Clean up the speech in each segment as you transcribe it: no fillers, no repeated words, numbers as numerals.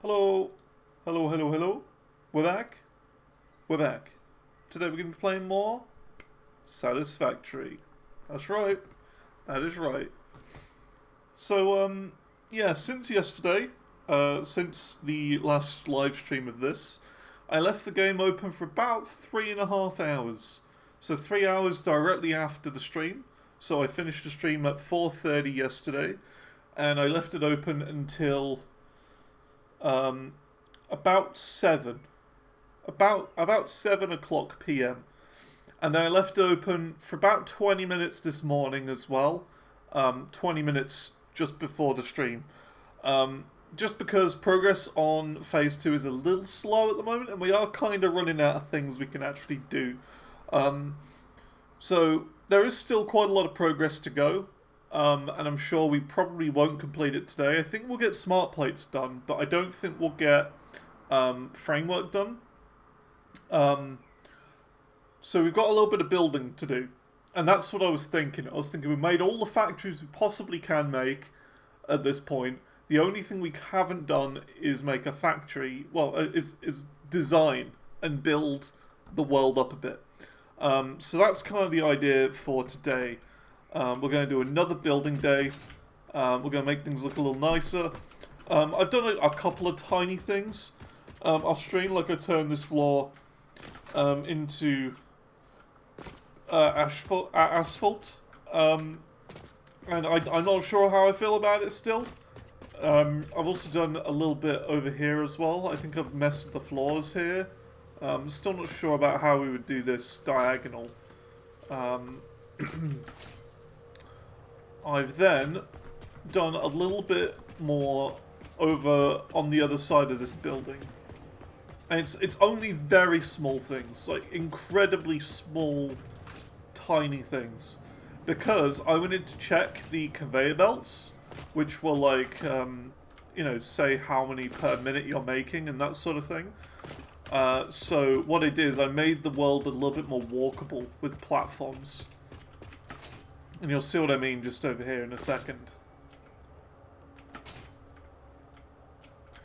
Hello, hello, hello, hello. We're back. We're back. Today we're going to be playing more Satisfactory. That's right. That is right. So, yeah, since yesterday, since the last live stream of this, I left the game open for about 3.5 hours. So 3 hours directly after the stream. So I finished the stream at 4:30 yesterday, and I left it open until about 7. About 7 o'clock p.m. And then I left it open for about 20 minutes this morning as well. 20 minutes just before the stream. Just because progress on Phase 2 is a little slow at the moment, and we are kind of running out of things we can actually do. So there is still quite a lot of progress to go. And I'm sure we probably won't complete it today. I think we'll get smart plates done, but I don't think we'll get framework done. So we've got a little bit of building to do. And that's what I was thinking. I was thinking we made all the factories we possibly can make at this point. The only thing we haven't done is make a factory, well, is design and build the world up a bit. So that's kind of the idea for today. We're going to do another building day. We're going to make things look a little nicer. I've done a couple of tiny things off stream, like I turned this floor into asphalt. And I'm not sure how I feel about it still. I've also done a little bit over here as well. I think I've messed with the floors here. Still not sure about how we would do this diagonal. I've then done a little bit more over on the other side of this building. And it's only very small things, like incredibly small, tiny things. Because I wanted to check the conveyor belts, which will like, say how many per minute you're making and that sort of thing. So what I did is I made the world a little bit more walkable with platforms. And you'll see what I mean just over here in a second.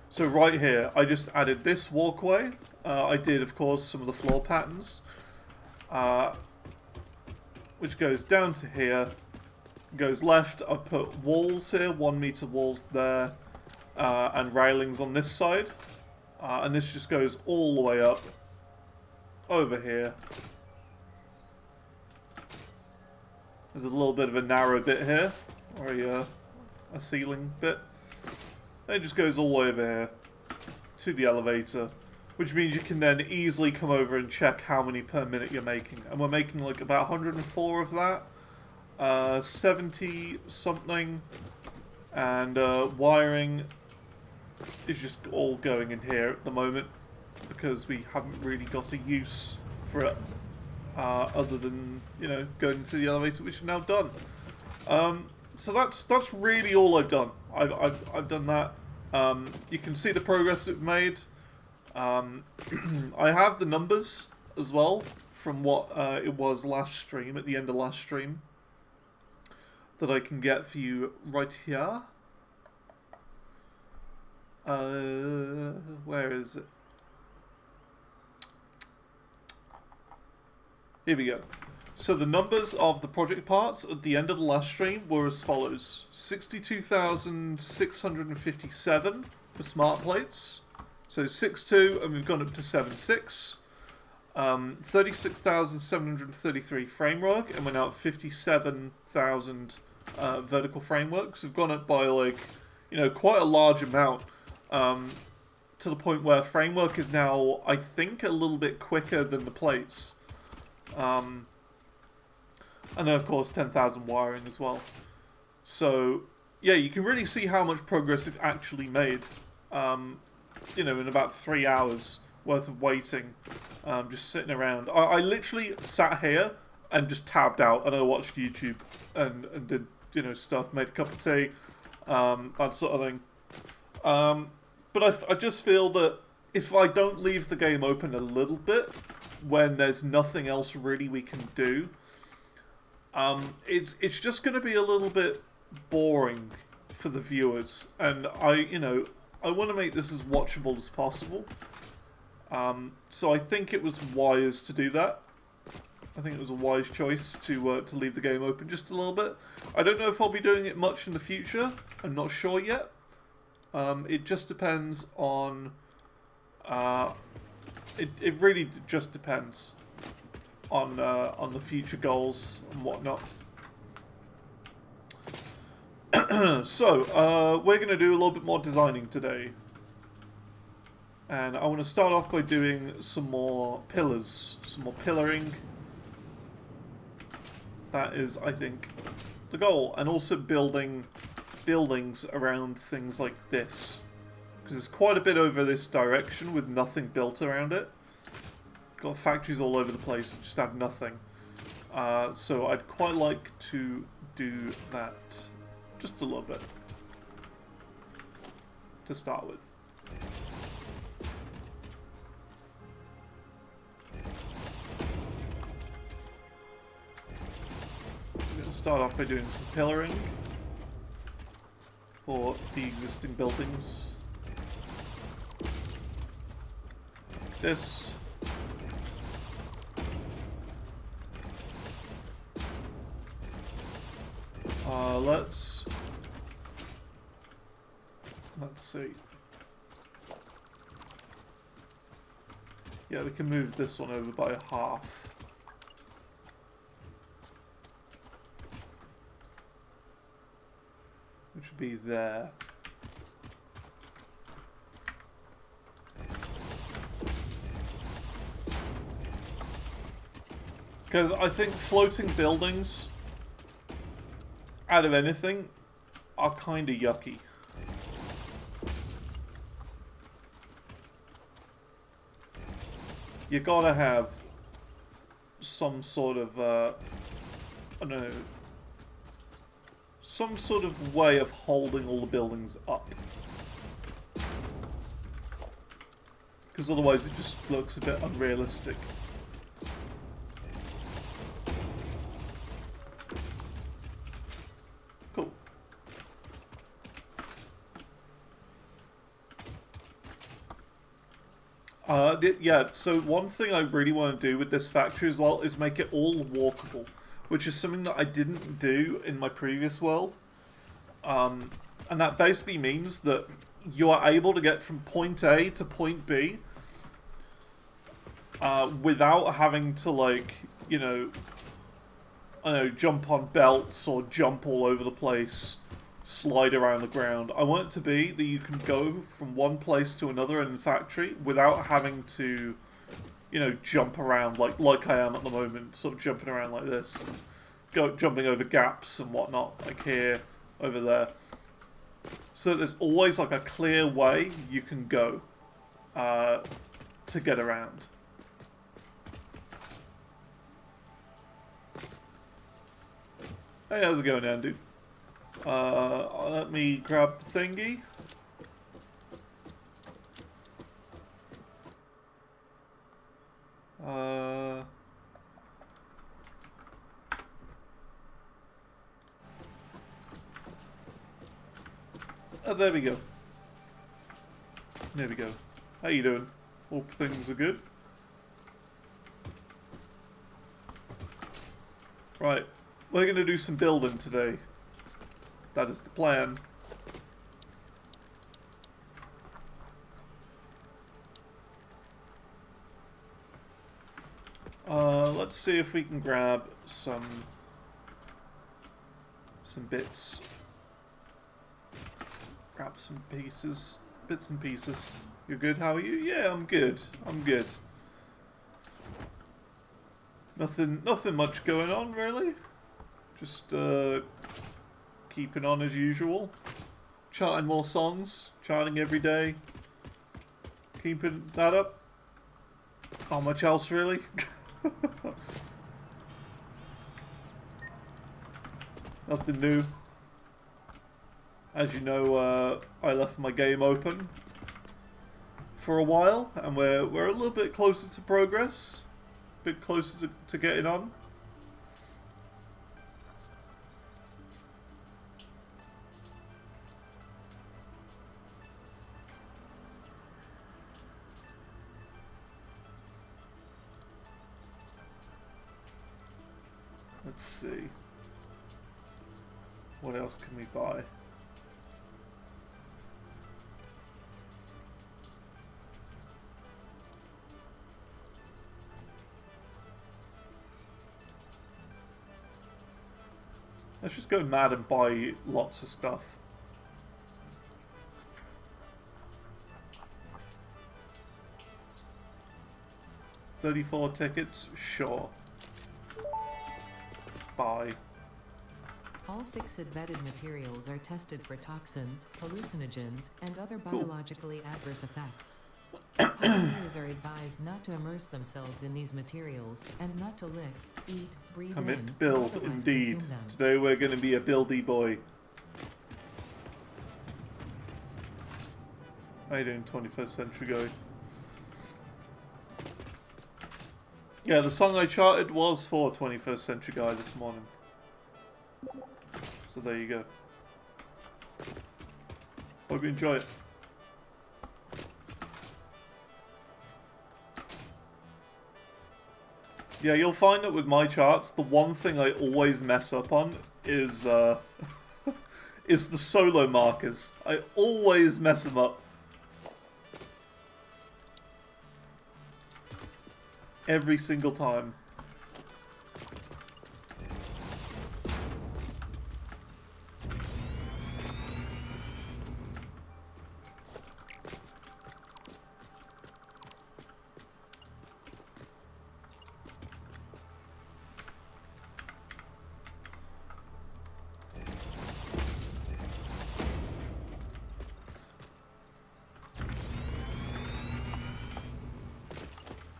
So right here, I just added this walkway. I did, of course, some of the floor patterns. Which goes down to here. Goes left. I put walls here, 1 meter walls there. And railings on this side. And this just goes all the way up. Over here. There's a little bit of a narrow bit here, or a ceiling bit. And it just goes all the way over here to the elevator, which means you can then easily come over and check how many per minute you're making. And we're making like about 104 of that, 70 something, and wiring is just all going in here at the moment because we haven't really got a use for it. Other than, going into the elevator, which is now done. So that's really all I've done. I've done that. You can see the progress that we've made. I have the numbers as well from what it was last stream, at the end of last stream, that I can get for you right here. Where is it? Here we go. So the numbers of the project parts at the end of the last stream were as follows. 62,657 for smart plates. So 6.2 and we've gone up to 7.6. 36,733 framework and we're now at 57,000 vertical frameworks. We've gone up by quite a large amount. To the point where framework is now, I think, a little bit quicker than the plates. And then of course 10,000 wiring as well. So yeah, you can really see how much progress we've actually made. In about 3 hours worth of waiting, just sitting around. I literally sat here and just tabbed out, and I watched YouTube and did stuff, made a cup of tea, that sort of thing. But I just feel that if I don't leave the game open a little bit, when there's nothing else really we can do, it's just going to be a little bit boring for the viewers. And I want to make this as watchable as possible. So I think it was wise to do that. I think it was a wise choice to leave the game open just a little bit. I don't know if I'll be doing it much in the future. I'm not sure yet. It just depends on... It really just depends on the future goals and whatnot. So, we're going to do a little bit more designing today. And I want to start off by doing some more pillars, some more pillaring. That is, I think, the goal. And also building buildings around things like this. Because there's quite a bit over this direction with nothing built around it. Got factories all over the place that just have nothing. So I'd quite like to do that just a little bit to start with. I'm going to start off by doing some pillaring for the existing buildings. This. Let's see. Yeah, we can move this one over by a half. Which would be there. Because I think floating buildings out of anything are kind of yucky. You gotta have some sort of, I don't know, some sort of way of holding all the buildings up. Because otherwise it just looks a bit unrealistic. Cool. Yeah, so one thing I really want to do with this factory as well is make it all walkable, which is something that I didn't do in my previous world. And that basically means that you are able to get from point A to point B without having to, like, you know, I don't know, jump on belts or jump all over the place, slide around the ground. I want it to be that you can go from one place to another in the factory without having to, you know, jump around like I am at the moment, sort of jumping around like this. Jumping over gaps and whatnot, like here, over there. So there's always like a clear way you can go to get around. Hey, how's it going, Andu? Let me grab the thingy. Oh, there we go. There we go. How you doing? Hope things are good. Right. We're going to do some building today. That is the plan. Let's see if we can grab some bits. Grab some bits and pieces. You're good? How are you? Yeah, I'm good. I'm good. Nothing much going on really. Just keeping on as usual. Charting more songs. Charting every day. Keeping that up. Not much else really. Nothing new. As you know, I left my game open for a while, and we're a little bit closer to progress. A bit closer to getting on. see. What else can we buy? Let's just go mad and buy lots of stuff. $34 tickets? Sure. Buy. All fixed vetted materials are tested for toxins, hallucinogens, and other biologically adverse effects. Pioneers are advised not to immerse themselves in these materials and not to lift, eat, breathe Commit in, to build, or otherwise indeed. consume them. Today we're going to be a buildy boy. How you doing, 21st Century Guy? Yeah, the song I charted was for 21st Century Guy this morning. So there you go. Hope you enjoy it. Yeah, you'll find that with my charts, the one thing I always mess up on is is the solo markers. I always mess them up. Every single time.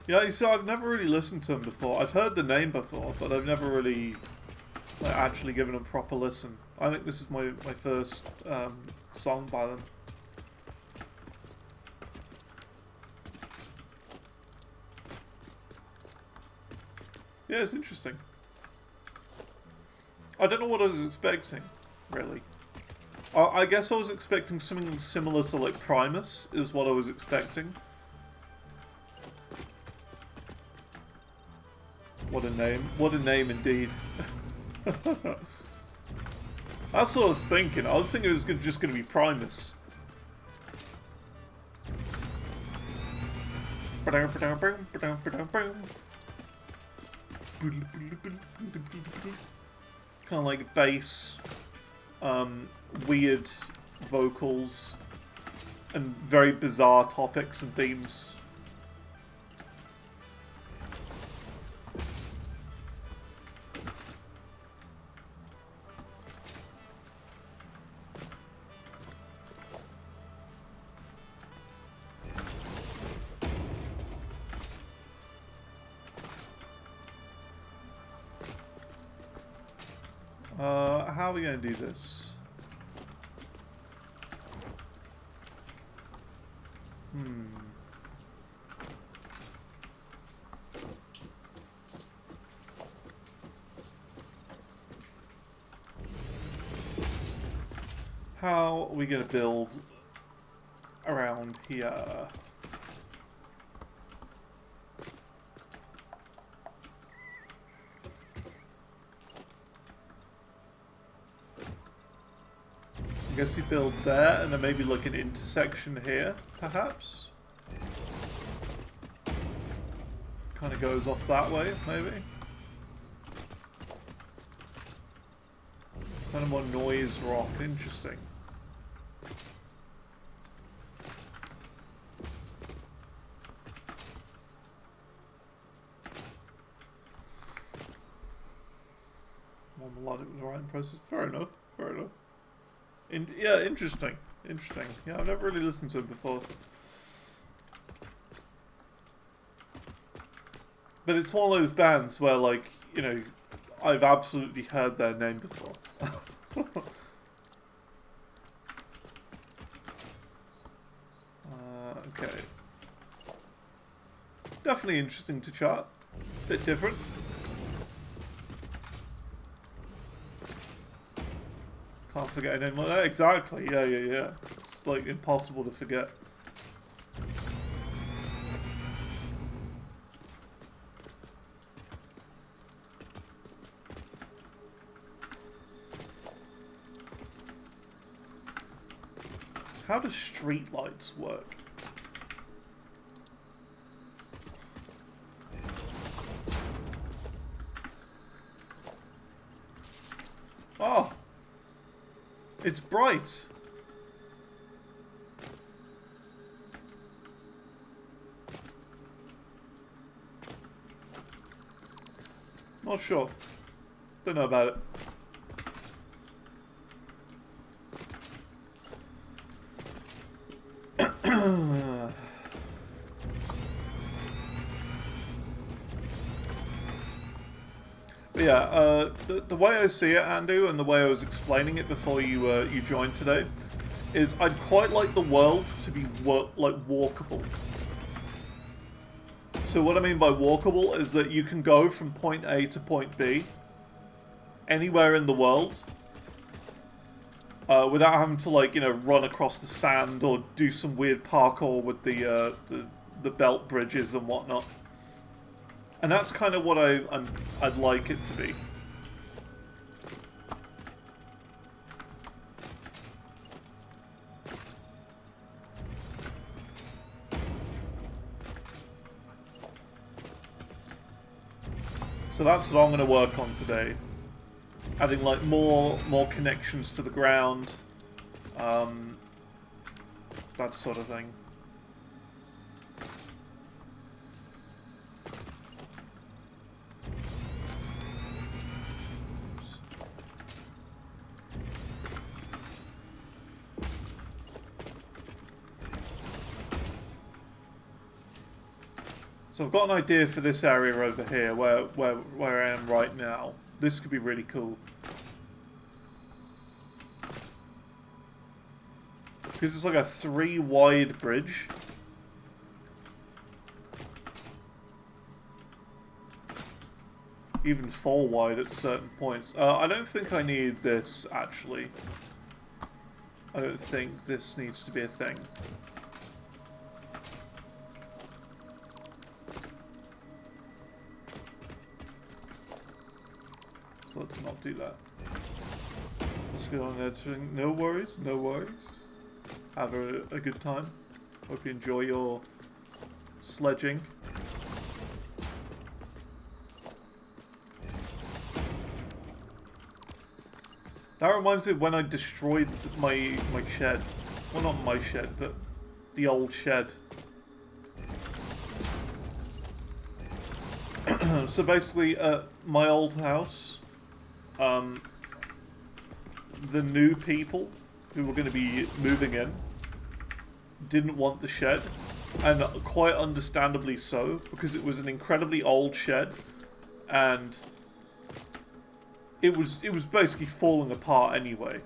Yeah, you see, I've never really listened to them before. I've heard the name before, but I've never really actually given them a proper listen. I think this is my first song by them. Yeah, it's interesting. I don't know what I was expecting, really. I guess I was expecting something similar to, like, Primus, is what I was expecting. What a name. What a name indeed. That's what I was thinking. I was thinking it was just going to be Primus. Kind of like bass, weird vocals, and very bizarre topics and themes. How are we going to do this? How are we going to build around here? I guess you build there, and then maybe like an intersection here, perhaps? Kind of goes off that way, maybe? Kind of more noise rock, interesting. More melodic with the writing process, fair enough, fair enough. Yeah, interesting. Interesting. Yeah, I've never really listened to it before. But it's one of those bands where, like, you know, I've absolutely heard their name before. Okay. Definitely interesting to chart. Bit different. Can't forget a name like that. Exactly. Yeah, yeah, yeah. It's like impossible to forget. How do street lights work? Oh! It's bright! Not sure. Don't know about it. But yeah, the way I see it, Andu, and the way I was explaining it before you joined today, is I'd quite like the world to be walkable. So what I mean by walkable is that you can go from point A to point B anywhere in the world without having to, like, you know, run across the sand or do some weird parkour with the belt bridges and whatnot. And that's kind of what I'd like it to be. So that's what I'm going to work on today. Adding, like, more connections to the ground. That sort of thing. So I've got an idea for this area over here, where I am right now. This could be really cool. Because it's like a 3-wide bridge. Even 4 wide at certain points. I don't think I need this, actually. I don't think this needs to be a thing. So let's not do that. Let's get on editing. No worries, no worries. Have a good time. Hope you enjoy your sledging. That reminds me of when I destroyed my shed. Well, not my shed, but the old shed. So basically, my old house, the new people who were going to be moving in didn't want the shed, and quite understandably so, because it was an incredibly old shed, and it was basically falling apart anyway.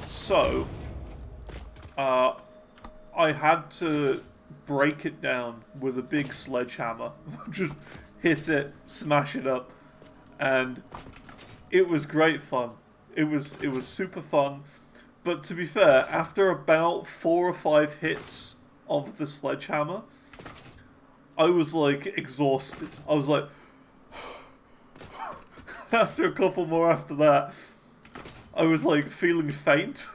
So I had to break it down with a big sledgehammer. Just hit it, smash it up, and it was great fun. It was super fun. But to be fair, after about 4 or 5 hits of the sledgehammer, I was like exhausted. I was like after a couple more after that, I was like feeling faint.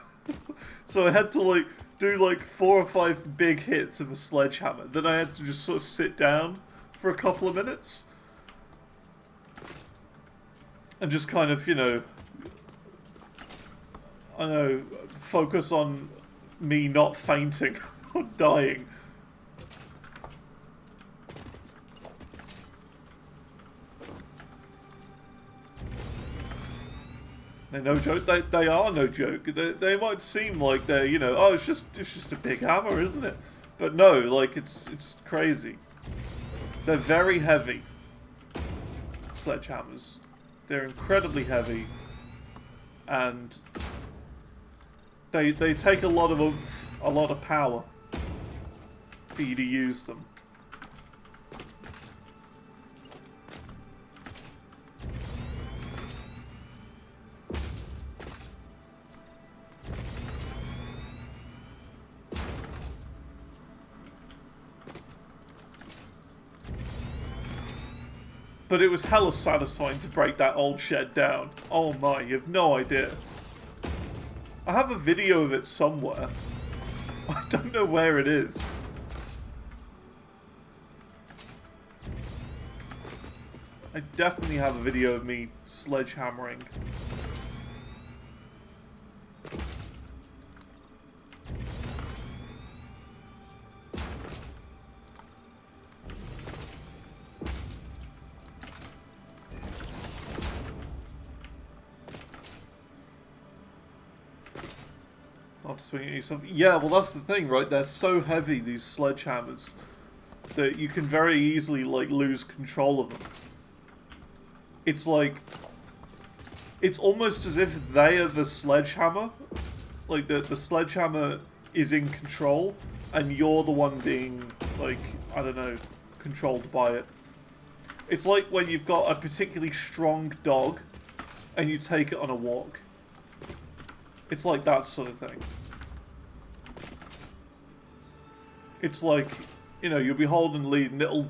So I had to like do like 4 or 5 big hits of a sledgehammer. Then I had to just sort of sit down for a couple of minutes. And just kind of, you know, I don't know, focus on me not fainting or dying. They're no joke. They are no joke. They might seem like they're, you know, oh, it's just a big hammer, isn't it? But no, like it's crazy. They're very heavy. Sledgehammers. They're incredibly heavy, and they take a lot of oomph, a lot of power for you to use them. But it was hella satisfying to break that old shed down. Oh my, you have no idea. I have a video of it somewhere. I don't know where it is. I definitely have a video of me sledgehammering. Not swinging yourself. Yeah, well that's the thing, right? They're so heavy, these sledgehammers, that you can very easily, like, lose control of them. It's like... It's almost as if they are the sledgehammer. Like, the sledgehammer is in control, and you're the one being, like, I don't know, controlled by it. It's like when you've got a particularly strong dog, and you take it on a walk. It's like that sort of thing. It's like, you know, you'll be holding the lead and it'll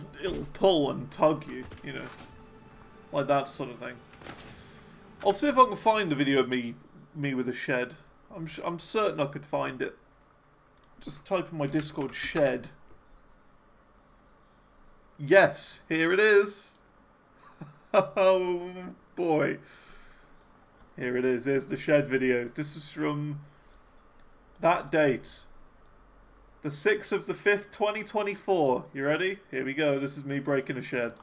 pull and tug you, you know. Like that sort of thing. I'll see if I can find a video of me with a shed. I'm certain I could find it. Just type in my Discord shed. Yes, here it is. Oh boy. Here it is. Here's the shed video. This is from that date. The 6th of the 5th, 2024. You ready? Here we go. This is me breaking a shed.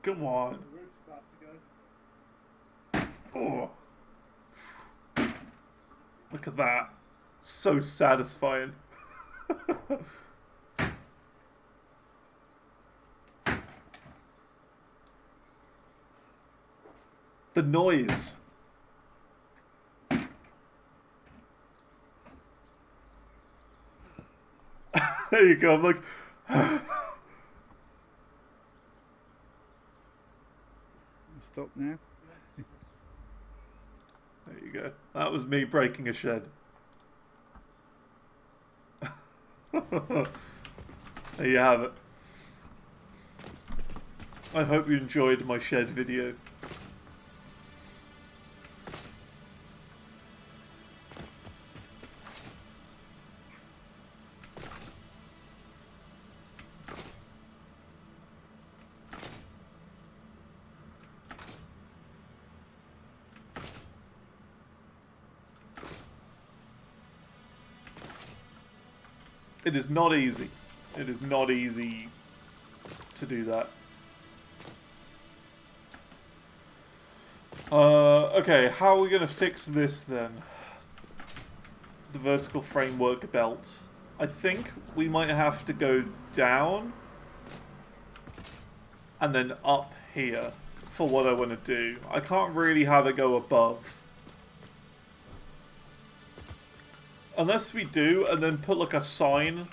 Come on. Oh. Look at that. So satisfying. The noise. There you go. I'm like... Stop now. There you go. That was me breaking a shed. There you have it. I hope you enjoyed my shed video. It is not easy. It is not easy to do that. Okay, how are we going to fix this then? The vertical framework belt. I think we might have to go down and then up here for what I want to do. I can't really have it go above. Unless we do, and then put like a sign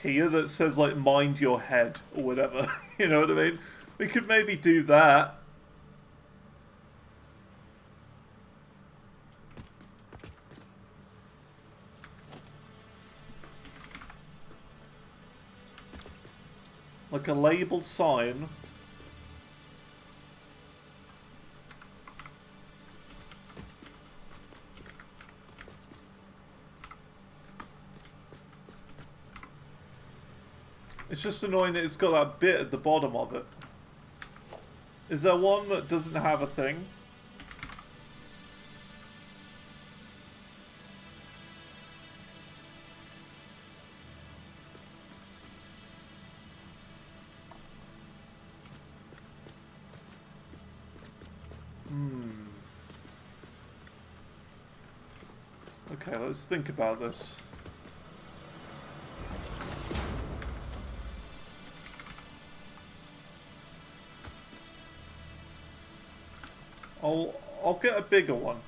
here that says like, mind your head, or whatever. You know what I mean? We could maybe do that. Like a label sign. It's just annoying that it's got that bit at the bottom of it. Is there one that doesn't have a thing? Okay, let's think about this. I'll get a bigger one.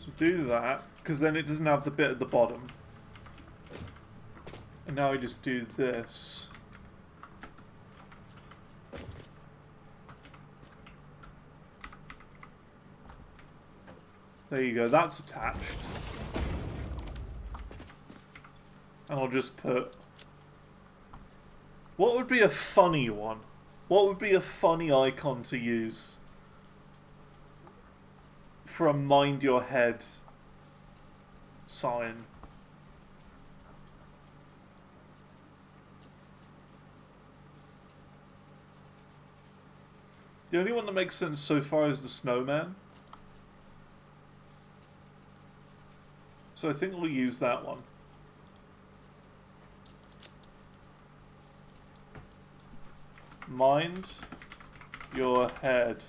So do that, because then it doesn't have the bit at the bottom. And now we just do this. There you go, that's attached. And I'll just put... What would be a funny one? What would be a funny icon to use? For a mind your head sign. The only one that makes sense so far is the snowman. So I think we'll use that one. Mind your head.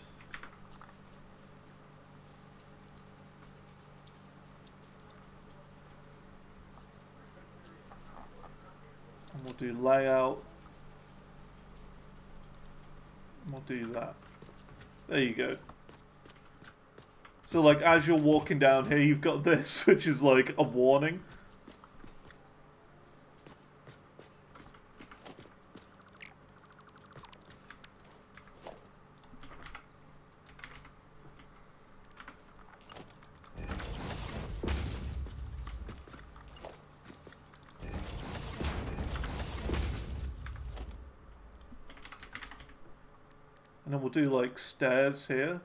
And we'll do layout. And we'll do that. There you go. So like as you're walking down here, you've got this, which is like a warning. And then we'll do like stairs here.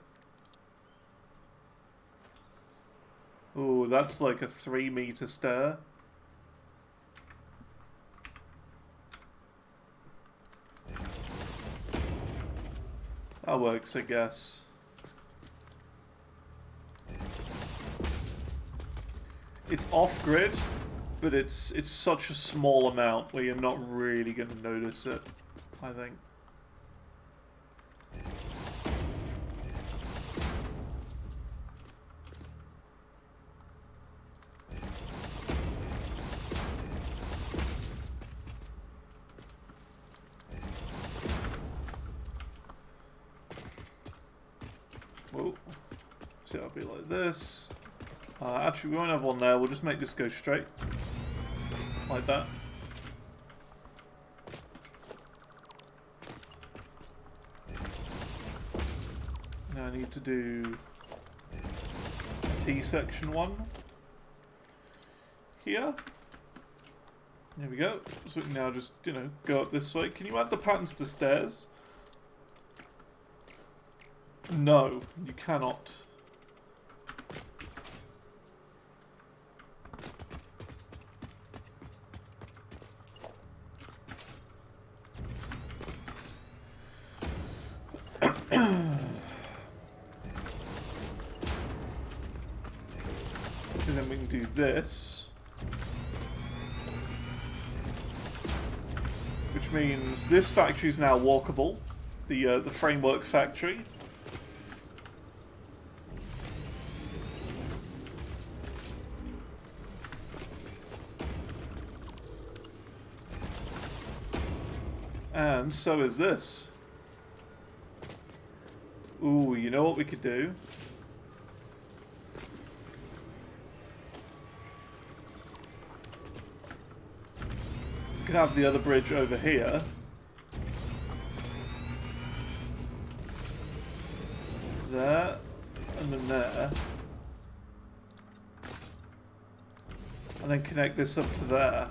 Ooh, that's like a 3-meter stair. That works, I guess. It's off-grid, but it's such a small amount where you're not really going to notice it, I think. So it'll be like this. Actually, we won't have one there. We'll just make this go straight. Like that. Now I need to do a T-section one. Here. There we go. So we can now just, you know, go up this way. Can you add the patterns to stairs? No, you cannot. And then we can do this. Which means this factory is now walkable. The framework factory. And so is this. Ooh, you know what we could do? We could have the other bridge over here. There. And then there. And then connect this up to there.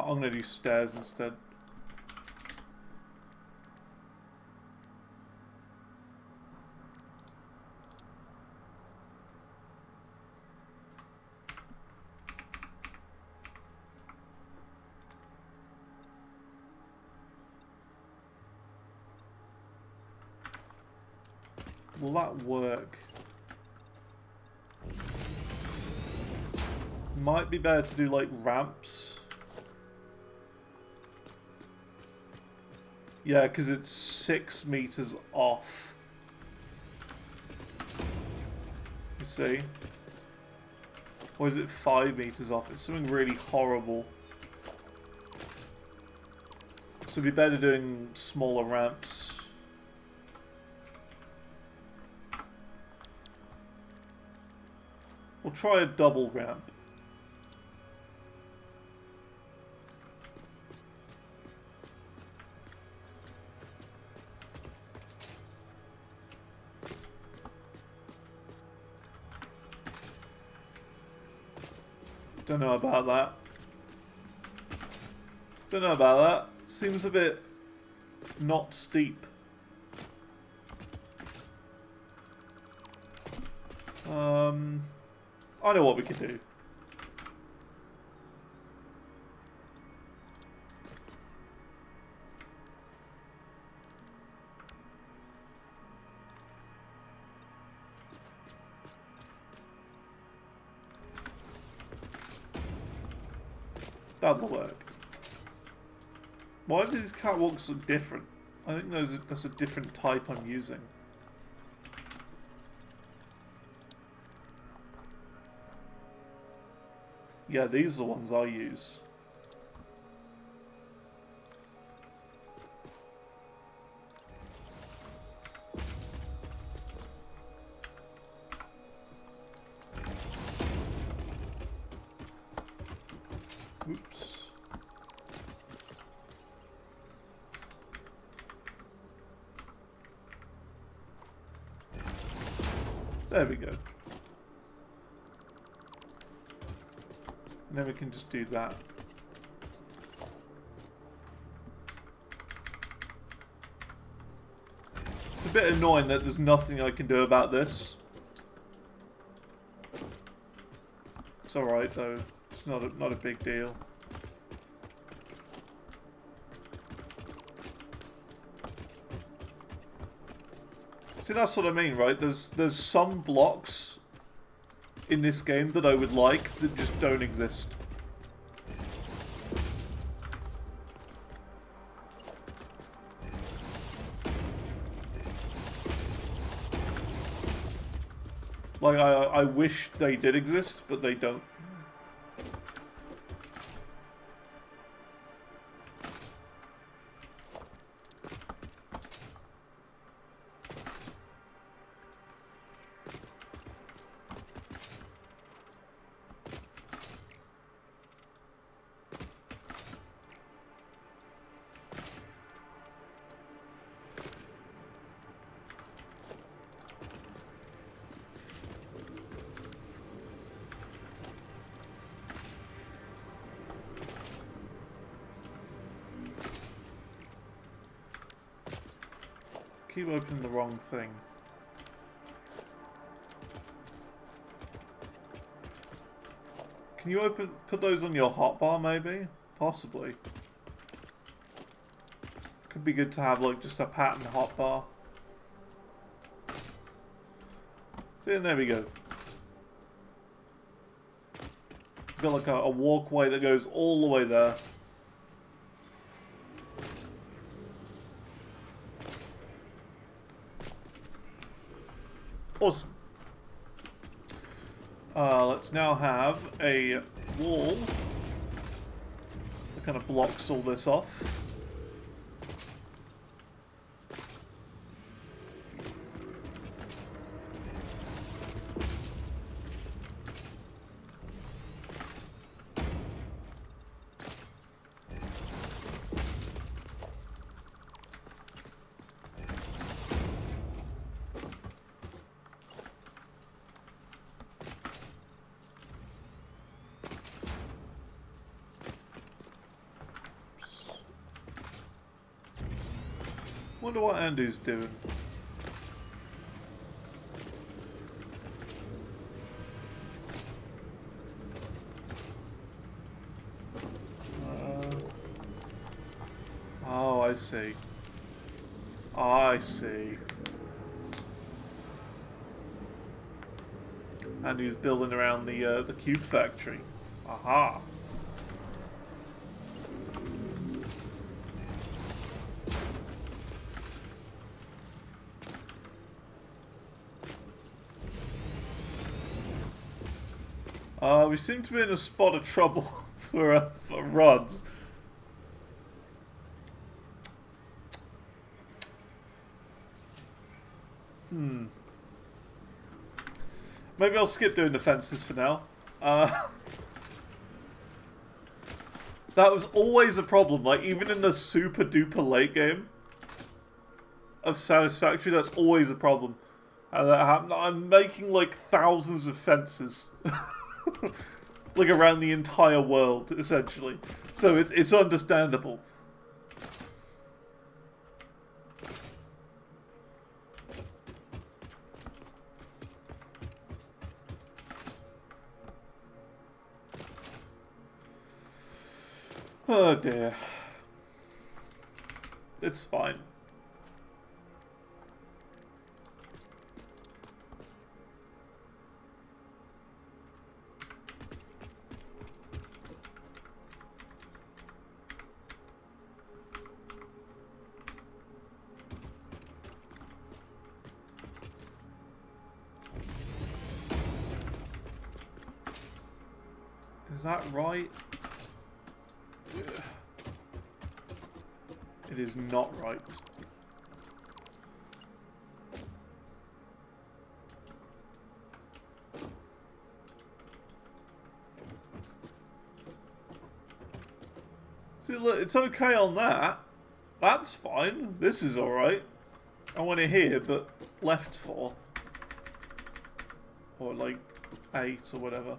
I'm going to do stairs instead. Will that work? Might be better to do like ramps. Yeah, because it's 6 meters off. You see? Or is it 5 meters off? It's something really horrible. So it'd be better doing smaller ramps. We'll try a double ramp. Don't know about that. Don't know about that. Seems a bit not steep. I know what we can do. That'll work. Why do these catwalks look different? I think that's a different type I'm using. Yeah, these are the ones I use. Oops. There we go. And then we can just do that. It's a bit annoying that there's nothing I can do about this. It's alright though. It's not a big deal. See, that's what I mean, right? There's some blocks in this game that I would like that just don't exist. Like, I wish they did exist, but they don't. Keep opening the wrong thing. Can you put those on your hotbar maybe? Possibly. Could be good to have like just a pattern hotbar. See, and there we go. Got like a walkway that goes all the way there. Awesome. Let's now have a wall that kind of blocks all this off. Wonder what Andu's doing. Oh, I see. I see. Andu's building around the cube factory. Aha. We seem to be in a spot of trouble for rods. Maybe I'll skip doing the fences for now. That was always a problem, like, even in the super duper late game of Satisfactory, that's always a problem. And that happened. I'm making, like, thousands of fences. Like, around the entire world, essentially. So it's understandable. Oh dear. It's fine. Is that right? It is not right. See, look, it's okay on that. That's fine. This is alright. I want it here, but left 4. Or like 8 or whatever.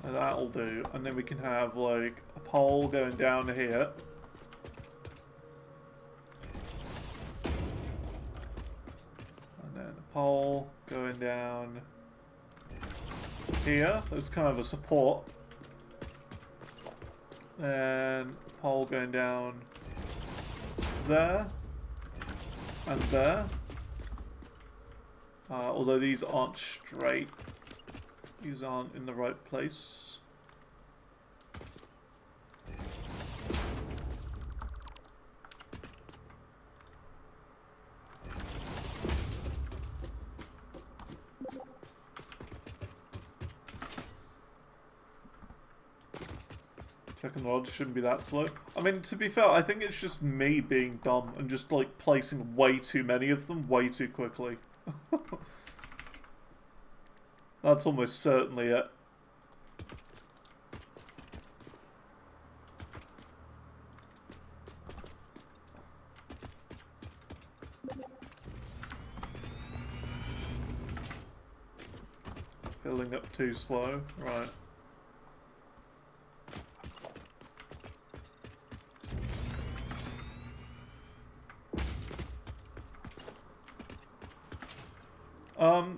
And that'll do. And then we can have like a pole going down here. And then a pole going down here. That's kind of a support. And a pole going down there. And there. Although these aren't straight. These aren't in the right place. Checking the odds shouldn't be that slow. I mean, to be fair, I think it's just me being dumb and just like placing way too many of them way too quickly. That's almost certainly it. Filling up too slow, right.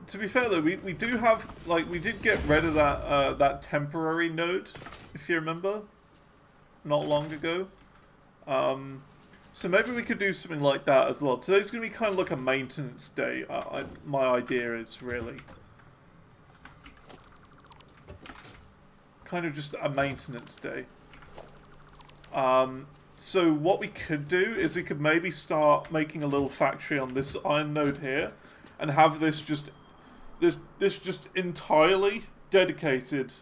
To be fair though, we do have, like, we did get rid of that that temporary node, if you remember, not long ago. So maybe we could do something like that as well. Today's going to be kind of like a maintenance day, my idea is, really. Kind of just a maintenance day. So what we could do is we could maybe start making a little factory on this iron node here, and have this just entirely dedicated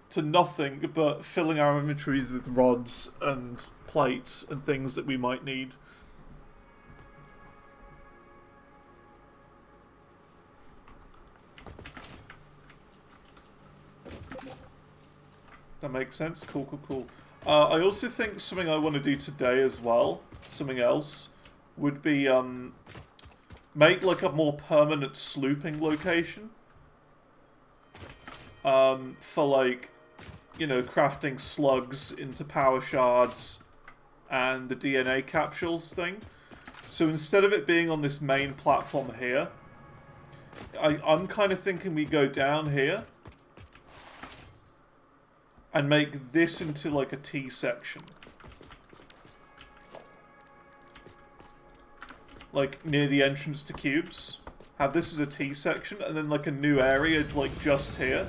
to nothing but filling our inventories with rods and plates and things that we might need. That makes sense. Cool, cool, cool. I also think something I want to do today as well, something else, would be make like a more permanent slooping location. For like, you know, crafting slugs into power shards and the DNA capsules thing. So instead of it being on this main platform here, I'm kind of thinking we go down here and make this into like a T section. Like near the entrance to cubes. Have this as a T section and then like a new area like just here.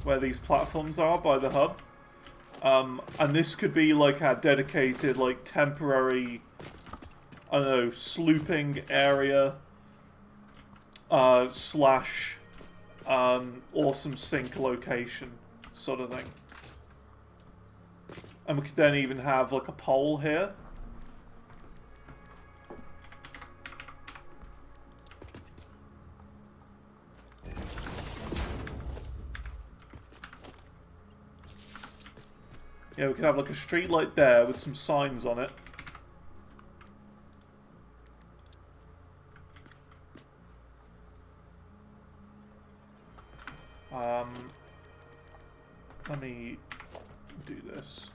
Where these platforms are by the hub. And this could be like our dedicated like temporary, I don't know, slooping area. Slash awesome sink location sort of thing. And we could then even have like a pole here. Yeah, we could have like a street light there with some signs on it. Let me do this.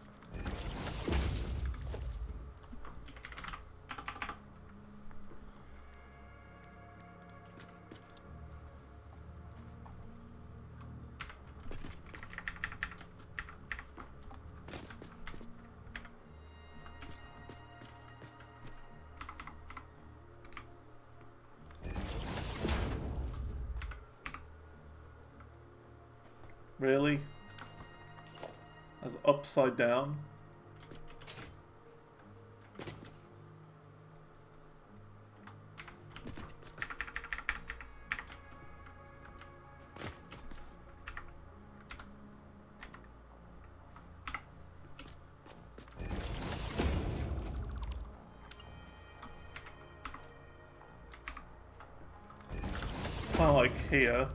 Really? That's upside down. Kind of like here.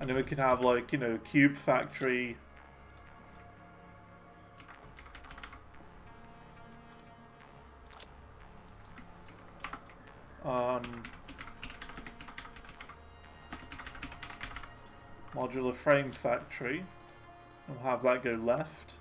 And then we can have like, you know, cube factory. Modular frame factory. We'll have that go left.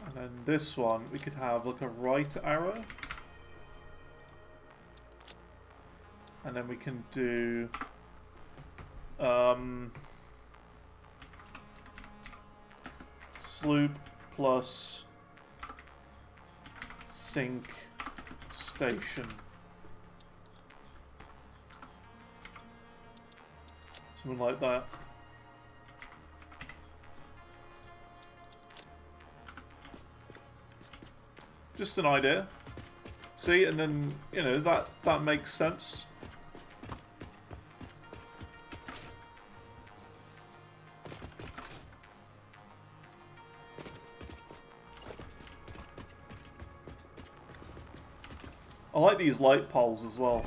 And then this one, we could have like a right arrow. And then we can do sloop plus sink station. Something like that. Just an idea. See, and then, you know, that makes sense. I like these light poles as well.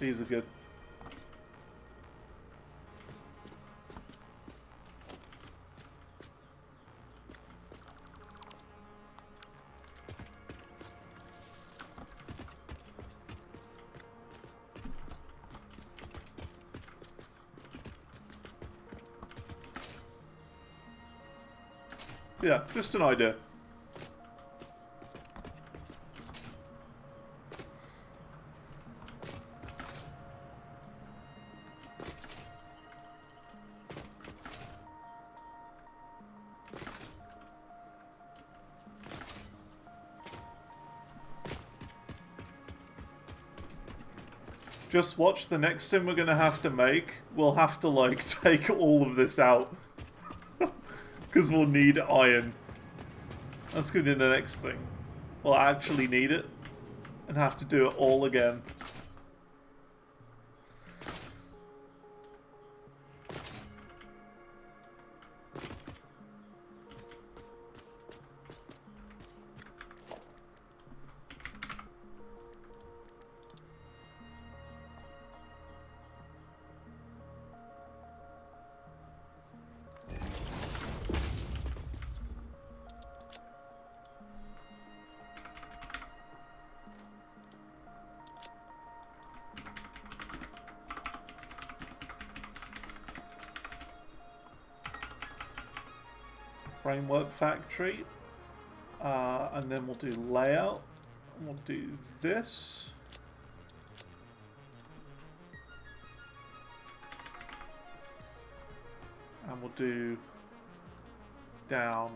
These are good. Yeah, just an idea. Just watch the next thing we're gonna have to make. We'll have to, like, take all of this out. Because we'll need iron. That's good in the next thing. We'll actually need it. And have to do it all again. Framework factory, and then we'll do layout. We'll do this. And we'll do down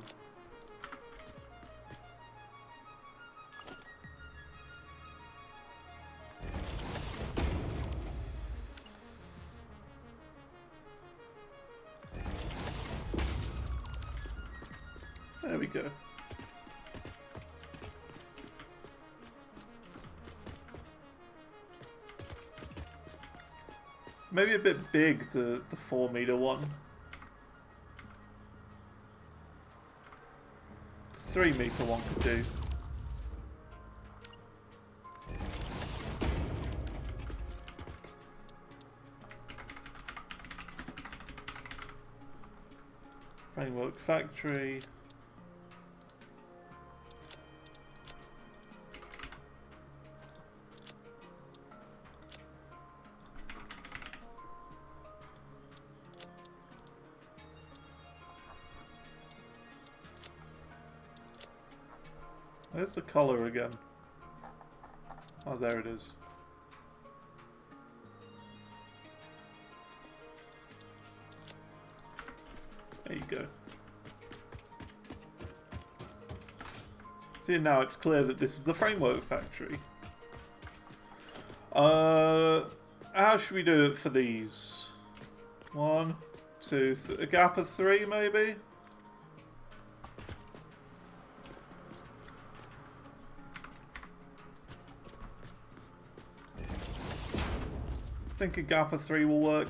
go. Maybe a bit big, the 4-meter one. 3-meter one could do. Framework factory. Where's the color again? Oh, there it is. There you go. See, now it's clear that this is the framework factory. How should we do it for these? 1, 2, a gap of 3 maybe? I think a gap of 3 will work.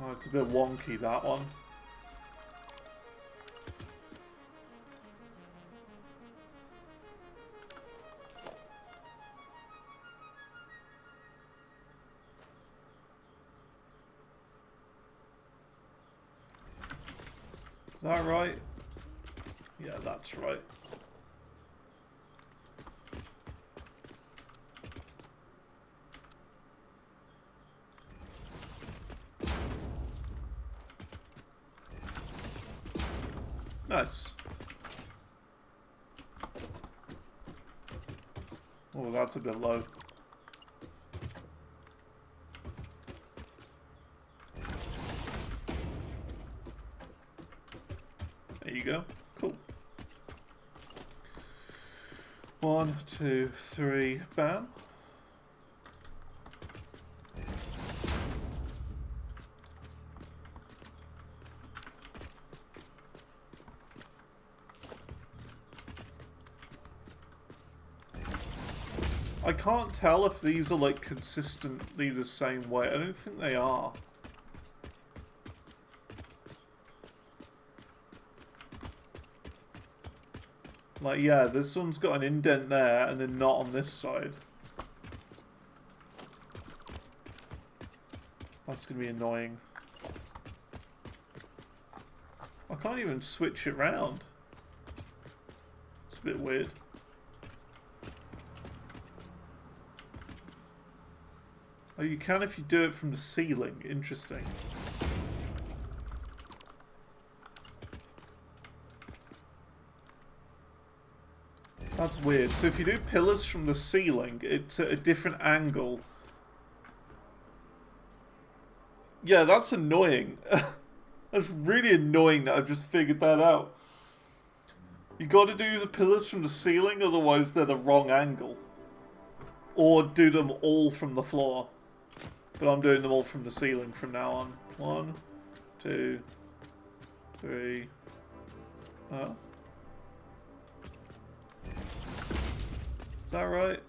Oh, it's a bit wonky, that one. Is that right? Yeah, that's right. Nice. Oh, that's a bit low. There you go. Cool. 1, 2, 3, bam. I can't tell if these are like consistently the same way. I don't think they are. Like, yeah, this one's got an indent there and then not on this side. That's gonna be annoying. I can't even switch it round. It's a bit weird. Oh, you can if you do it from the ceiling. Interesting. That's weird. So if you do pillars from the ceiling, it's at a different angle. Yeah, that's annoying. That's really annoying that I've just figured that out. You gotta do the pillars from the ceiling, otherwise they're the wrong angle. Or do them all from the floor. But I'm doing them all from the ceiling from now on. 1, 2, 3. Oh. Is that right?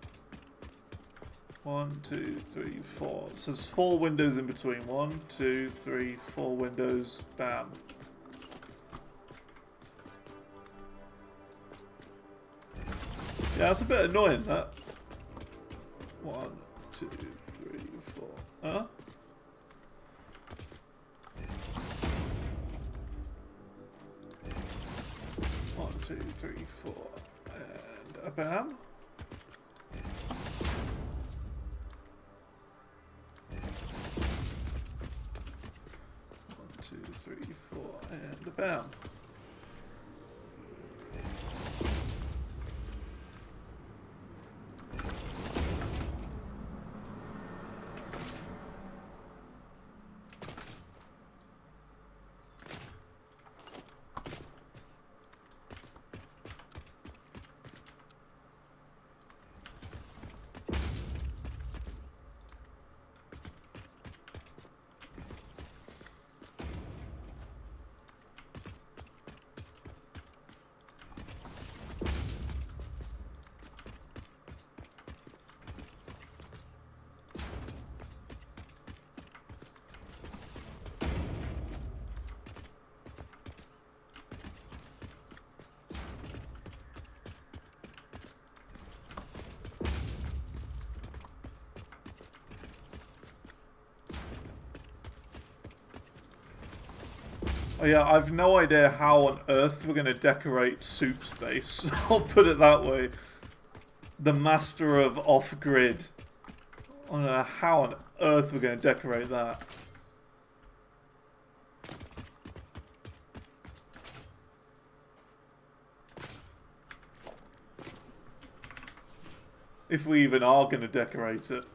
1, 2, 3, 4. So there's 4 windows in between. 1, 2, 3, 4 windows. Bam. Yeah, that's a bit annoying, that. 1, 2, 3, 4. Huh? One, 2, 3, 4. And a bam. 3, 4, and bam. Oh yeah, I've no idea how on earth we're going to decorate Soup's base. I'll put it that way. The master of off-grid. I don't know how on earth we're going to decorate that. If we even are going to decorate it.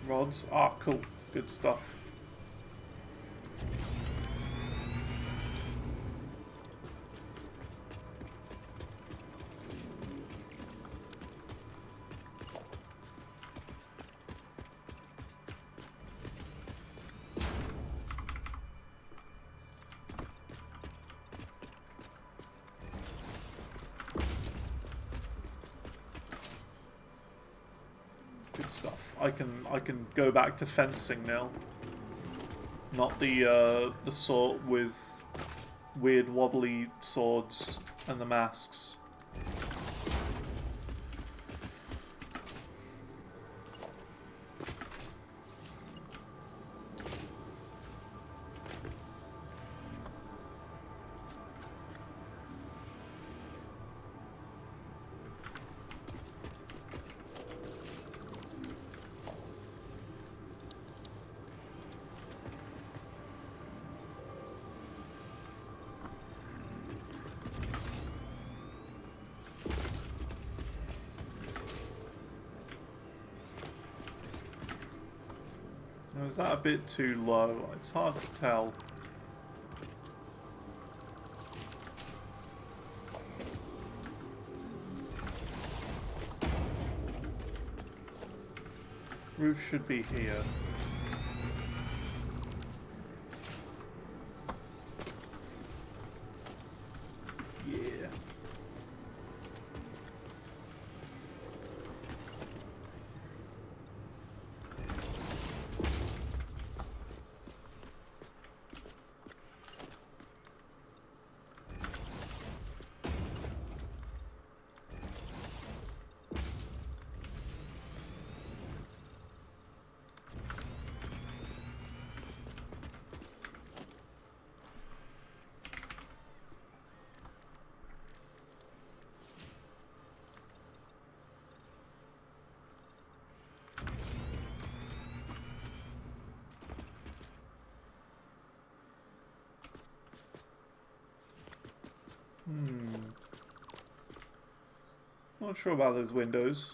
Rods. Ah, cool. Good stuff. Good stuff. I can go back to fencing now. Not the sort with weird wobbly swords and the masks. Now, is that a bit too low? It's hard to tell. Roof should be here. Yeah. Not sure about those windows.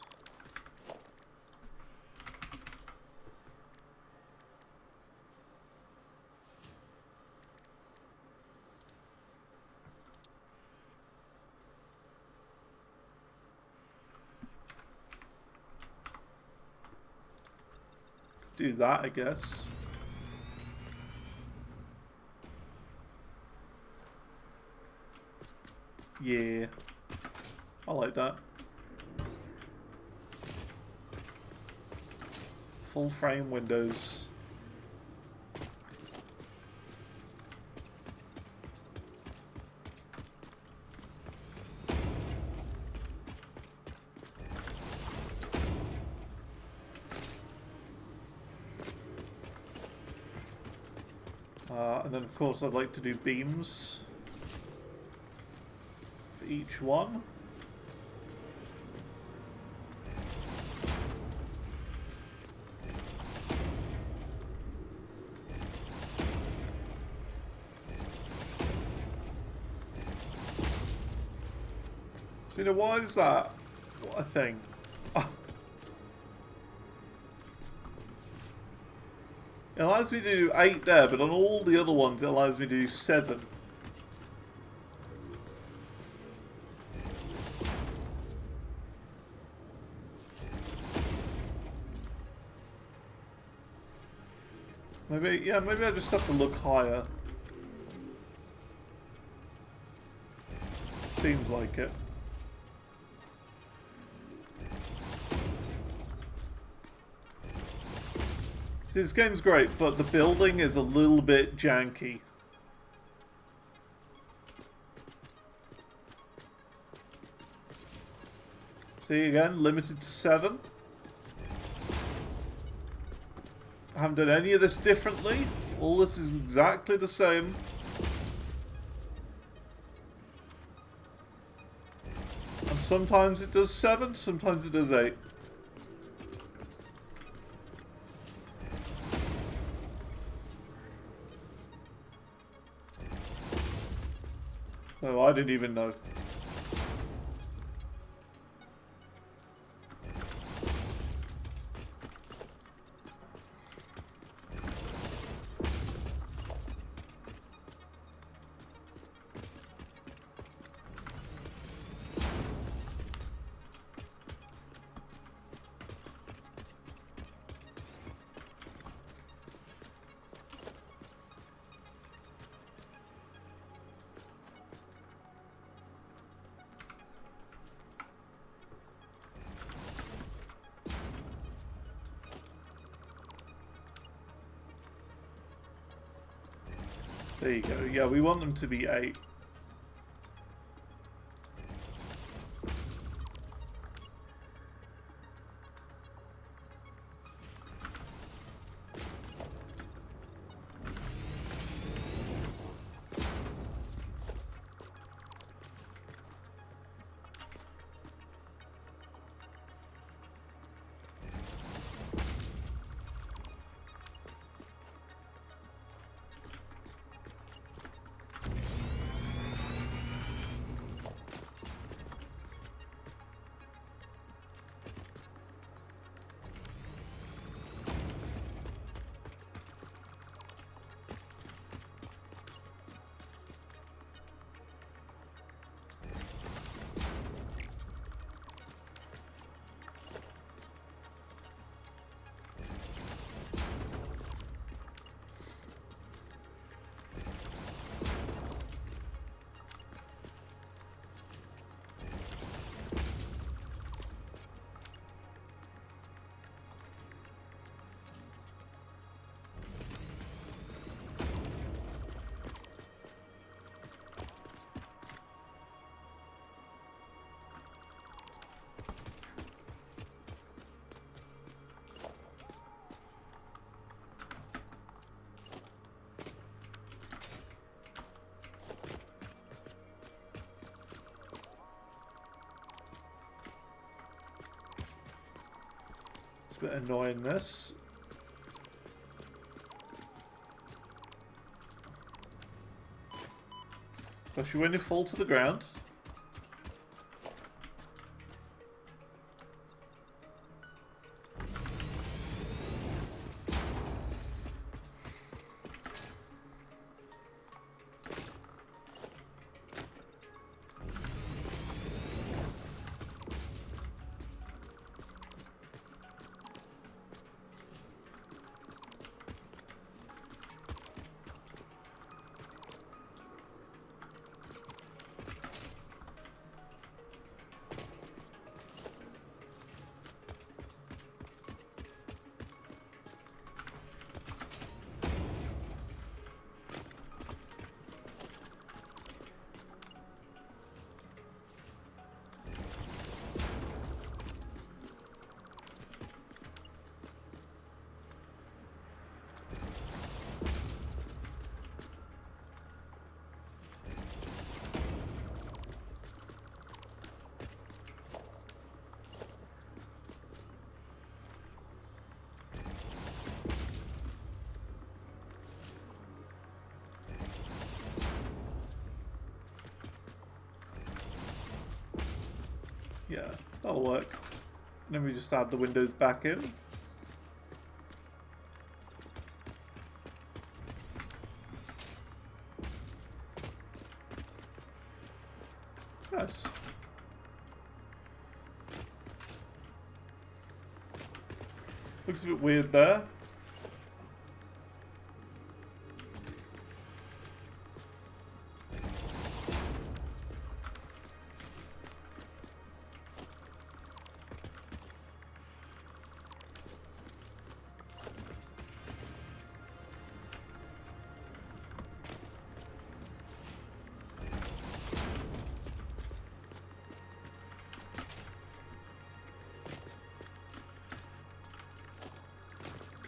Do that, I guess. Yeah. I like that. Full frame windows. And then of course I'd like to do beams for each one. So, you know, why is that? What a thing. It allows me to do 8 there, but on all the other ones it allows me to do 7. Maybe, yeah, maybe I just have to look higher. Seems like it. See, this game's great, but the building is a little bit janky. See, again, limited to 7. I haven't done any of this differently. All this is exactly the same. And sometimes it does 7, sometimes it does 8. Oh, I didn't even know. There you go. Yeah, we want them to be 8. A bit annoying, this. Especially when you fall to the ground. That'll work. And then we just add the windows back in. Nice. Looks a bit weird there.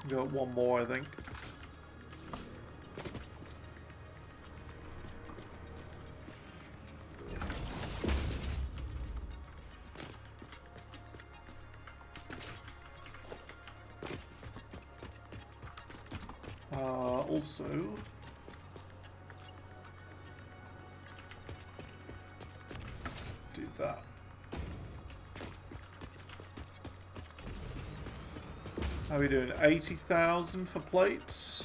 Got one more, I think. Also, do that. How are we doing? 80,000 for plates.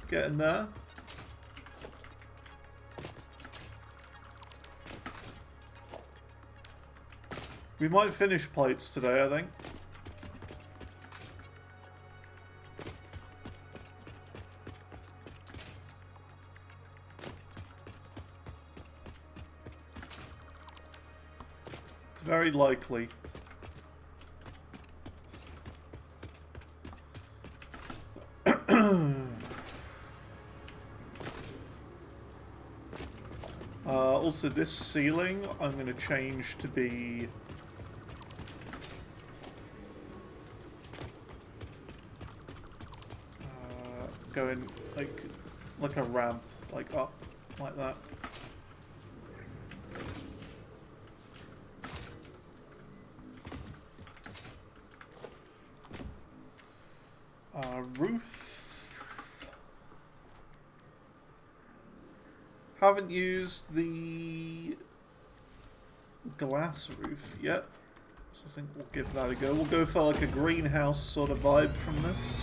Getting there. We might finish plates today, I think. It's very likely. Also, this ceiling I'm going to change to be going like a ramp, like up, like that. Roof. Haven't used the glass roof yet, so I think we'll give that a go. We'll go for like a greenhouse sort of vibe from this.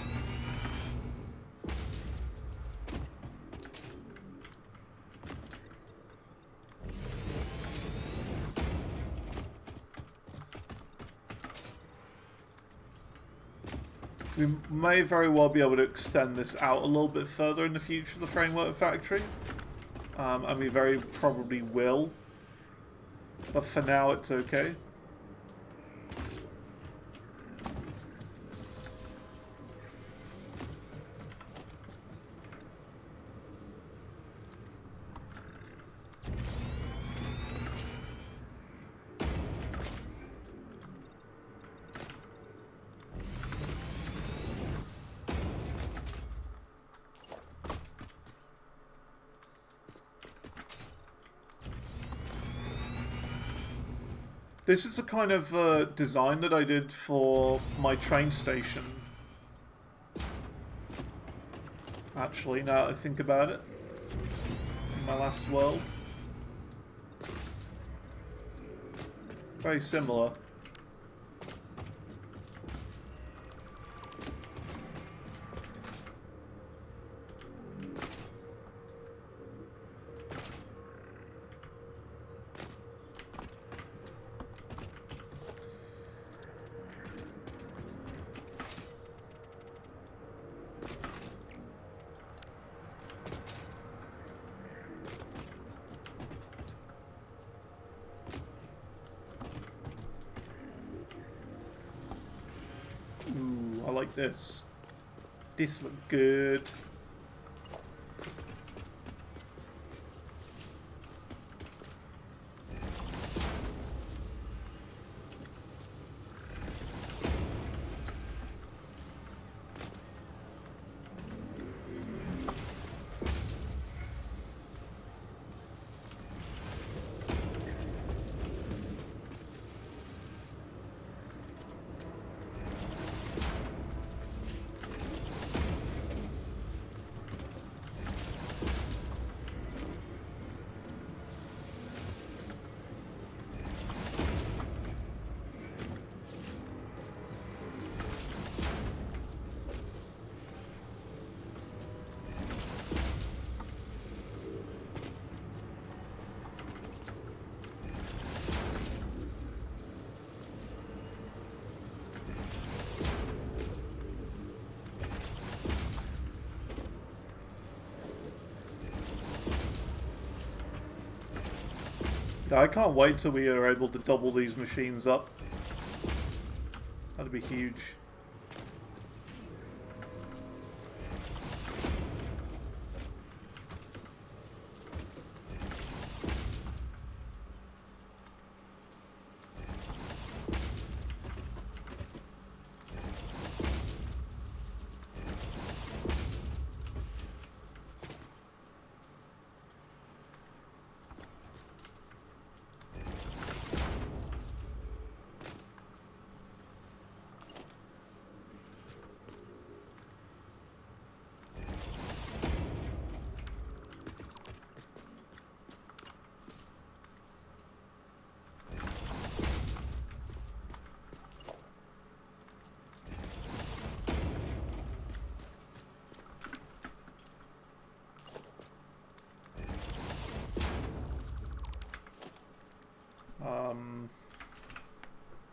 We may very well be able to extend this out a little bit further in the future, the framework factory. And we very probably will. But for now, it's okay. This is the kind of design that I did for my train station. Actually, now that I think about it. In my last world. Very similar. Ooh, I like this. This looks good. Yeah, I can't wait till we are able to double these machines up. That'd be huge.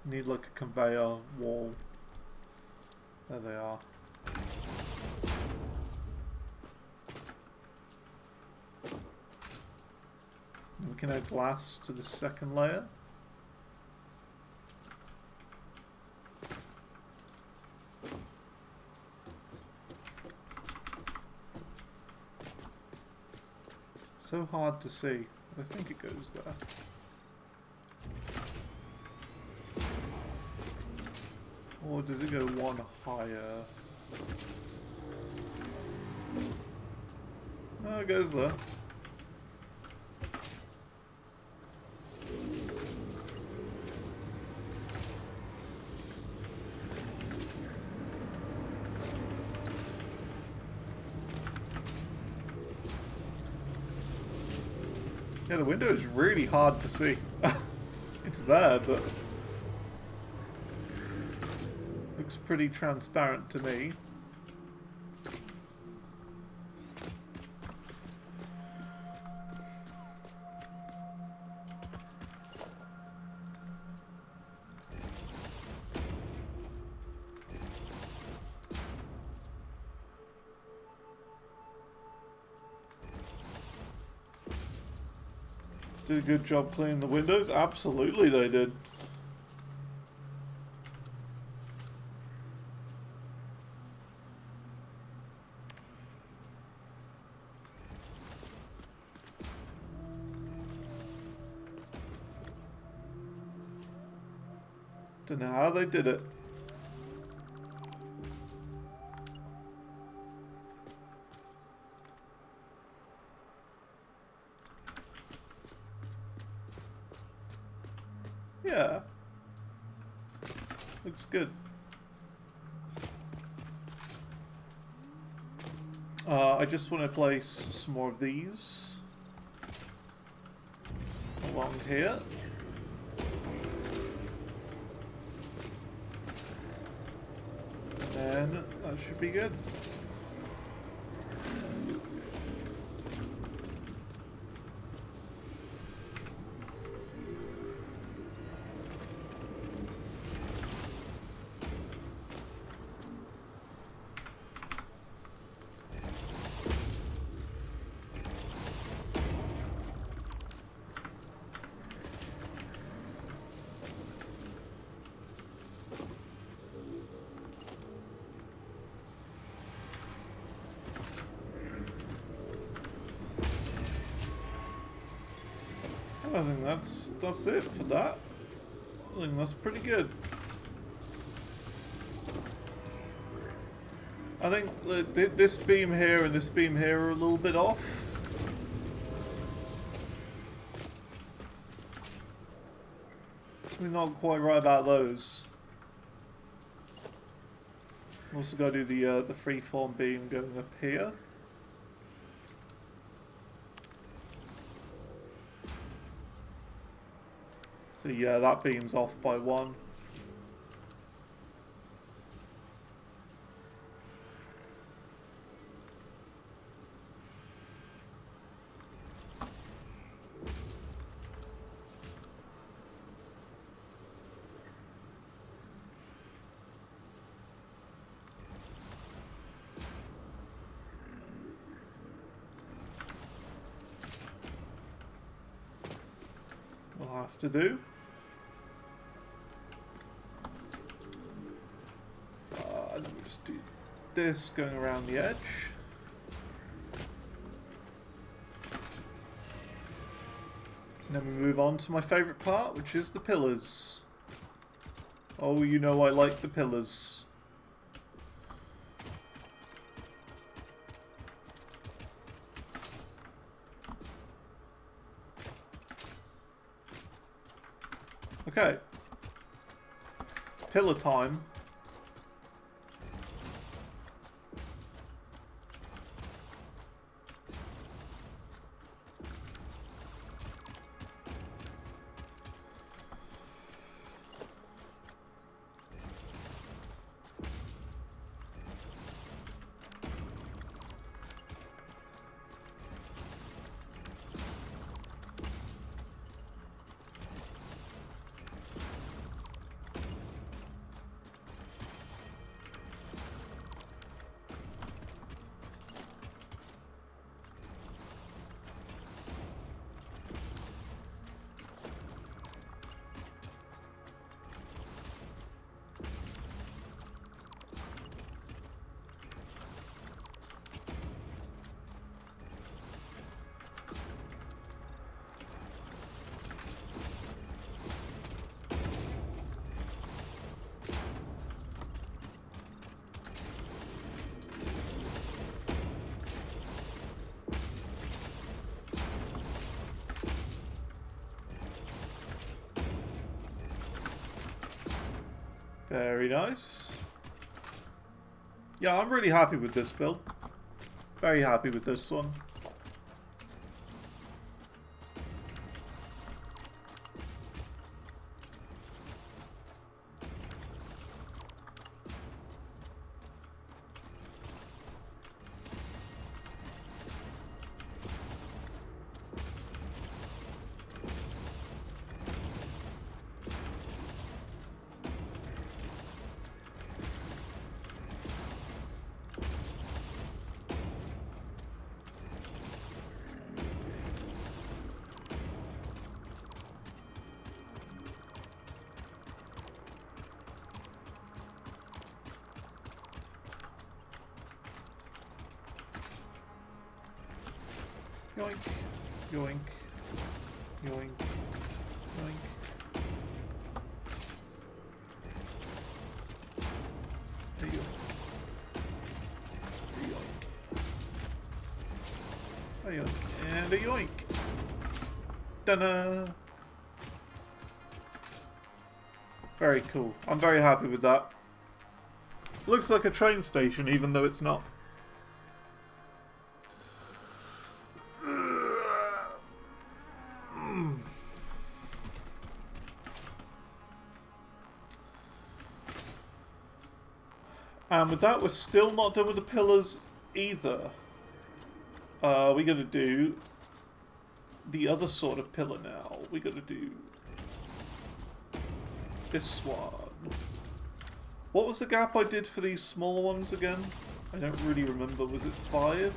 Need like a conveyor wall. There they are. And we can add glass to the second layer. So hard to see. I think it goes there. Or does it go one higher? No, it goes there. Yeah, the window is really hard to see. It's there, but looks pretty transparent to me. Did a good job cleaning the windows? Absolutely they did. Don't know how they did it. Yeah. Looks good. I just want to place some more of these along here. And that should be good. I think that's it for that. I think that's pretty good. I think this beam here and this beam here are a little bit off. We're not quite right about those. Also got to do the freeform beam going up here. So yeah, that beam's off by 1. have to do. And then we just do this going around the edge. And then we move on to my favourite part, which is the pillars. Oh, you know I like the pillars. Okay. It's pillar time. Very nice. Yeah, I'm really happy with this build. Very happy with this one. Yoink, yoink, yoink, yoink. A yoink. A yoink. A yoink. And a yoink. Ta-da! Very cool. I'm very happy with that. Looks like a train station, even though it's not. And with that, we're still not done with the pillars either. We're going to do the other sort of pillar now. We're going to do this one. What was the gap I did for these small ones again? I don't really remember. Was it 5?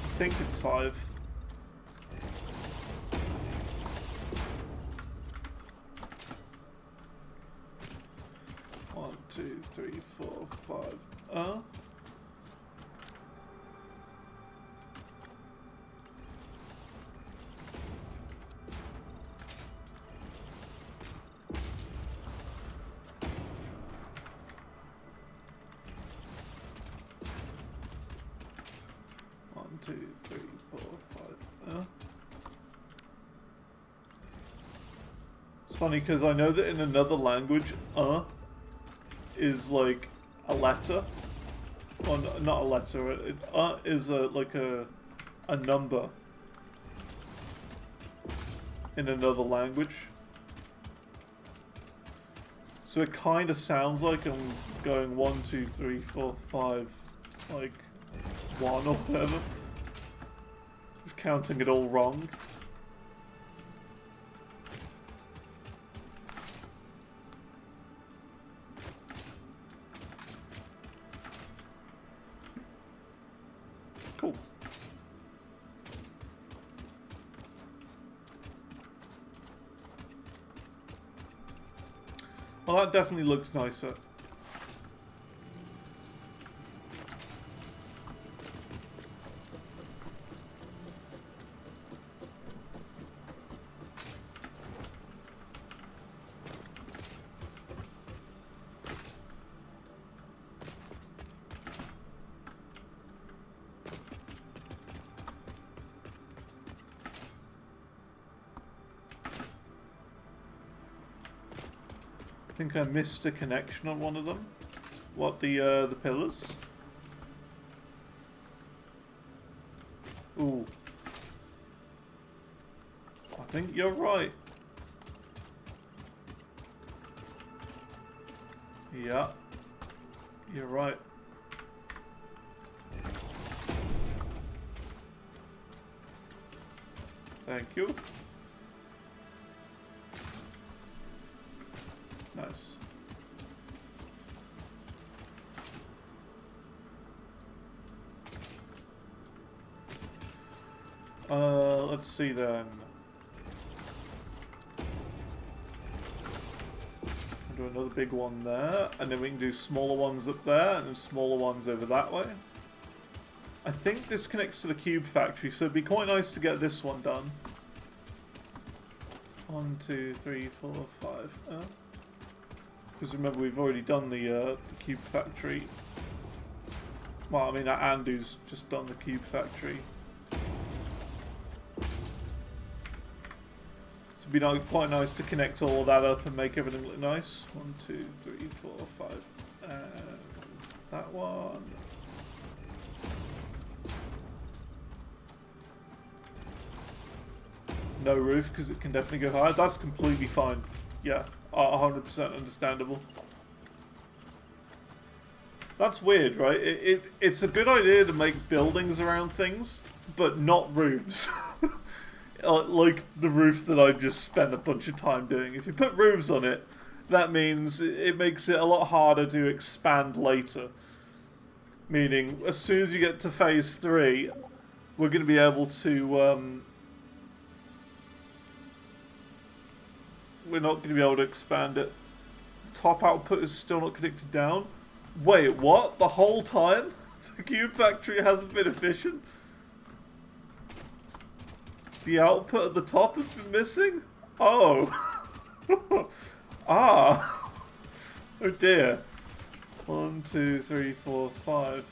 I think it's 5. One, 2, 3, 4, 5. 2, 3, 4, 5. It's funny because I know that in another language, is like a letter. Well, not a letter. Is like a number in another language. So it kind of sounds like I'm going 1, 2, 3, 4, 5, like 1 or whatever. Just counting it all wrong. Well, that definitely looks nicer. I think I missed a connection on one of them. What, the pillars? Ooh. I think you're right. Yeah. You're right. Thank you. Nice. Let's see then. Do another big one there, and then we can do smaller ones up there, and then smaller ones over that way. I think this connects to the cube factory, so it'd be quite nice to get this one done. 1, 2, 3, 4, 5. Because remember, we've already done the cube factory. Well, I mean, Andu's just done the cube factory. So it'd be quite nice to connect all of that up and make everything look nice. 1, 2, 3, 4, 5. And that one. No roof, because it can definitely go higher. That's completely fine. Yeah, 100% understandable. That's weird, right? It's a good idea to make buildings around things, but not roofs. Like the roof that I just spent a bunch of time doing. If you put roofs on it, that means it makes it a lot harder to expand later. Meaning, as soon as you get to phase 3, we're going to be able to... we're not going to be able to expand it. The top output is still not connected down. Wait, what? The whole time? The cube factory hasn't been efficient? The output at the top has been missing? Oh. Ah. Oh dear. 1, 2, 3, 4, 5.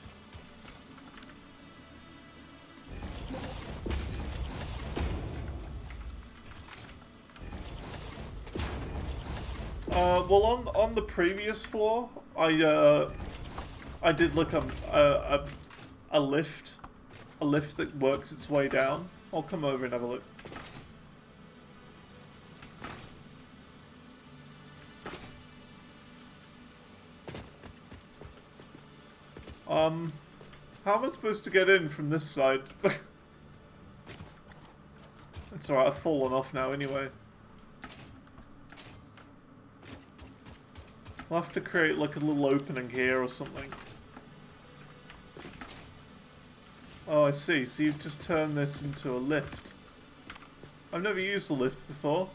Well, on the previous floor, I did look a lift that works its way down. I'll come over and have a look. How am I supposed to get in from this side? It's alright, I've fallen off now anyway. I'll have to create like a little opening here or something. Oh, I see. So you've just turned this into a lift. I've never used a lift before.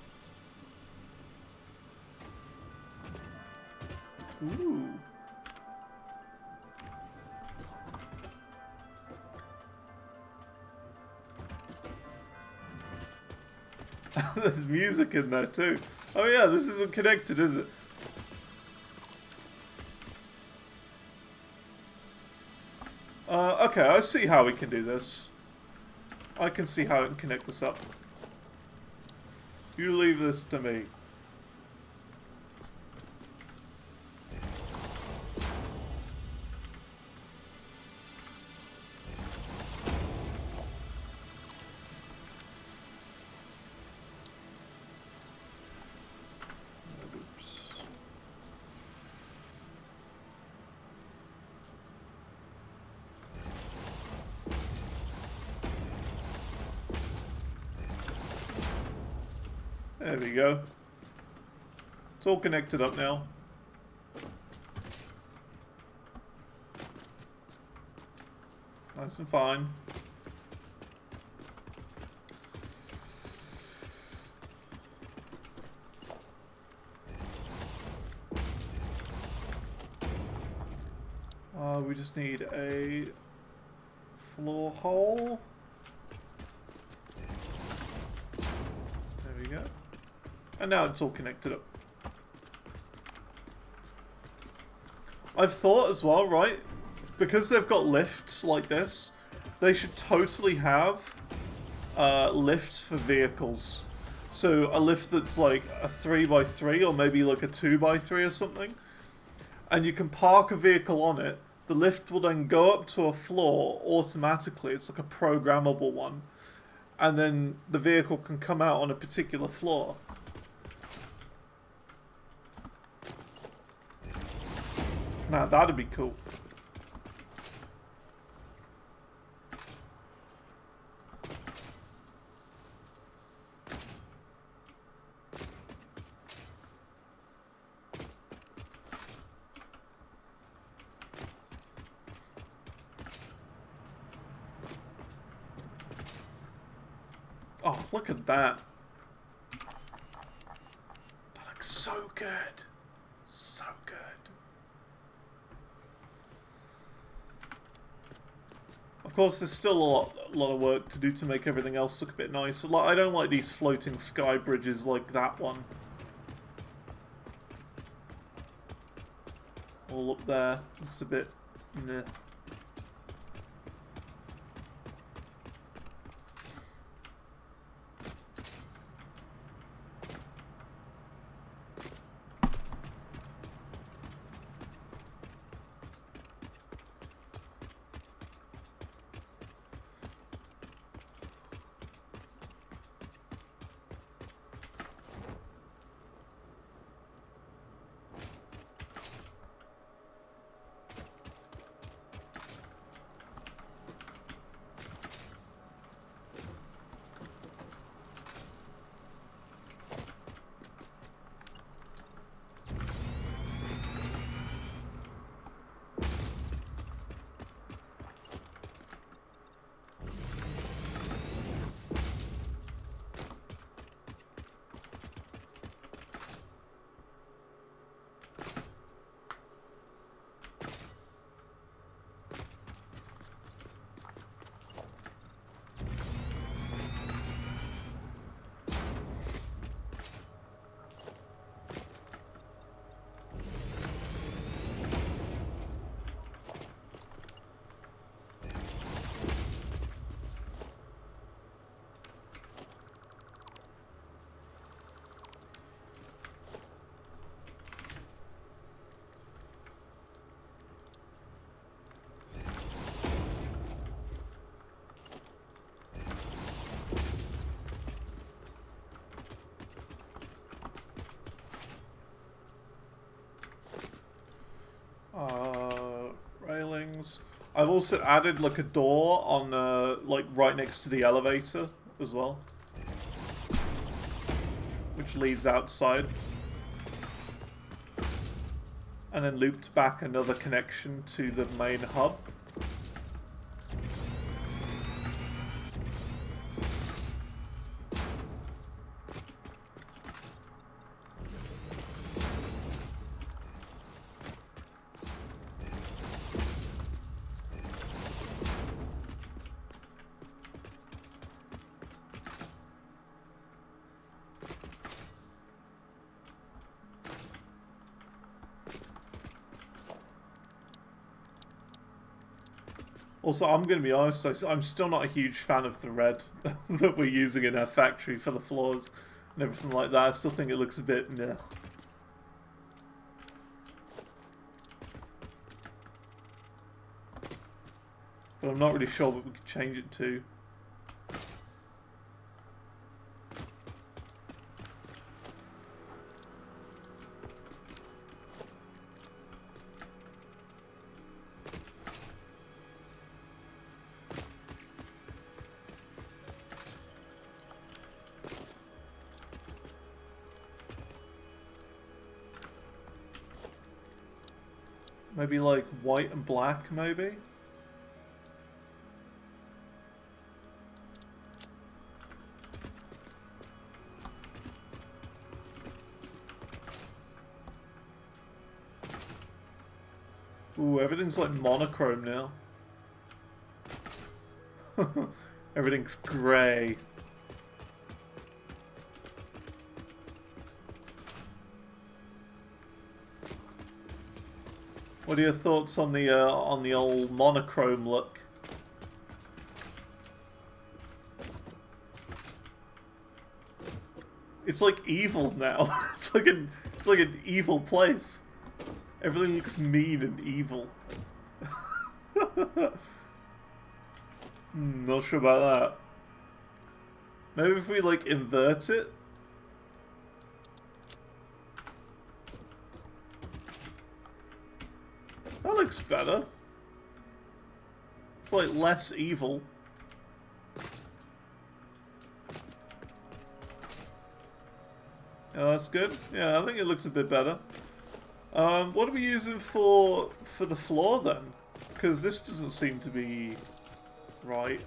Ooh. There's music in there too. Oh yeah, this isn't connected, is it? Okay, I see how we can do this. I can see how we can connect this up. You leave this to me. There we go. It's all connected up now. Nice and fine. We just need a floor hole. There we go. And now it's all connected up. I've thought as well, right? Because they've got lifts like this, they should totally have lifts for vehicles. So a lift that's like a 3x3 or maybe like a 2x3 or something. And you can park a vehicle on it. The lift will then go up to a floor automatically. It's like a programmable one. And then the vehicle can come out on a particular floor. Now that'd be cool. Oh, look at that. That looks so good. So good. Of course, there's still a lot of work to do to make everything else look a bit nice. Like, I don't like these floating sky bridges like that one. All up there. Looks a bit meh. Railings. I've also added like a door on like right next to the elevator as well, which leads outside, and then looped back another connection to the main hub. Also, I'm going to be honest, I'm still not a huge fan of the red that we're using in our factory for the floors and everything like that. I still think it looks a bit meh. But I'm not really sure what we could change it to. Maybe like white and black, maybe? Ooh, everything's like monochrome now. Everything's grey. What are your thoughts on the old monochrome look? It's like evil now. It's like an evil place. Everything looks mean and evil. Not sure about that. Maybe if we like invert it. That looks better. It's like less evil. Yeah, that's good. Yeah, I think it looks a bit better. What are we using for the floor then? Because this doesn't seem to be right.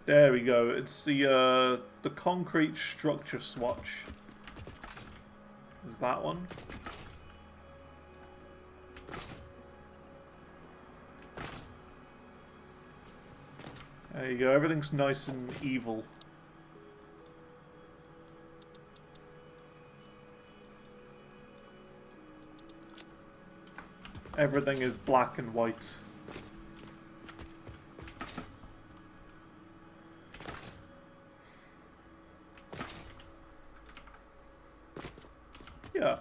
There we go. It's the concrete structure swatch. Is that one? There you go. Everything's nice and evil. Everything is black and white. Yeah.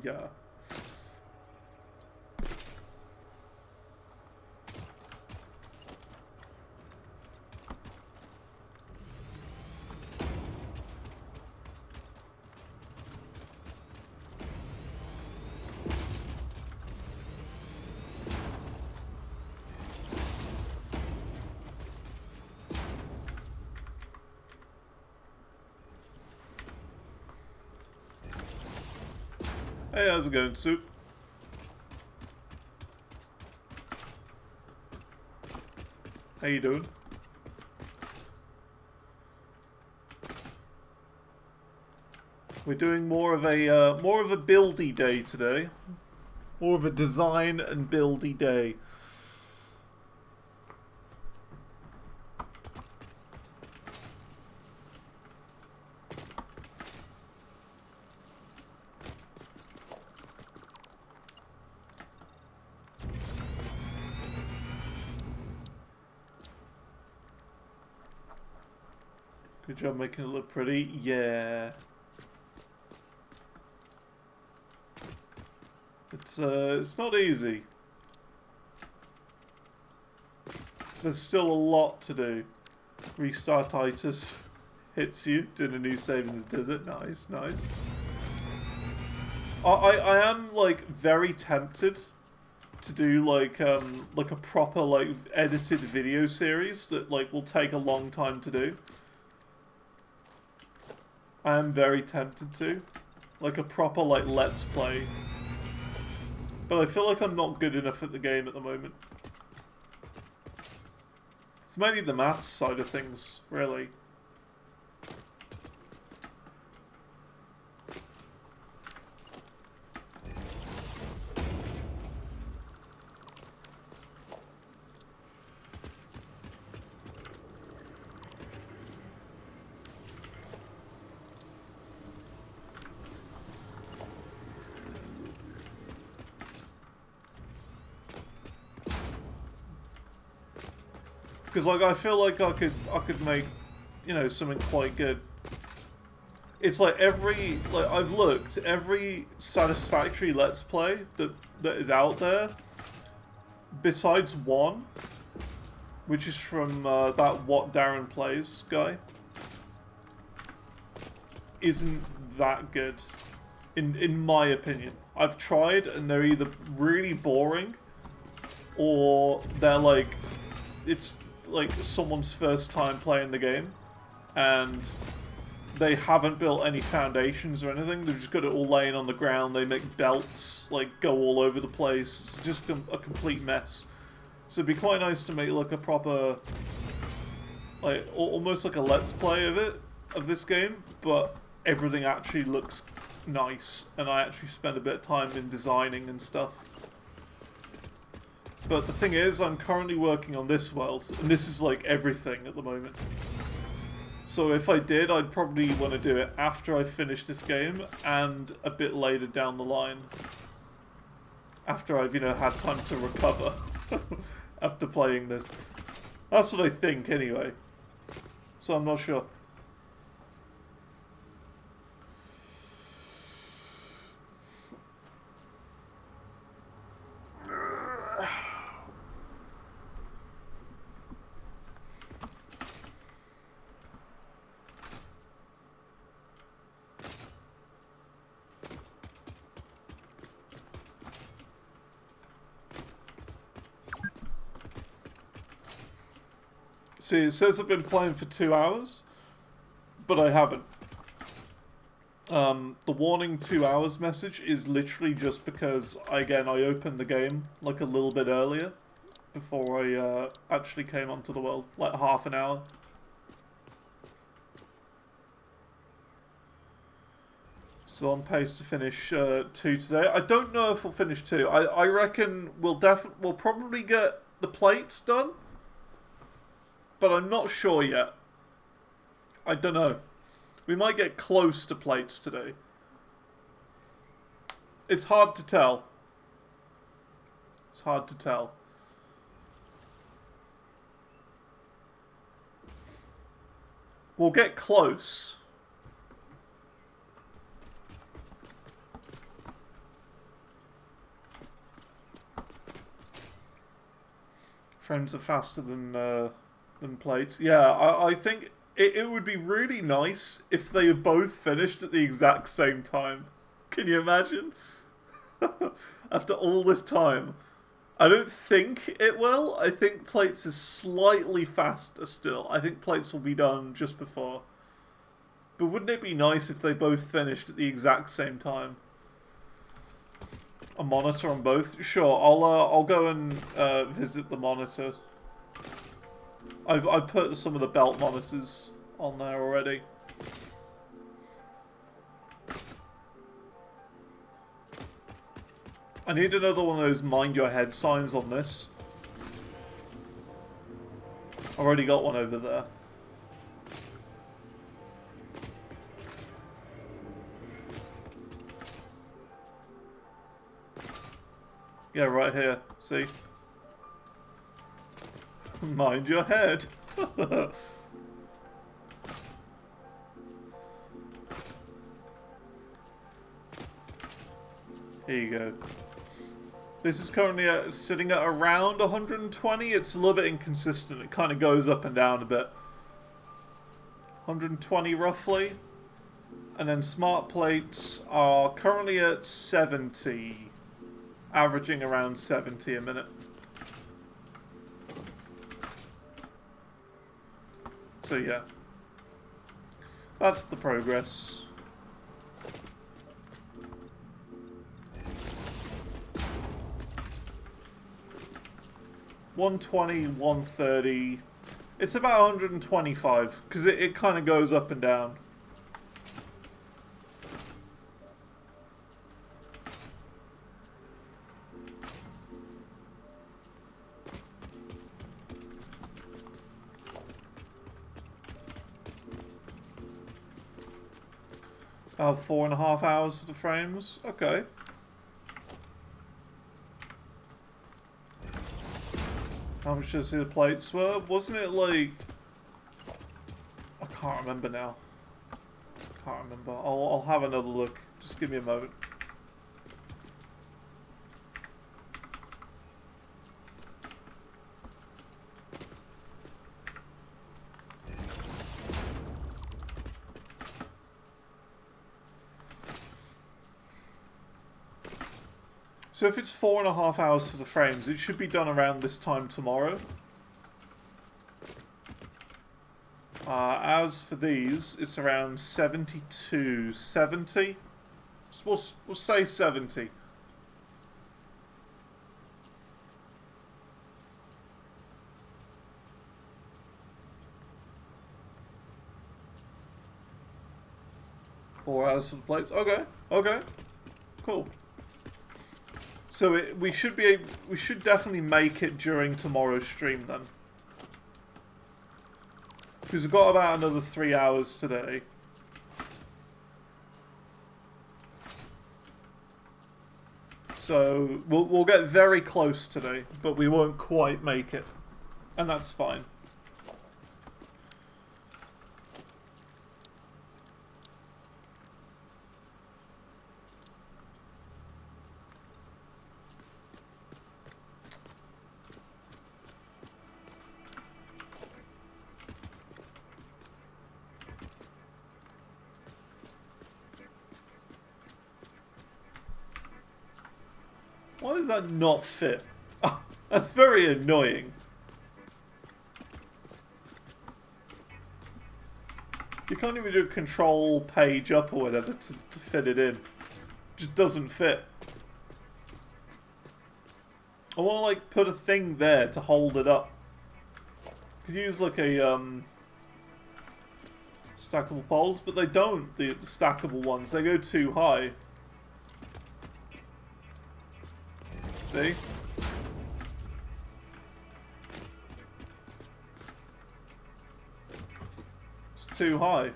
Yeah. Hey, how's it going, Soup? How you doing? We're doing more of a buildy day today. More of a design and buildy day. Good job making it look pretty. Yeah. It's not easy. There's still a lot to do. Restartitis hits you. Doing a new save in the desert. Nice, nice. I am like very tempted to do like a proper like edited video series that like will take a long time to do. I am very tempted to. Like a proper like let's play. But I feel like I'm not good enough at the game at the moment. It's mainly the maths side of things, really. Because like I feel like I could make, you know, something quite good. It's like I've looked, every Satisfactory Let's Play that is out there, besides one, which is from that What Darren Plays guy, isn't that good, in my opinion. I've tried, and they're either really boring, or they're like, it's like someone's first time playing the game, and they haven't built any foundations or anything. They've just got it all laying on the ground. They make belts like go all over the place. It's just a complete mess. So it'd be quite nice to make like a proper, like almost like a let's play of this game, but everything actually looks nice, and I actually spend a bit of time in designing and stuff. But the thing is, I'm currently working on this world, and this is like everything at the moment. So if I did, I'd probably want to do it after I finish this game, and a bit later down the line. After I've, had time to recover after playing this. That's what I think, anyway. So I'm not sure. See, it says I've been playing for 2 hours, but I haven't. The warning 2 hours message is literally just because, again, I opened the game like a little bit earlier before I actually came onto the world, like half an hour. So on pace to finish 2 today. I don't know if we'll finish 2. I reckon we'll probably get the plates done. But I'm not sure yet. I don't know. We might get close to plates today. It's hard to tell. It's hard to tell. We'll get close. Frames are faster than plates. Yeah, I think it would be really nice if they both finished at the exact same time. Can you imagine? After all this time. I don't think it will. I think plates is slightly faster still. I think plates will be done just before. But wouldn't it be nice if they both finished at the exact same time? A monitor on both? Sure, I'll go and visit the monitor. I've put some of the belt monitors on there already. I need another one of those mind your head signs on this. I've already got one over there. Yeah, right here. See? Mind your head. Here you go. This is currently sitting at around 120. It's a little bit inconsistent. It kind of goes up and down a bit. 120 roughly. And then smart plates are currently at 70. Averaging around 70 a minute. So yeah, that's the progress. $120, $130. It's about 125 because it kind of goes up and down. About 4.5 hours of the frames. Okay. How much did I see the plates were? Wasn't it like... I can't remember now. Can't remember. I'll have another look. Just give me a moment. So if it's 4.5 hours to the frames, it should be done around this time tomorrow. As for these, it's around 72, 70. We'll say 70. Four hours for the plates. Okay, okay, cool. So we should definitely make it during tomorrow's stream then, because we've got about another 3 hours today. So we'll get very close today, but we won't quite make it, and that's fine. Why does that not fit? Oh, that's very annoying. You can't even do a control page up or whatever to fit it in. It just doesn't fit. I want to like put a thing there to hold it up. Could use like a stackable poles, but they don't. The stackable ones, they go too high. See? It's too high.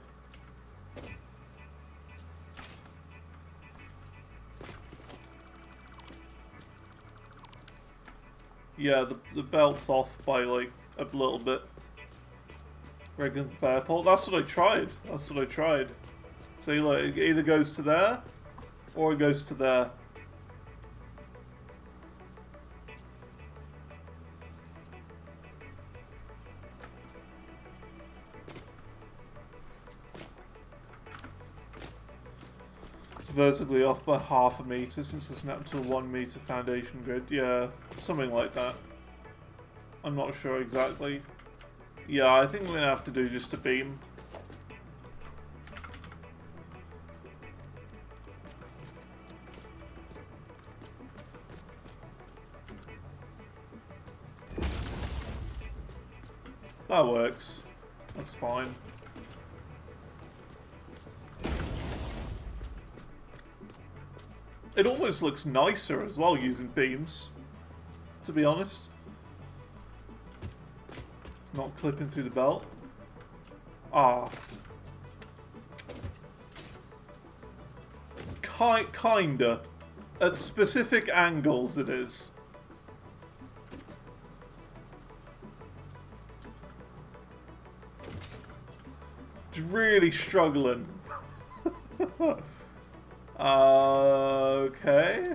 Yeah, the belt's off by like a little bit. Regular fairport. That's what I tried. That's what I tried. See, like it either goes to there or it goes to there. Vertically off by 1/2 meter since it's snapped to a 1 meter foundation grid. Yeah, something like that. I'm not sure exactly. Yeah, I think we're gonna have to do just a beam. That works. That's fine. It almost looks nicer as well using beams, to be honest. Not clipping through the belt. Ah. Kinda. At specific angles it is. Just really struggling. Okay.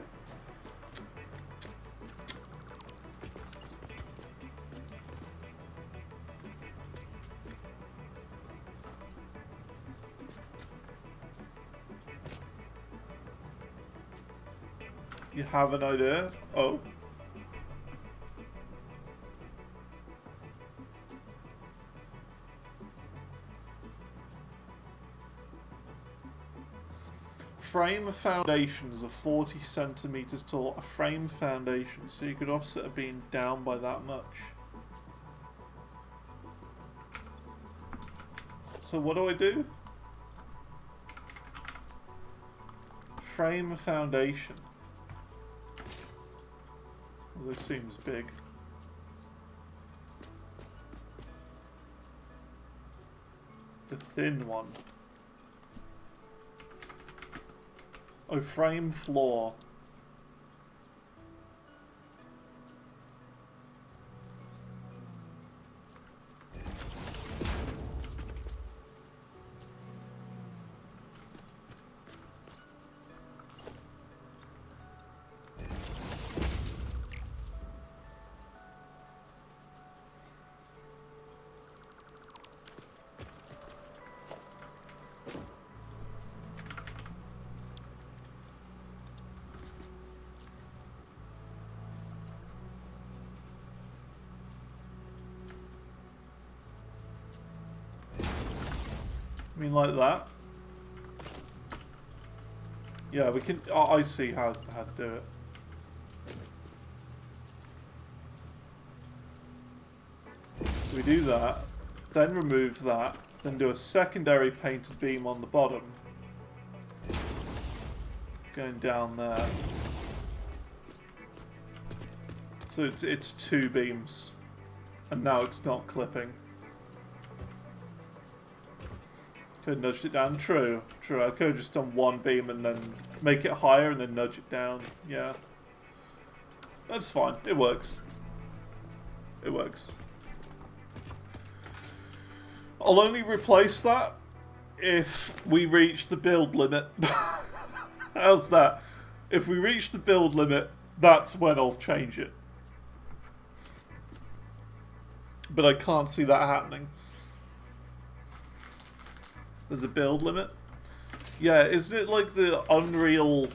You have an idea? Oh. Frame foundations are 40 centimeters tall. A frame foundation, so you could offset a beam down by that much. So what do I do? Frame foundation. Well, this seems big. The thin one. Oh, frame floor. I mean, like that. Yeah, we can. I see how to do it. So we do that, then remove that, then do a secondary painted beam on the bottom, going down there. So it's 2 beams, and now it's not clipping. Could have nudged it down. True. I could have just done 1 beam and then make it higher and then nudge it down. Yeah. That's fine. It works. It works. I'll only replace that if we reach the build limit. How's that? If we reach the build limit, that's when I'll change it. But I can't see that happening. There's a build limit? Yeah, isn't it like the Unreal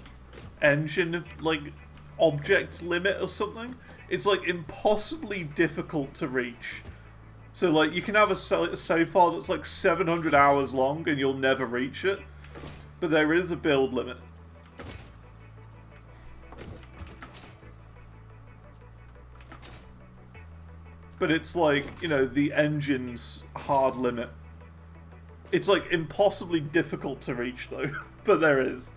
Engine, like, object limit or something? It's, like, impossibly difficult to reach. So, like, you can have a save file that's, like, 700 hours long and you'll never reach it. But there is a build limit. But it's, like, you know, the engine's hard limit. It's, like, impossibly difficult to reach, though. But there is.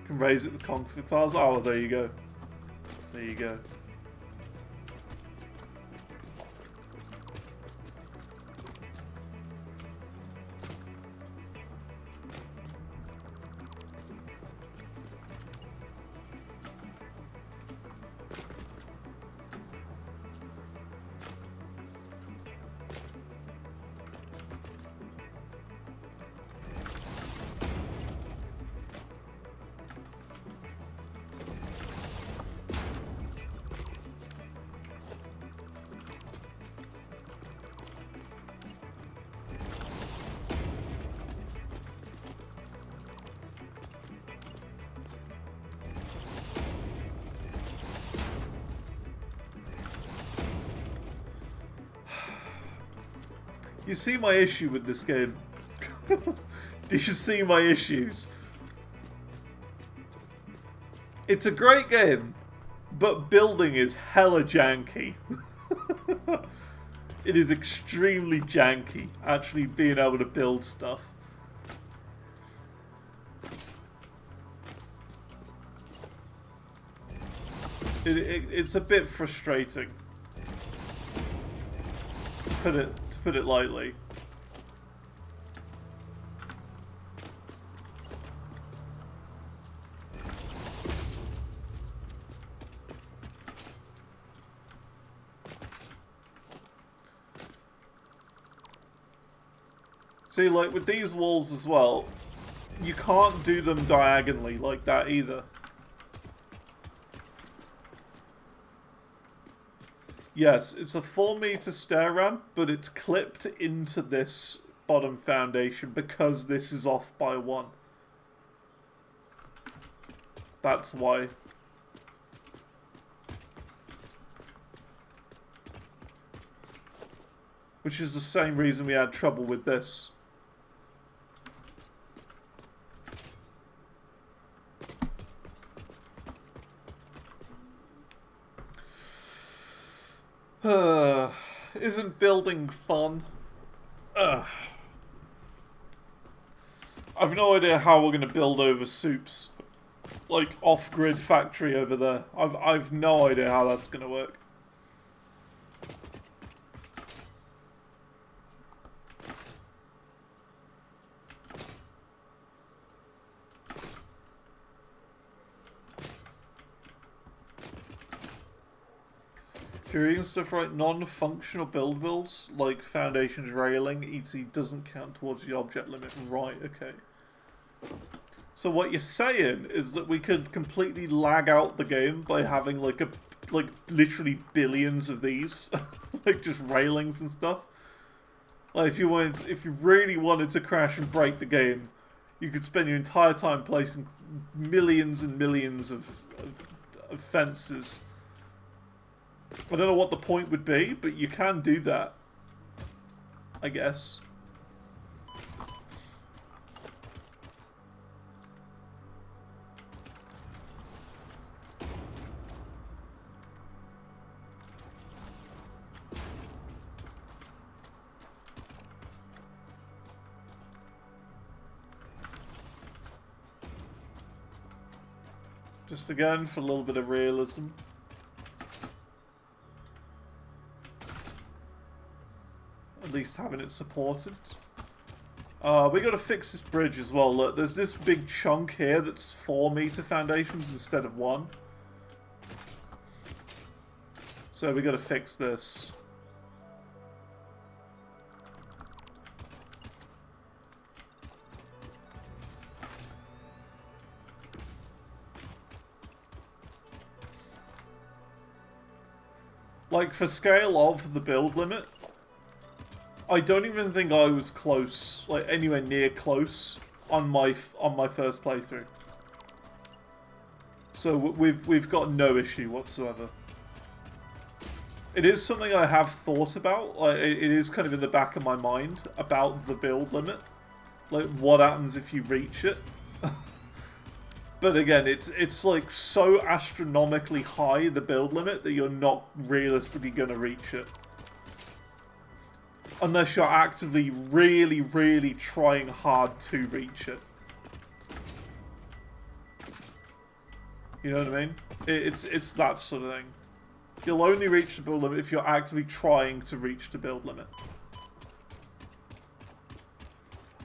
You can raise it with config files. Oh, there you go. There you go. You see my issue with this game? Do you see my issues? It's a great game, but building is hella janky. It is extremely janky, actually being able to build stuff. It's a bit frustrating. To put it lightly. See, like with these walls as well, you can't do them diagonally like that either. Yes, it's a 4-meter stair ramp, but it's clipped into this bottom foundation because this is off by 1. That's why. Which is the same reason we had trouble with this. Isn't building fun? I've no idea how we're gonna build over Soup's, like, off-grid factory over there. I've no idea how that's gonna work. If you're reading stuff right, non-functional build builds, like foundations, railing, etc. doesn't count towards the object limit. Right, okay. So what you're saying is that we could completely lag out the game by having like literally billions of these, like just railings and stuff. Like if you really wanted to crash and break the game, you could spend your entire time placing millions and millions of fences. I don't know what the point would be, but you can do that. I guess. Just again for a little bit of realism. At least having it supported. We gotta fix this bridge as well. Look, there's this big chunk here that's 4-meter foundations instead of 1. So we gotta fix this. Like, for scale of the build limit, I don't even think I was close, like anywhere near close, on my first playthrough. So we've got no issue whatsoever. It is something I have thought about. Like, it is kind of in the back of my mind about the build limit, like what happens if you reach it. But again, it's like so astronomically high, the build limit, that you're not realistically going to reach it. Unless you're actively really, really trying hard to reach it. You know what I mean? It's that sort of thing. You'll only reach the build limit if you're actively trying to reach the build limit.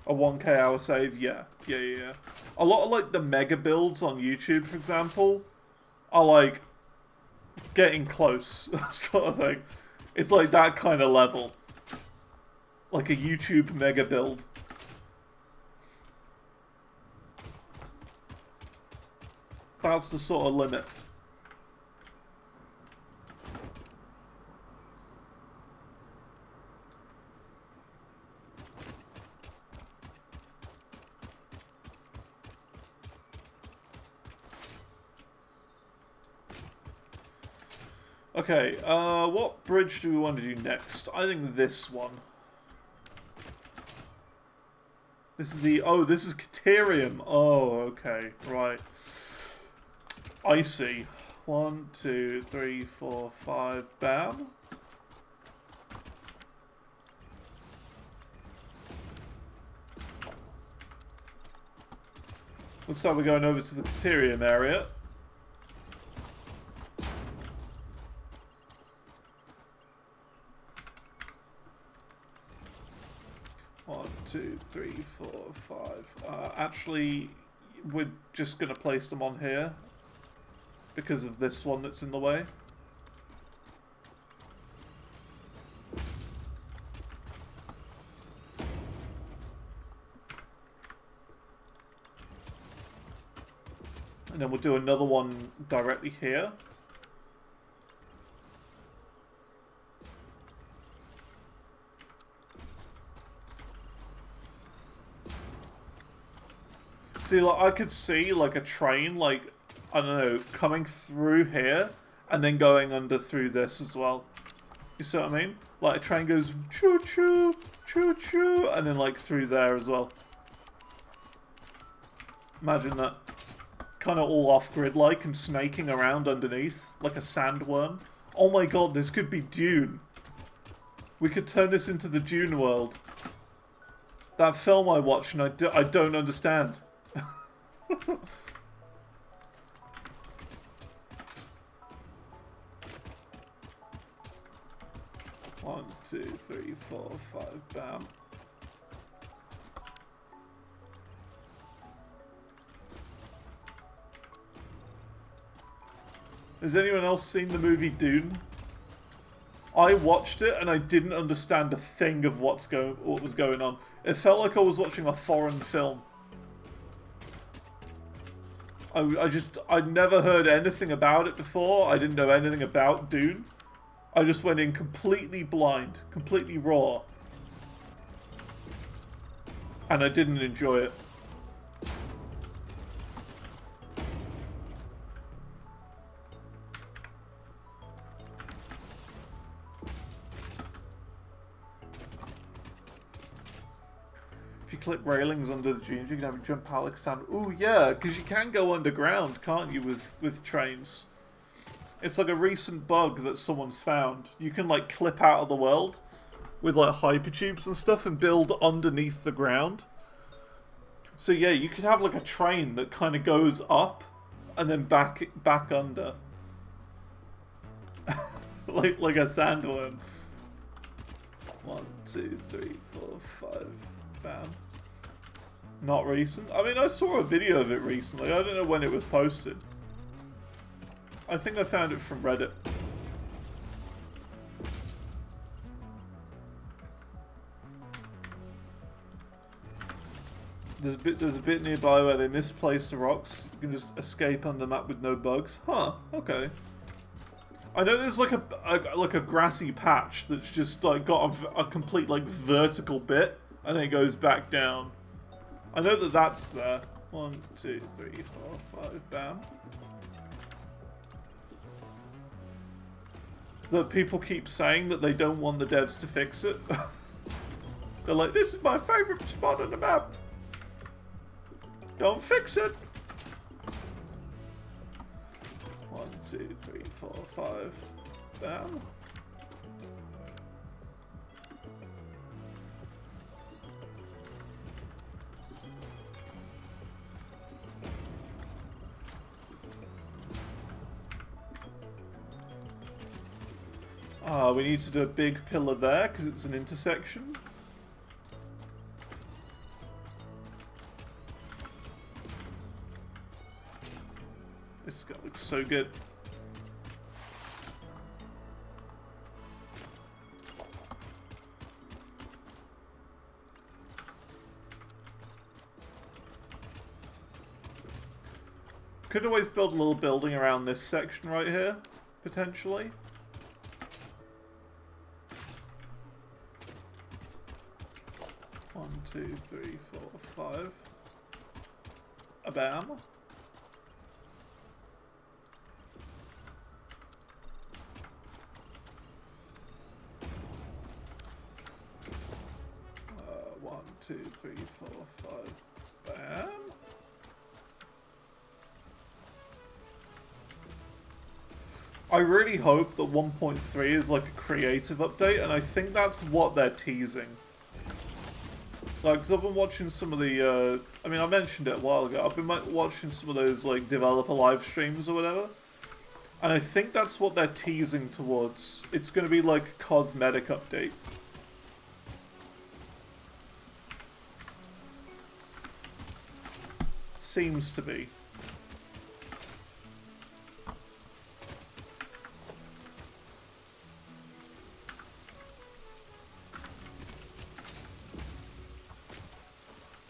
A 1k hour save, yeah. Yeah. A lot of, like, the mega builds on YouTube, for example, are, like, getting close, sort of thing. It's like that kind of level. Like a YouTube mega build. That's the sort of limit. Okay, what bridge do we want to do next? I think this one. This is the... Oh, this is Caterium. Oh, okay. Right. I see. 1, 2, 3, 4, 5. Bam. Looks like we're going over to the Caterium area. One, 2, 3, 4, 5. Actually, we're just going to place them on here because of this one that's in the way. And then we'll do another one directly here. See, like, I could see, like, a train, like, I don't know, coming through here, and then going under through this as well. You see what I mean? Like, a train goes choo-choo, choo-choo, and then, like, through there as well. Imagine that. Kind of all off-grid-like and snaking around underneath, like a sandworm. Oh my god, this could be Dune. We could turn this into the Dune world. That film I watched and I don't understand. 1, 2, 3, 4, 5, bam. Has anyone else seen the movie Dune? I watched it and I didn't understand a thing of what was going on. It felt like I was watching a foreign film. I'd never heard anything about it before. I didn't know anything about Dune. I just went in completely blind, completely raw. And I didn't enjoy it. If you click railings under the dunes, you can have a jump pallet stand. Ooh, yeah, because you can go underground, can't you, with trains? It's like a recent bug that someone's found. You can, like, clip out of the world with, like, hypertubes and stuff and build underneath the ground. So, yeah, you could have, like, a train that kind of goes up and then back under. like a sandworm. 1, 2, 3, 4, 5. Bam. Not recent. I mean, I saw a video of it recently. I don't know when it was posted. I think I found it from Reddit. There's a bit nearby where they misplaced the rocks. You can just escape on the map with no bugs. Huh, okay. I know there's like a grassy patch that's just like got a complete like vertical bit and then it goes back down. I know that that's there. 1, 2, 3, 4, 5, bam. That people keep saying that they don't want the devs to fix it. They're like, this is my favorite spot on the map. Don't fix it. 1, 2, 3, 4, 5. Bam. We need to do a big pillar there because it's an intersection. This is gonna look so good. Could always build a little building around this section right here, potentially. One, 2, 3, 4, 5. A bam. One, 2, 3, 4, 5. Bam. I really hope that 1.3 is like a creative update, and I think that's what they're teasing. Like, because I've been watching some of the, I mean, I mentioned it a while ago, I've been watching some of those, like, developer live streams or whatever, and I think that's what they're teasing towards. It's going to be like a cosmetic update. Seems to be.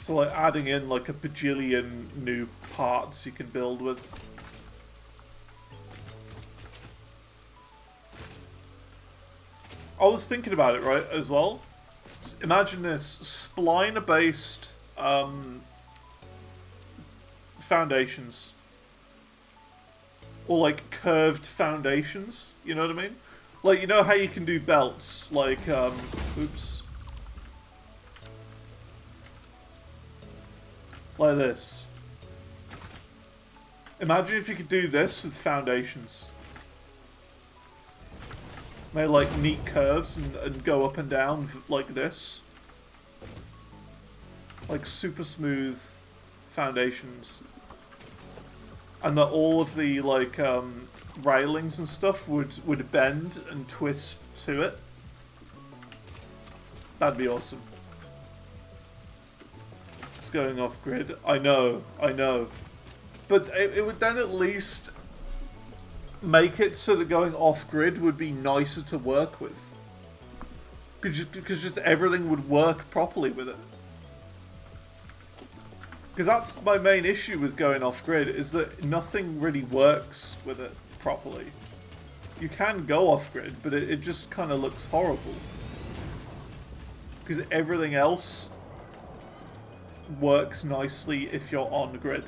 So like adding in like a bajillion new parts you can build with. I was thinking about it, right, as well. Imagine this, spline-based foundations. Or like curved foundations, you know what I mean? Like, you know how you can do belts, like, oops. Like this. Imagine if you could do this with foundations. Made like neat curves and go up and down like this. Like super smooth foundations. And that all of the like railings and stuff would bend and twist to it. That'd be awesome. Going off grid. I know. But it would then at least make it so that going off grid would be nicer to work with. Because just everything would work properly with it. Because that's my main issue with going off grid, is that nothing really works with it properly. You can go off grid, but it just kind of looks horrible. Because everything else works nicely if you're on grid.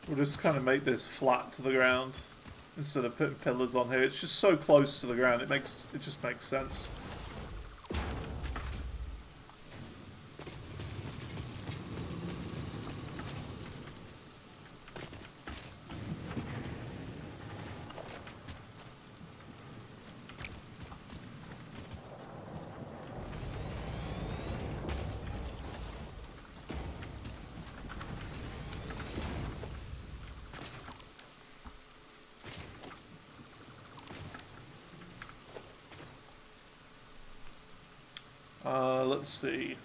We'll just kind of make this flat to the ground instead of putting pillars on here. It's just so close to the ground. It just makes sense. Let's see.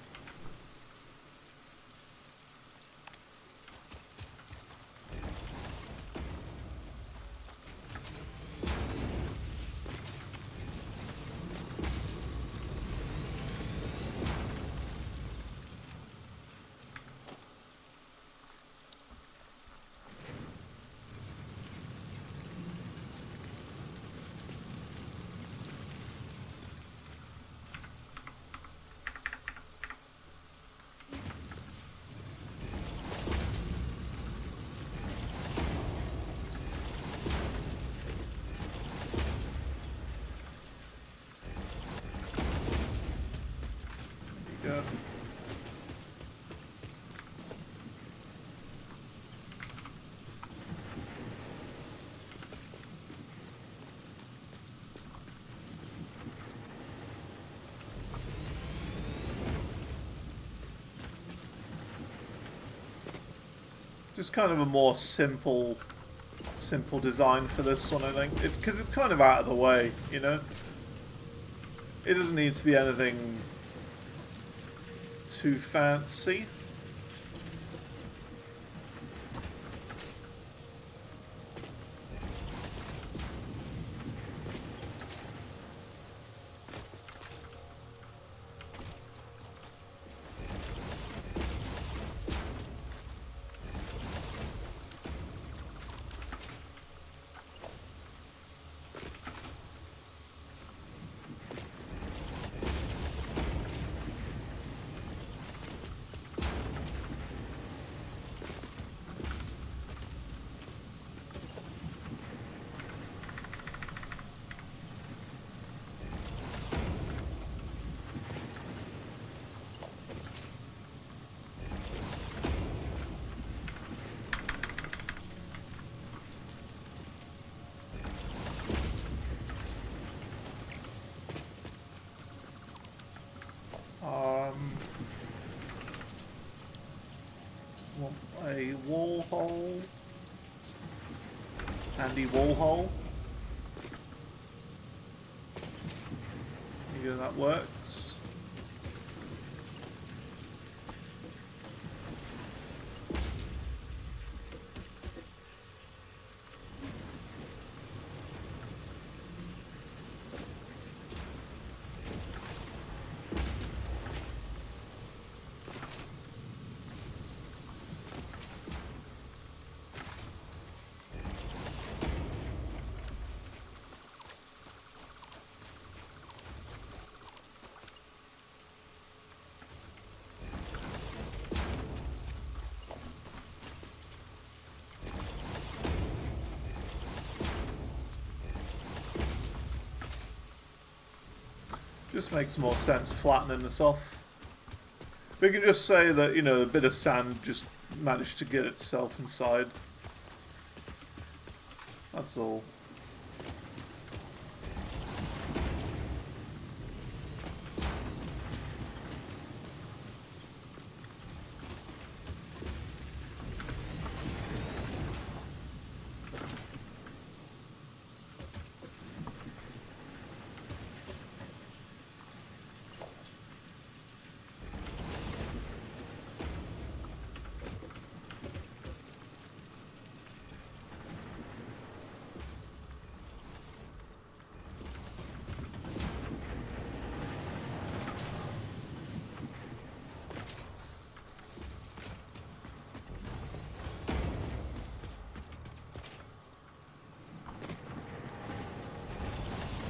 Yeah. Just kind of a more simple design for this one, I think. Because it's kind of out of the way, you know? It doesn't need to be anything too fancy. Want a wall hole. Handy wall hole. Maybe that works. Just makes more sense flattening this off. We can just say that, you know, a bit of sand just managed to get itself inside. That's all.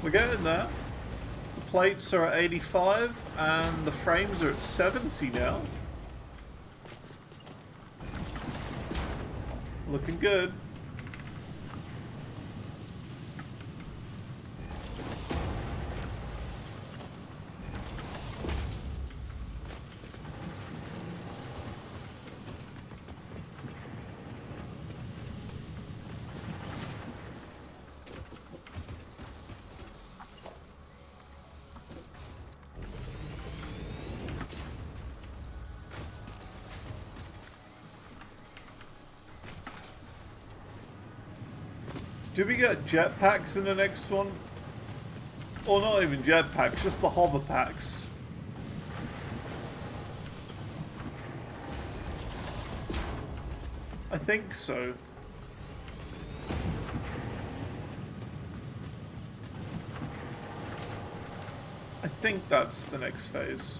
We're getting there. The plates are at 85 and the frames are at 70 now. Looking good. Do we get jetpacks in the next one? Or not even jetpacks, just the hover packs. I think so. I think that's the next phase.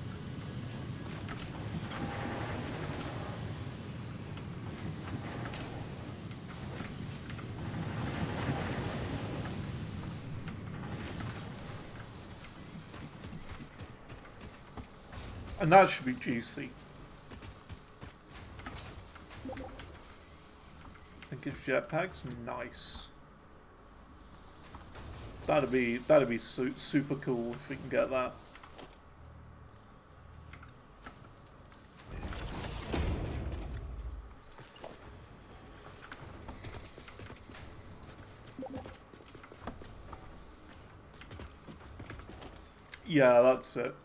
And that should be juicy. I think it's jetpacks. Nice. That'd be super cool if we can get that. Yeah, that's it.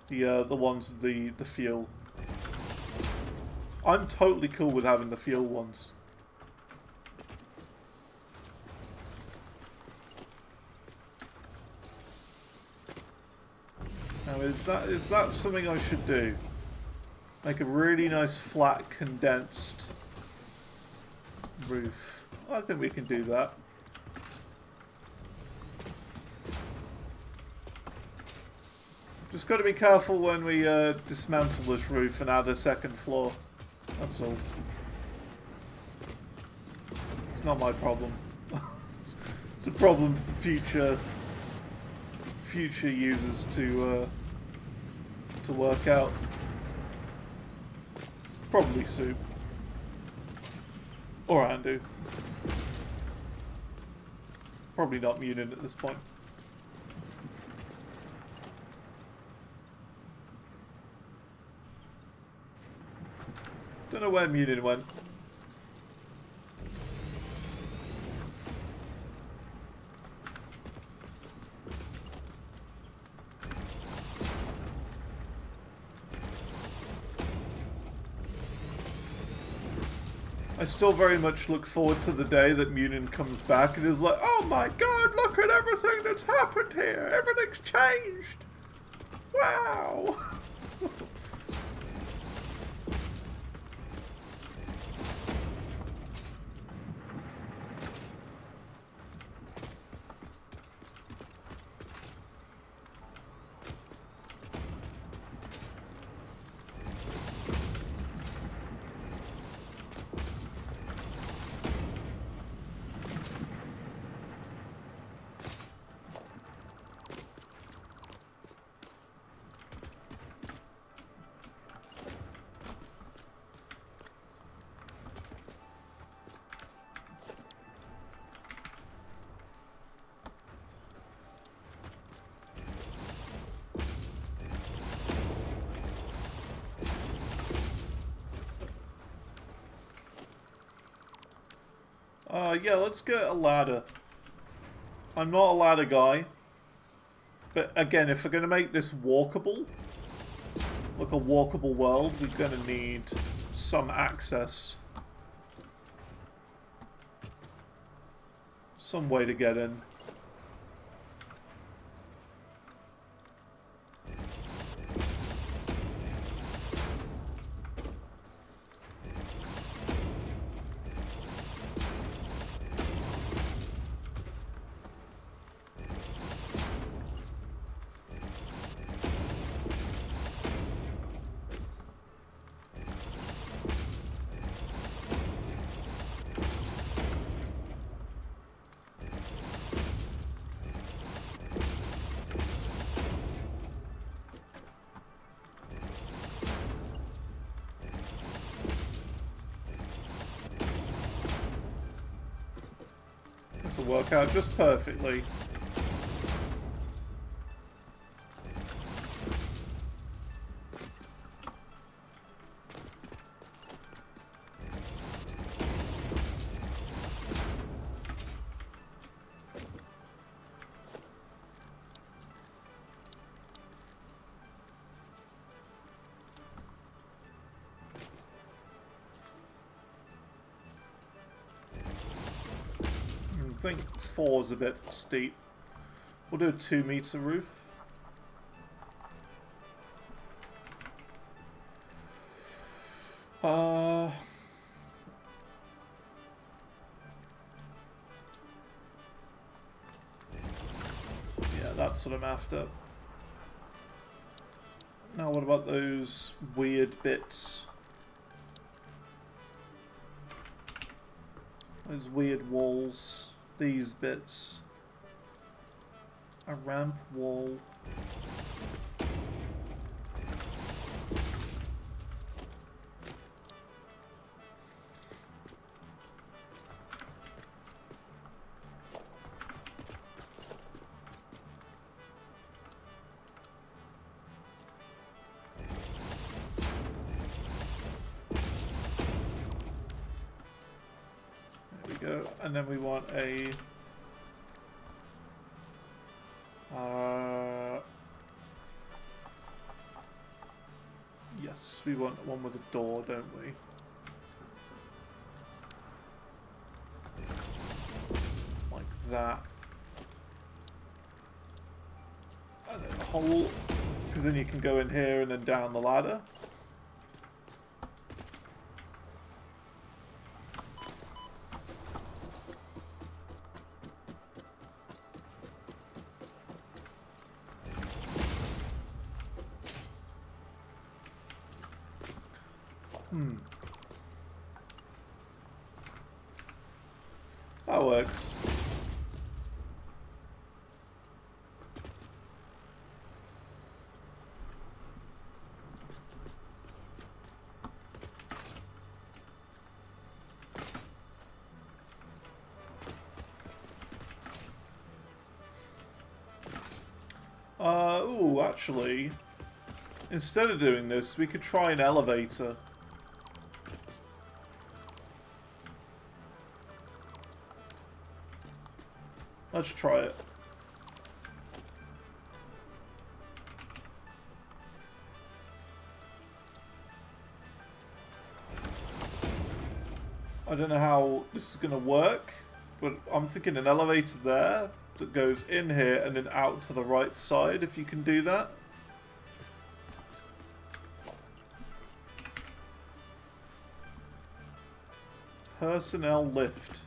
The ones with the fuel. I'm totally cool with having the fuel ones. Now is that something I should do? Make a really nice flat condensed roof. I think we can do that. Just got to be careful when we dismantle this roof and add a second floor. That's all. It's not my problem. It's a problem for future users to work out. Probably Soup or Andu. Probably not Munin at this point. Don't know where Munin went. I still very much look forward to the day that Munin comes back and is like, oh my god, look at everything that's happened here! Everything's changed! Wow! Yeah, let's get a ladder. I'm not a ladder guy. But again, if we're going to make this walkable, like a walkable world, we're going to need some access. Some way to get in. to work out just perfectly. I think 4 is a bit steep. We'll do a 2-meter roof. Yeah, that's what I'm after. Now what about those weird bits? Those weird walls. These bits. A ramp wall. Go, and then we want a yes, we want one with a door, don't we? Like that. And then a hole, because then you can go in here and then down the ladder. That works. Ooh, actually, instead of doing this, we could try an elevator. Let's try it. I don't know how this is going to work, but I'm thinking an elevator there that goes in here and then out to the right side, if you can do that. Personnel lift.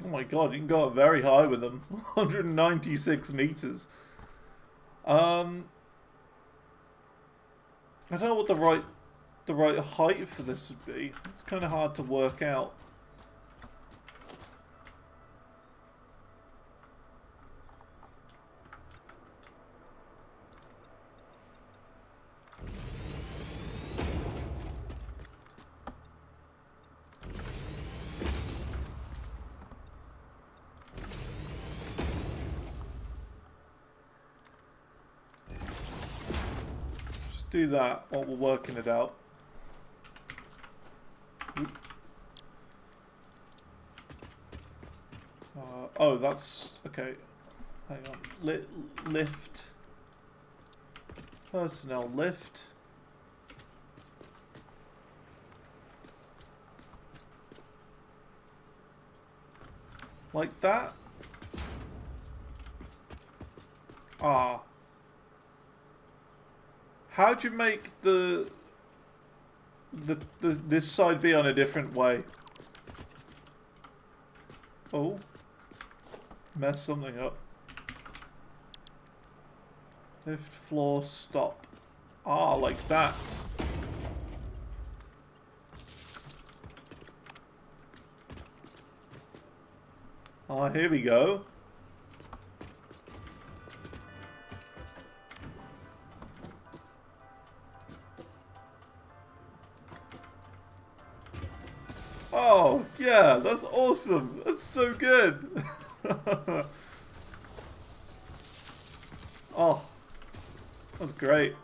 Oh my god, you can go up very high with them. 196 meters. I don't know what the right height for this would be. It's kind of hard to work out. Do that while we're working it out. Oh, that's okay. Hang on. Lift. Personnel lift. Like that. Ah. How'd you make this side be on a different way? Oh. Mess something up. Lift, floor, stop. Ah, like that. Ah, here we go. Oh, yeah, that's awesome. That's so good. Oh, that's great.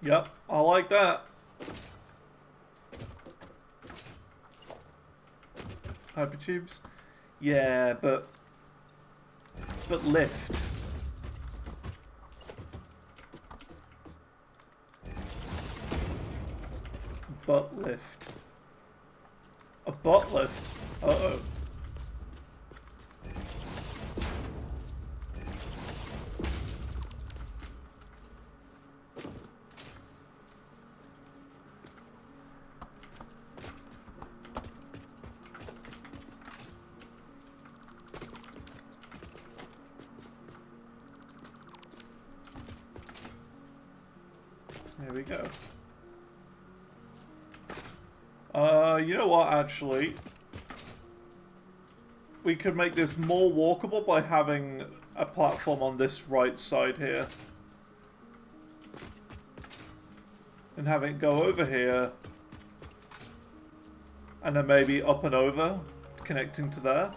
Yep, I like that. Hypertubes. Yeah, but lift. Butt lift. A butt lift. Uh-oh. There we go. You know what, actually? We could make this more walkable by having a platform on this right side here. And having it go over here. And then maybe up and over, connecting to there.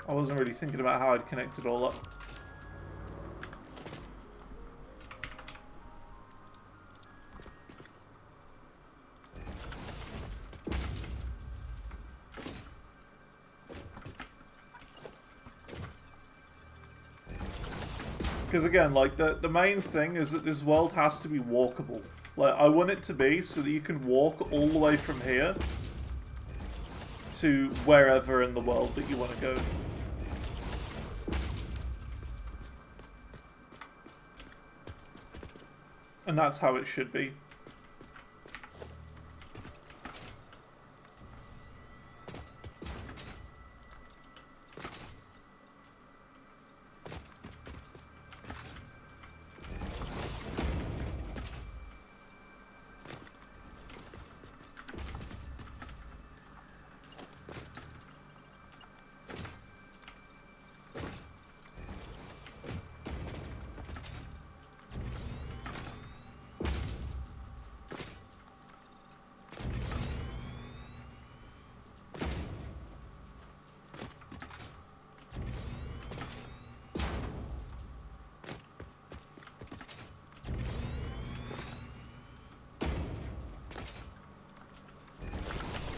I wasn't really thinking about how I'd connect it all up. Because again, like, the main thing is that this world has to be walkable. Like, I want it to be so that you can walk all the way from here to wherever in the world that you want to go. And that's how it should be.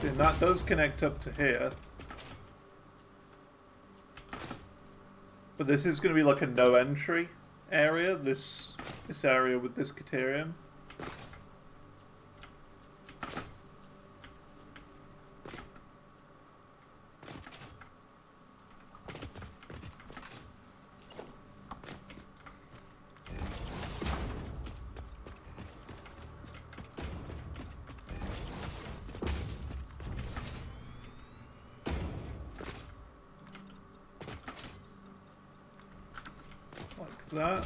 And that does connect up to here. But this is going to be like a no entry area, this area with this Caterium. That.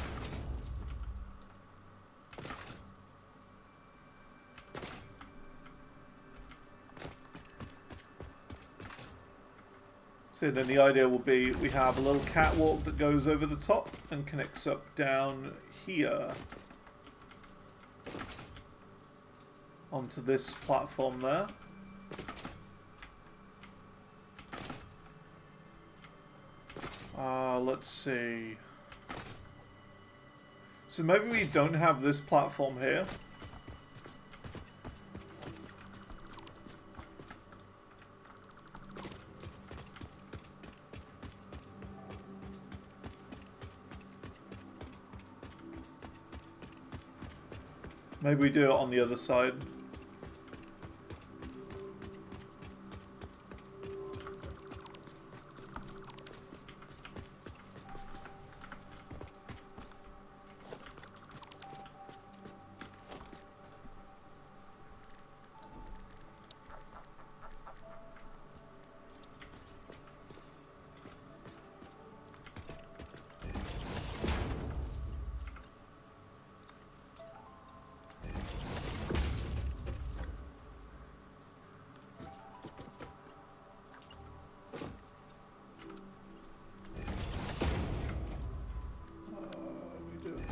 So then the idea will be we have a little catwalk that goes over the top and connects up down here onto this platform there. Let's see. So maybe we don't have this platform here. Maybe we do it on the other side.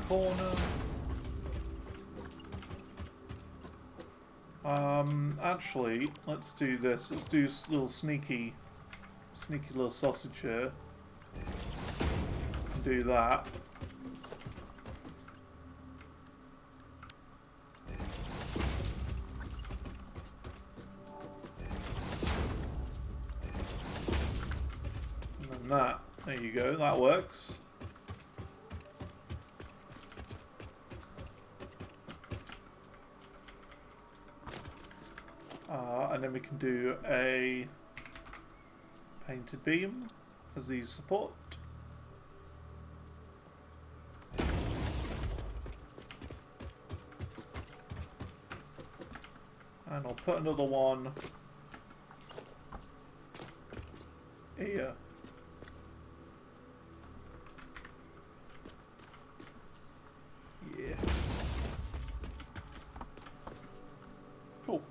Corner. Actually, let's do this. Let's do a little sneaky little sausage here. Do that. And then that. There you go. That works. And then we can do a painted beam as the support. And I'll put another one here. Yeah. Cool.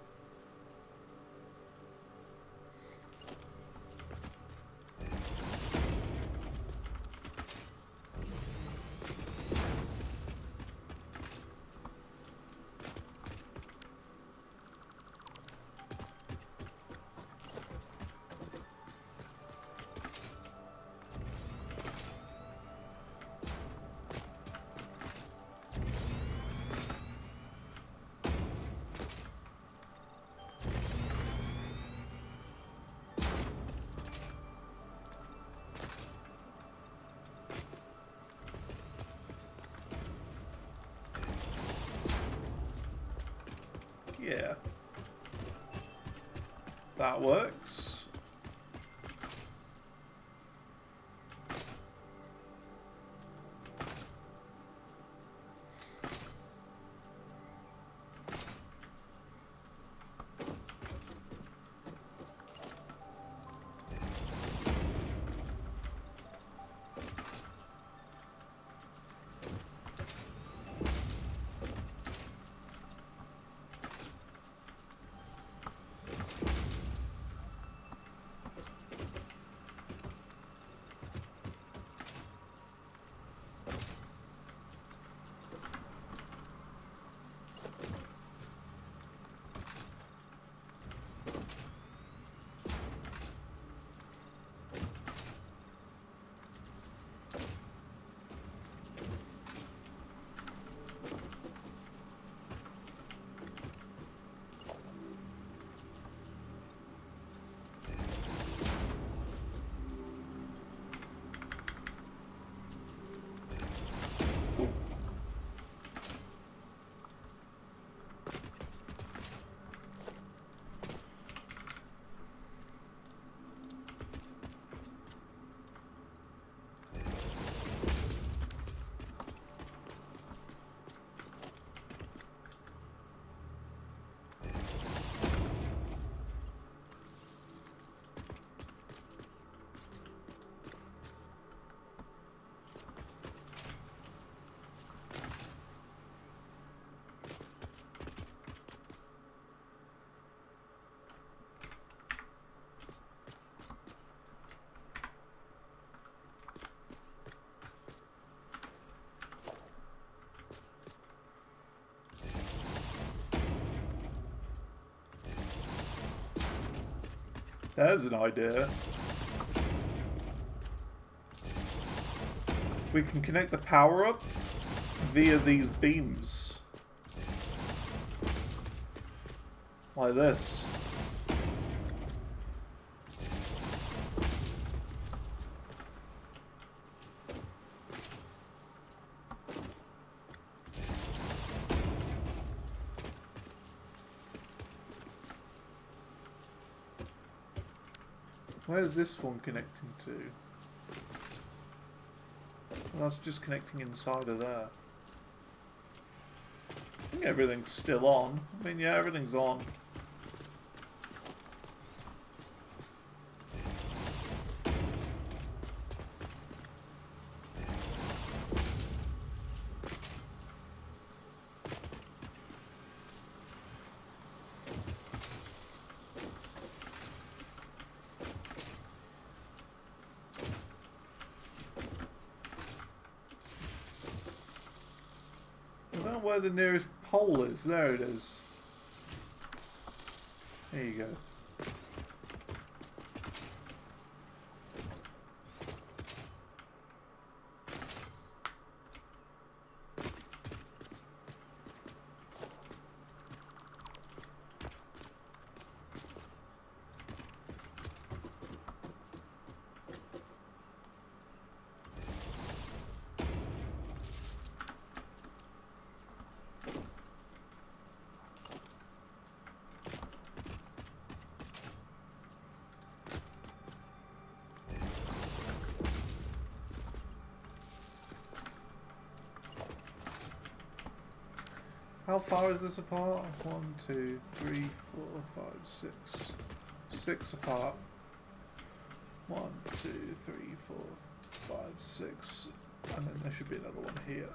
Yeah. That works. There's an idea. We can connect the power up via these beams. Like this. Where's this one connecting to? Well, that's just connecting inside of there. I think everything's still on. I mean, yeah, everything's on. I don't know where the nearest pole is. There it is. There you go. How far is this apart? 1, 2, 3, 4, 5, 6. 6 apart. 1, 2, 3, 4, 5, 6. And then there should be another one here.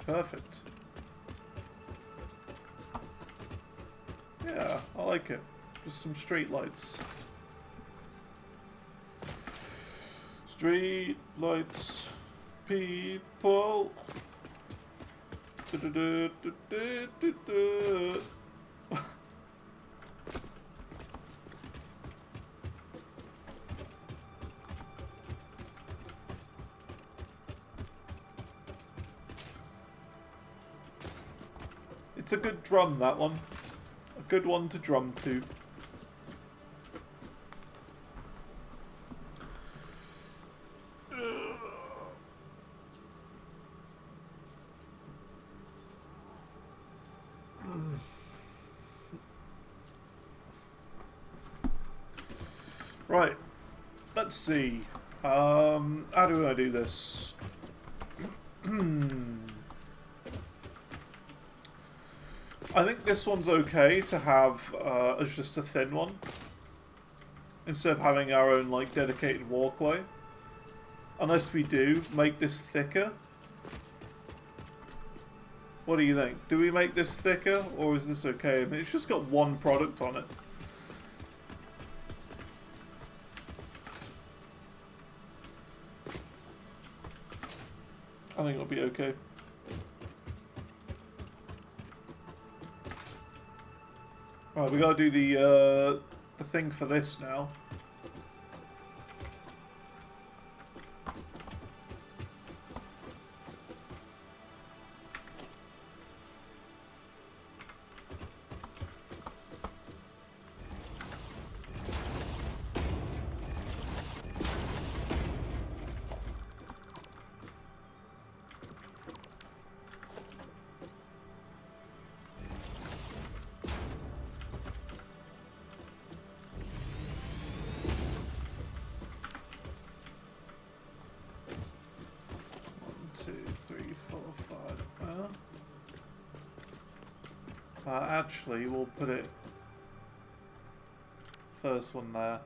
Perfect. Yeah, I like it. Just some street lights. Street lights, people. It's a good drum, that one. A good one to drum to. Right. Let's see. How do I do this? I think this one's okay to have as just a thin one, instead of having our own like dedicated walkway. Unless we do make this thicker. What do you think? Do we make this thicker, or is this okay? I mean, it's just got one product on it. I think it'll be okay. Right, we gotta do the thing for this now. Actually, we'll put it first one there.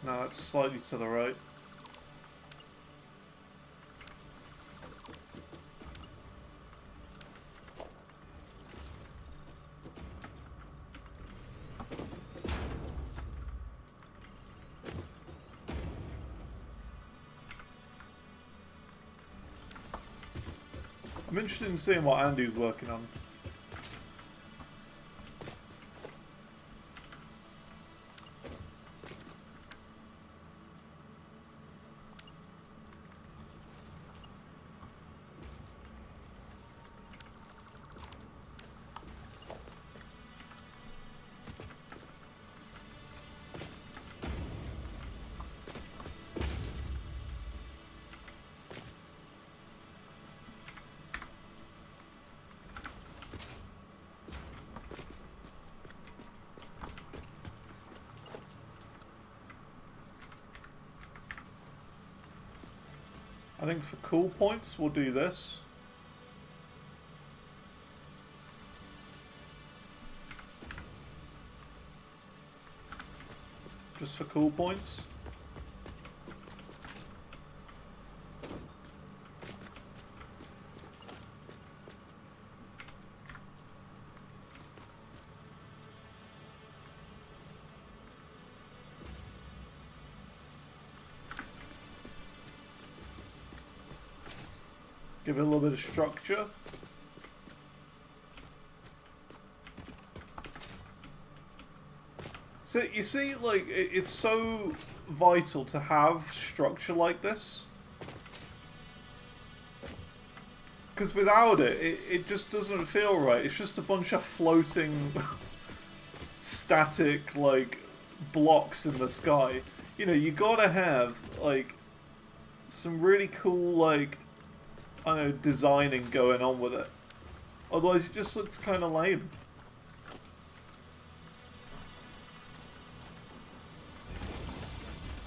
No, it's slightly to the right. I'm interested in seeing what Andu's working on. I think for cool points, we'll do this. Just for cool points. Give it a little bit of structure. So you see, like, it's so vital to have structure like this. Because without it, it just doesn't feel right. It's just a bunch of floating, static, like, blocks in the sky. You know, you gotta have, like, some really cool, like, I don't know, designing going on with it. Otherwise it just looks kind of lame.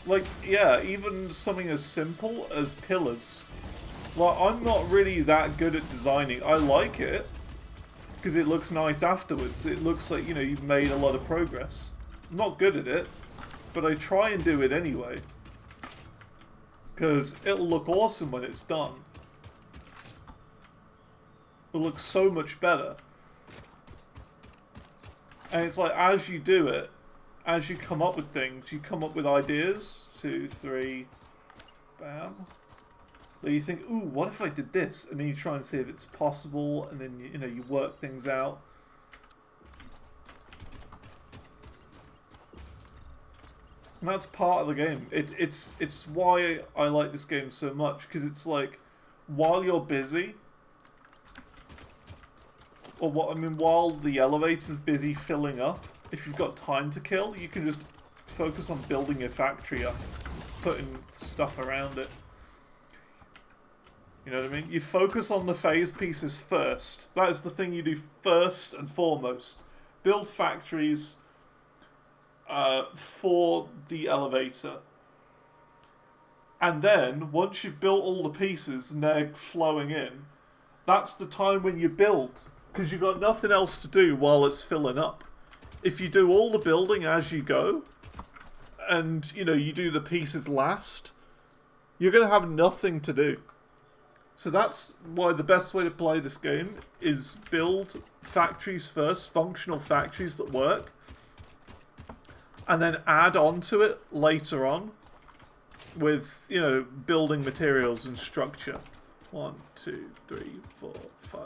Like, yeah, even something as simple as pillars. Like, I'm not really that good at designing. I like it, because it looks nice afterwards. It looks like, you know, you've made a lot of progress. I'm not good at it, but I try and do it anyway. Because it'll look awesome when it's done. It looks so much better. And it's like, as you do it, as you come up with things, you come up with ideas. 2, 3, bam. Then you think, ooh, what if I did this? And then you try and see if it's possible, and then, you know, you work things out. And that's part of the game. It's why I like this game so much, because it's like, while you're busy, or what I mean, while the elevator's busy filling up, if you've got time to kill, you can just focus on building your factory up, putting stuff around it. You know what I mean? You focus on the phase pieces first. That is the thing you do first and foremost. Build factories for the elevator. And then, once you've built all the pieces and they're flowing in, that's the time when you build. Because you've got nothing else to do while it's filling up. If you do all the building as you go, and, you know, you do the pieces last, you're going to have nothing to do. So that's why the best way to play this game is build factories first, functional factories that work, and then add on to it later on with, you know, building materials and structure. 1, 2, 3, 4, 5.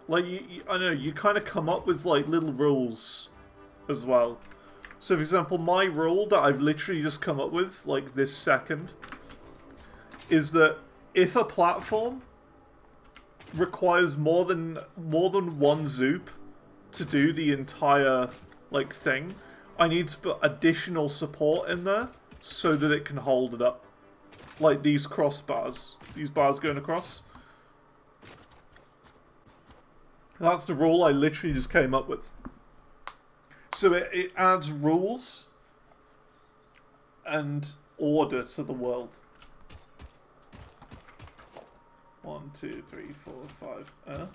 Like, I know, you kind of come up with, like, little rules as well. So, for example, my rule that I've literally just come up with, like, this second, is that if a platform requires more than one zoop to do the entire, like, thing, I need to put additional support in there so that it can hold it up. Like these crossbars. These bars going across. That's the rule I literally just came up with. So it adds rules and order to the world. 1, 2, 3, 4, 5.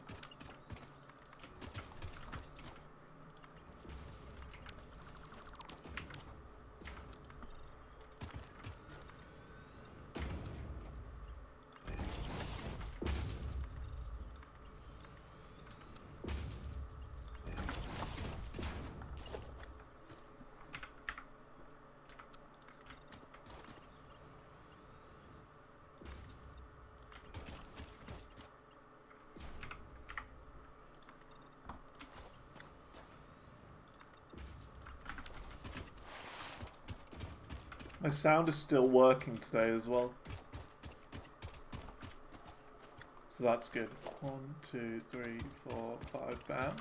My sound is still working today as well. So that's good. 1, 2, 3, 4, 5, bam.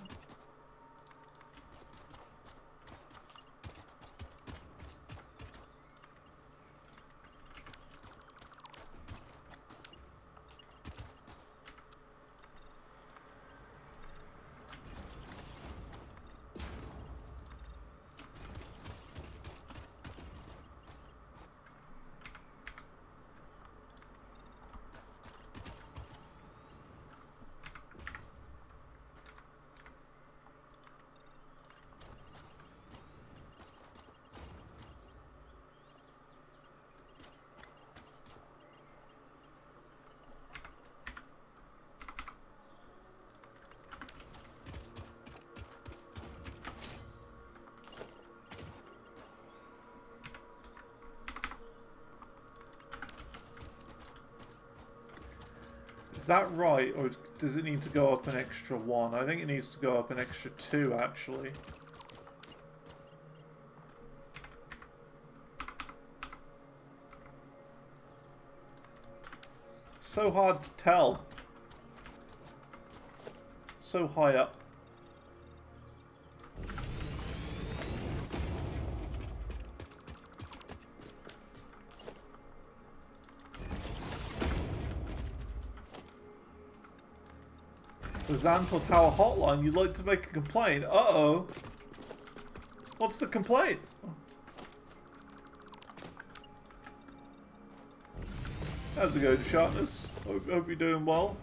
Is that right, or does it need to go up an extra 1? I think it needs to go up an extra 2, actually. So hard to tell. So high up. The Xantor Tower hotline, you'd like to make a complaint. Uh-oh. What's the complaint? How's it going, Sharpness? Hope you're doing well.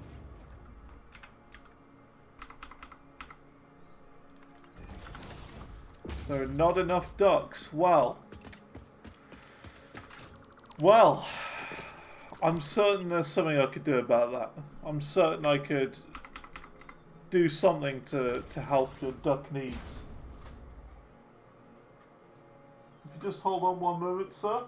There are not enough ducks. Well, I'm certain there's something I could do about that. I'm certain I could do something to help your duck needs. If you just hold on one moment, sir.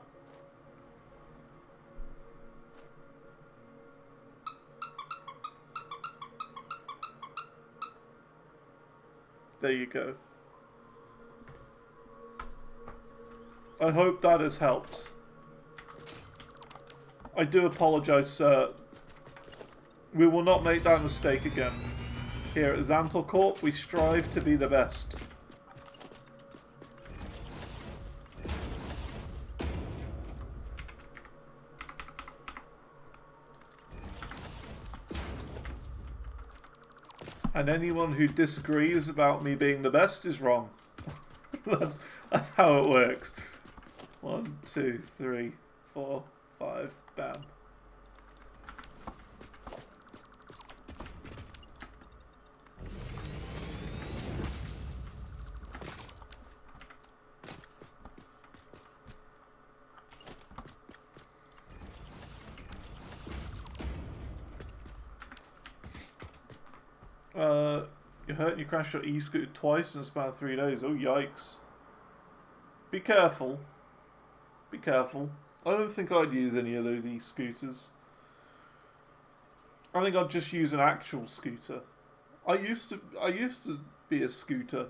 There you go. I hope that has helped. I do apologise, sir. We will not make that mistake again. Here at Xantor Corp, we strive to be the best. And anyone who disagrees about me being the best is wrong. that's how it works. 1, 2, 3, 4, 5, bam. You hurt and you crashed your e-scooter twice in the span of 3 days. Oh, yikes. Be careful. Be careful. I don't think I'd use any of those e-scooters. I think I'd just use an actual scooter. I used to be a scooter.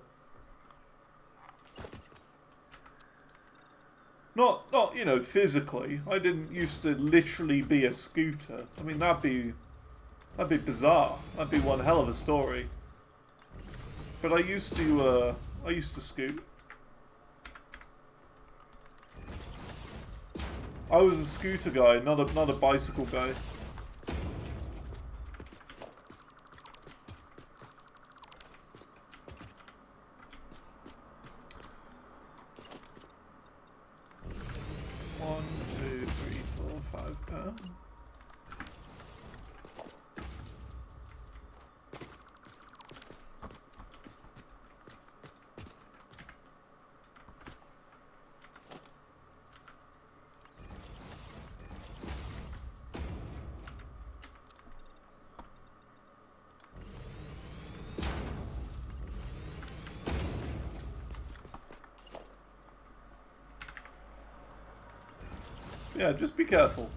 Not you know, physically. I didn't used to literally be a scooter. I mean, that'd be bizarre. That'd be one hell of a story. But I used to scoot. I was a scooter guy, not a bicycle guy. One, two, three, four, five, yeah, just be careful.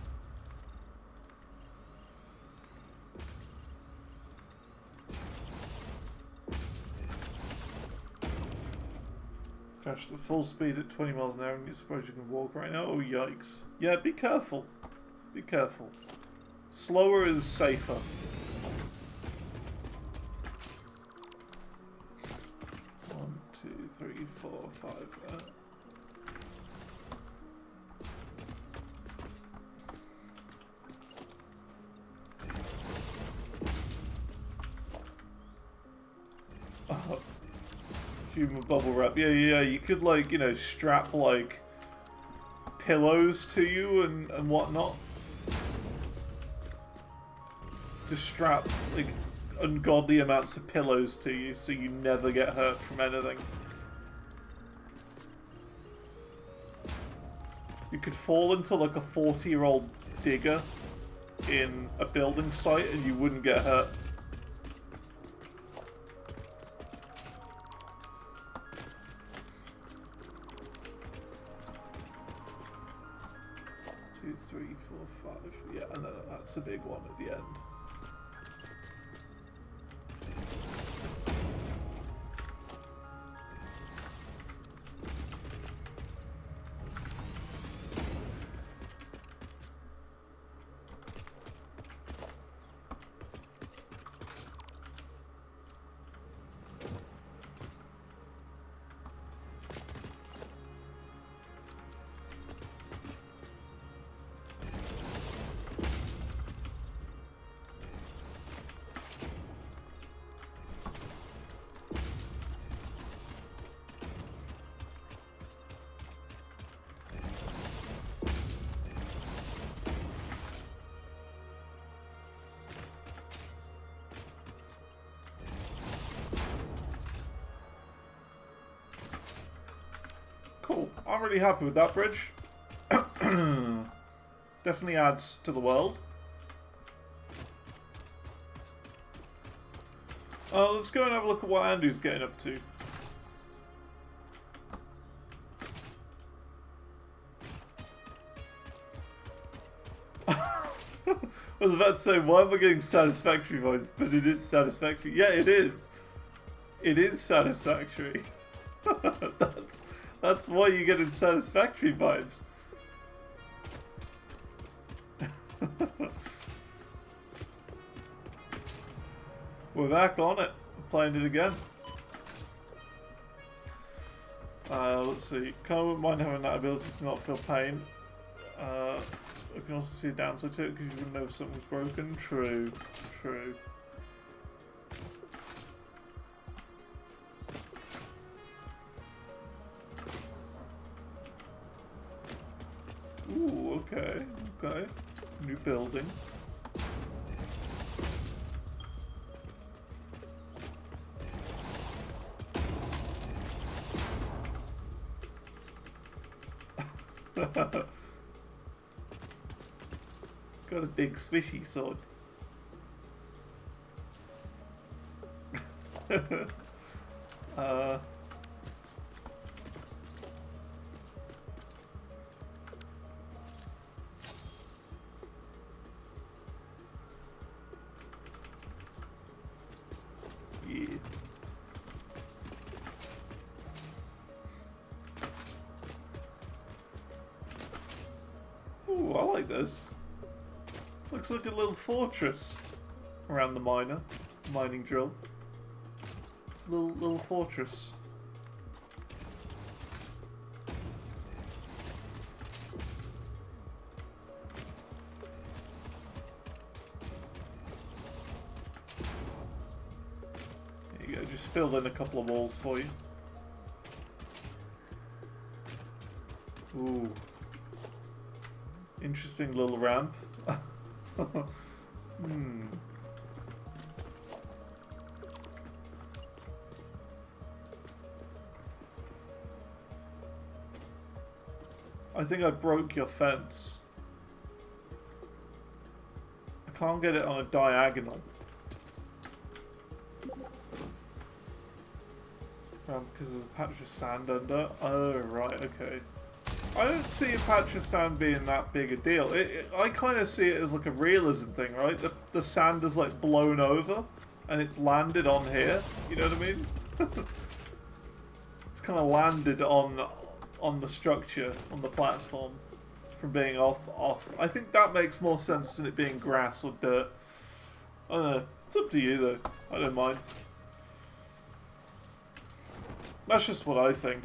Gosh, crashed at full speed at 20 miles an hour and you suppose you can walk right now? Oh, yikes. Yeah, be careful. Be careful. Slower is safer. One, two, three, four, five. Human bubble wrap. Yeah. You could, like, you know, strap, like, pillows to you and whatnot. Just strap, like, ungodly amounts of pillows to you so you never get hurt from anything. You could fall into, like, a 40-year-old digger in a building site and you wouldn't get hurt. Yeah, and that's a big one at the end. Cool. I'm really happy with that bridge. Definitely adds to the world. Let's go and have a look at what Andu's getting up to. I was about to say, why am I getting Satisfactory vibes? But it is Satisfactory. Yeah, it is. It is Satisfactory. That's why you get Satisfactory vibes. We're back on it. Playing it again. Let's see. Kind of wouldn't mind having that ability to not feel pain. I can also see a downside to it because you wouldn't know if something was broken. True. True. Ooh, okay. Okay. New building. Got a big swishy sword. Yeah. Ooh, I like this. Looks like a little fortress around the mining drill. Little fortress. There you go, just filled in a couple of walls for you. Ooh. Interesting little ramp. I think I broke your fence. I can't get it on a diagonal. Because there's a patch of sand under. Oh, right, okay. I don't see a patch of sand being that big a deal. I kind of see it as like a realism thing, right? The sand is like blown over and it's landed on here. You know what I mean? It's kind of landed on the structure, on the platform, from being off. I think that makes more sense than it being grass or dirt. I don't know. It's up to you though. I don't mind. That's just what I think.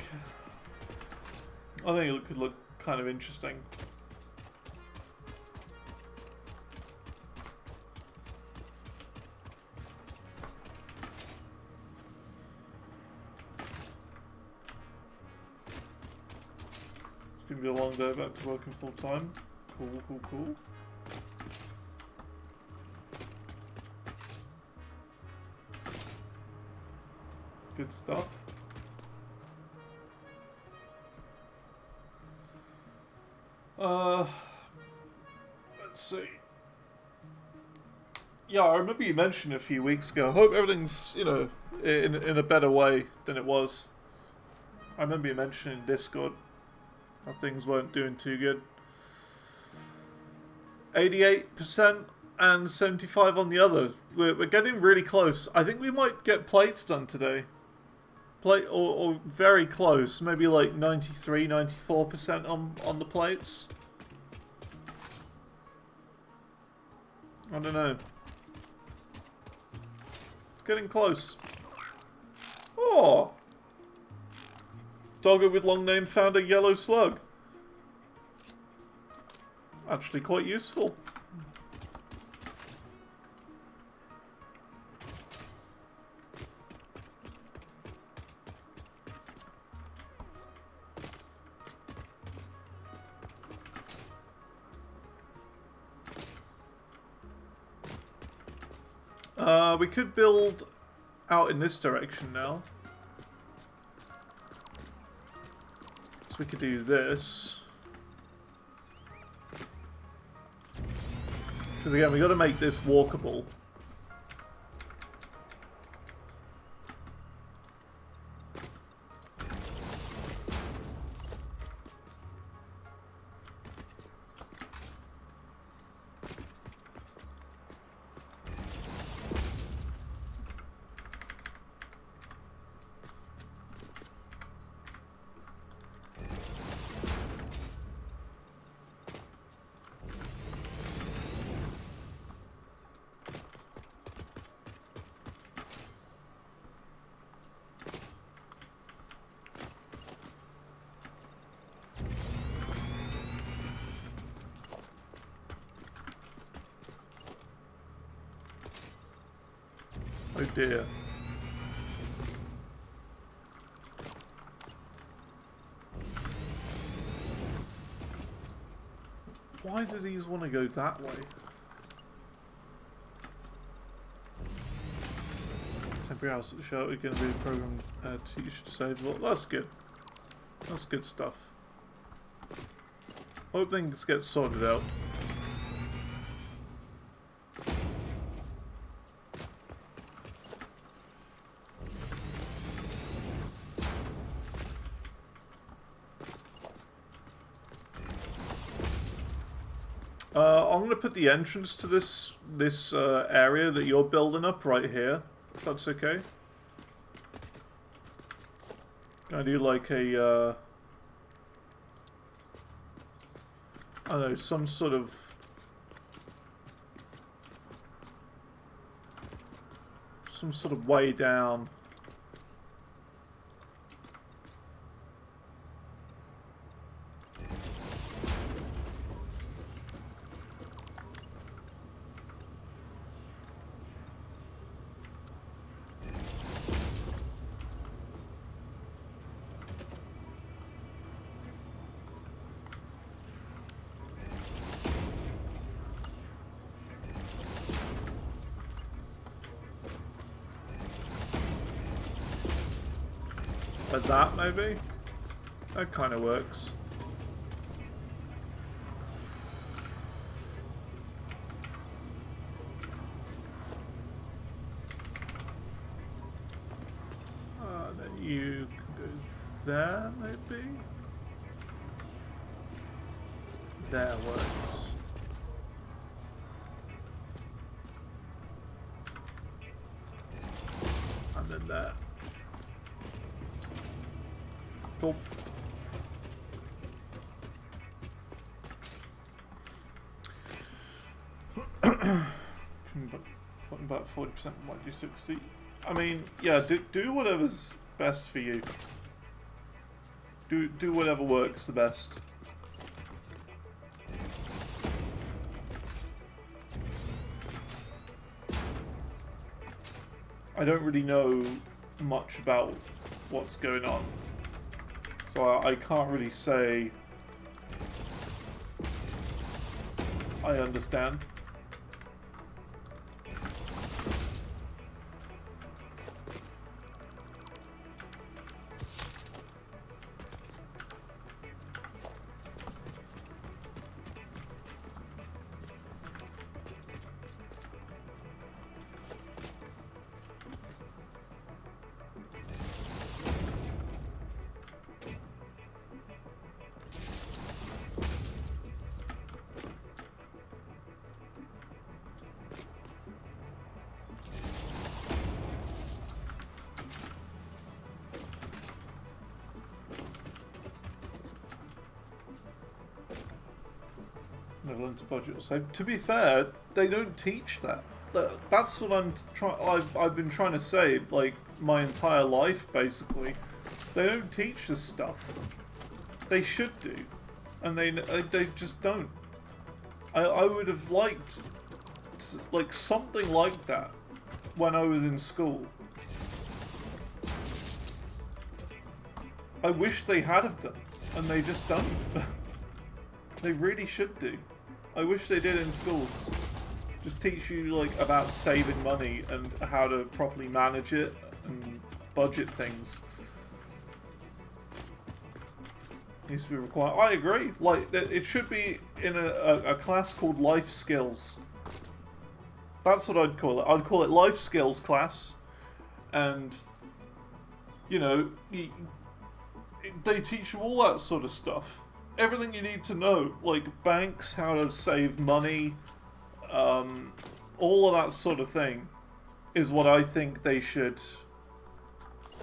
I think it could look kind of interesting. It's gonna be a long day back to working full time. Cool. Good stuff. Let's see. Yeah, I remember you mentioned a few weeks ago. I hope everything's, you know, in a better way than it was. I remember you mentioning in Discord how things weren't doing too good. 88% and 75 on the other. We're getting really close. I think we might get plates done today. Or very close. Maybe like 93, 94% on the plates. I don't know. It's getting close. Oh! Doggo with long name found a yellow slug. Actually quite useful. We could build out in this direction now. So we could do this. Because again, we got to make this walkable. Oh dear. Why do these want to go that way? Temporary house at the show. We're going to do a program teach to save a lot. That's good. That's good stuff. Hope things get sorted out. I'm going to put the entrance to this area that you're building up right here, if that's okay. Gonna do like a I don't know, some sort of way down. Like that, maybe? That kind of works. Then you can go there, maybe? There works. And then there. Cool. Putting back 40% might do 60. I mean, yeah, do whatever's best for you. Do whatever works the best. I don't really know much about what's going on, so I can't really say I understand. Never learned to budget or save. To be fair, they don't teach that. That's what I've been trying to say, like, my entire life, basically. They don't teach this stuff. They should do. And they just don't. I would have liked, like, something like that when I was in school. I wish they had have done, and they just don't. They really should do. I wish they did in schools. Just teach you, like, about saving money and how to properly manage it and budget things. Needs to be required. I agree. Like, it should be in a class called Life Skills. That's what I'd call it. I'd call it Life Skills class. And, you know, they teach you all that sort of stuff. Everything you need to know, like banks, how to save money, all of that sort of thing, is what I think they should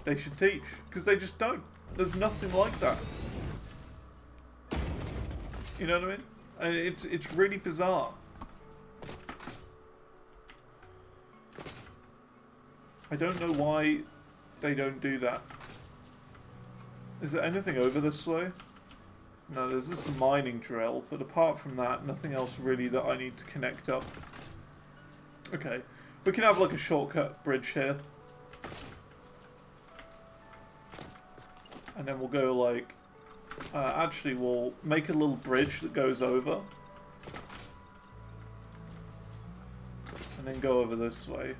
teach, because they just don't. There's nothing like that. You know what I mean? And it's really bizarre. I don't know why they don't do that. Is there anything over this way? No, there's this mining drill, but apart from that, nothing else really that I need to connect up. Okay, we can have like a shortcut bridge here. And then we'll go like... actually, we'll make a little bridge that goes over. And then go over this way.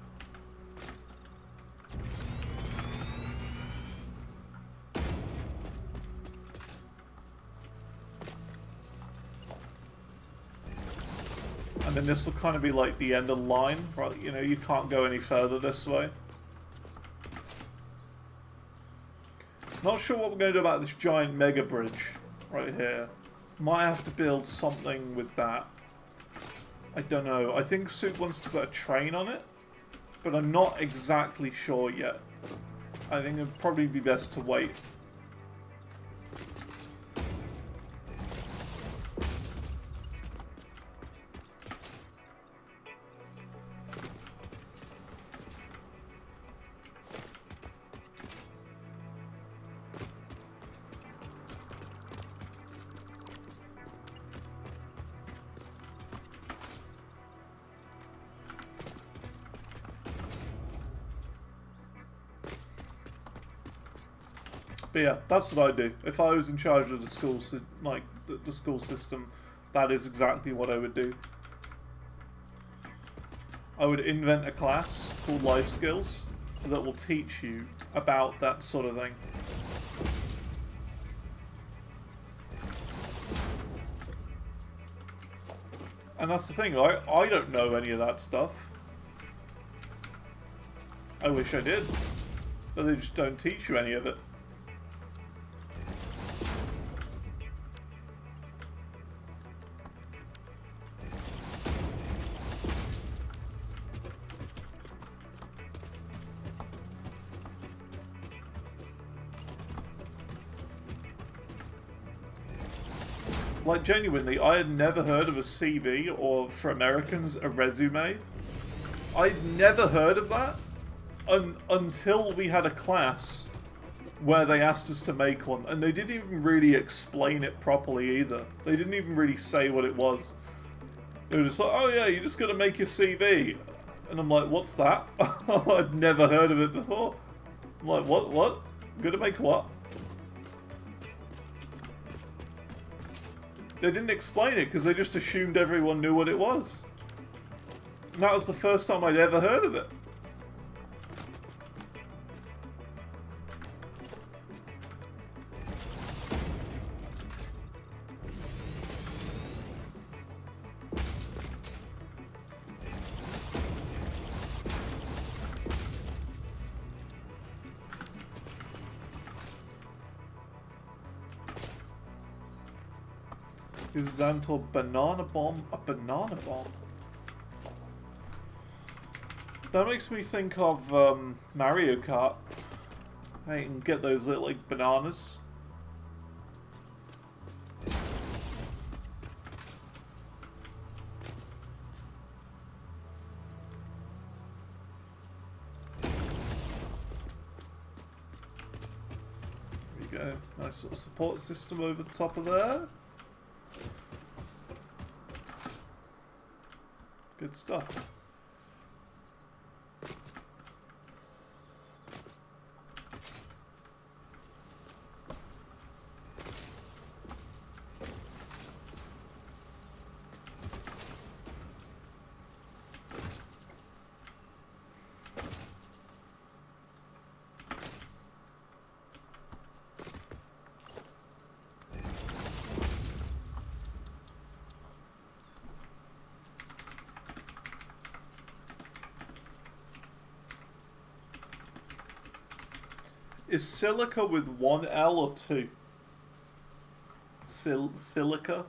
And then this will kind of be like the end of the line, right? You know, you can't go any further this way. Not sure what we're going to do about this giant mega bridge right here. Might have to build something with that. I don't know. I think Soup wants to put a train on it, but I'm not exactly sure yet. I think it'd probably be best to wait. But yeah, that's what I do. If I was in charge of the school, like the school system, that is exactly what I would do. I would invent a class called Life Skills that will teach you about that sort of thing. And that's the thing, I don't know any of that stuff. I wish I did, but they just don't teach you any of it. Like, genuinely, I had never heard of a CV, or for Americans, a resume. I'd never heard of that until we had a class where they asked us to make one, and they didn't even really explain it properly either. They didn't even really say what it was. They were just like, oh yeah, you're just gonna make your CV. And I'm like, what's that? I'd never heard of it before. I'm like, what? I'm gonna make what? They didn't explain it because they just assumed everyone knew what it was. And that was the first time I'd ever heard of it. Is Xantor banana bomb a banana bomb? That makes me think of Mario Kart. I can get those little like bananas. There we go. Nice little support system over the top of there. Good stuff. Is silica with one L or two? Silica?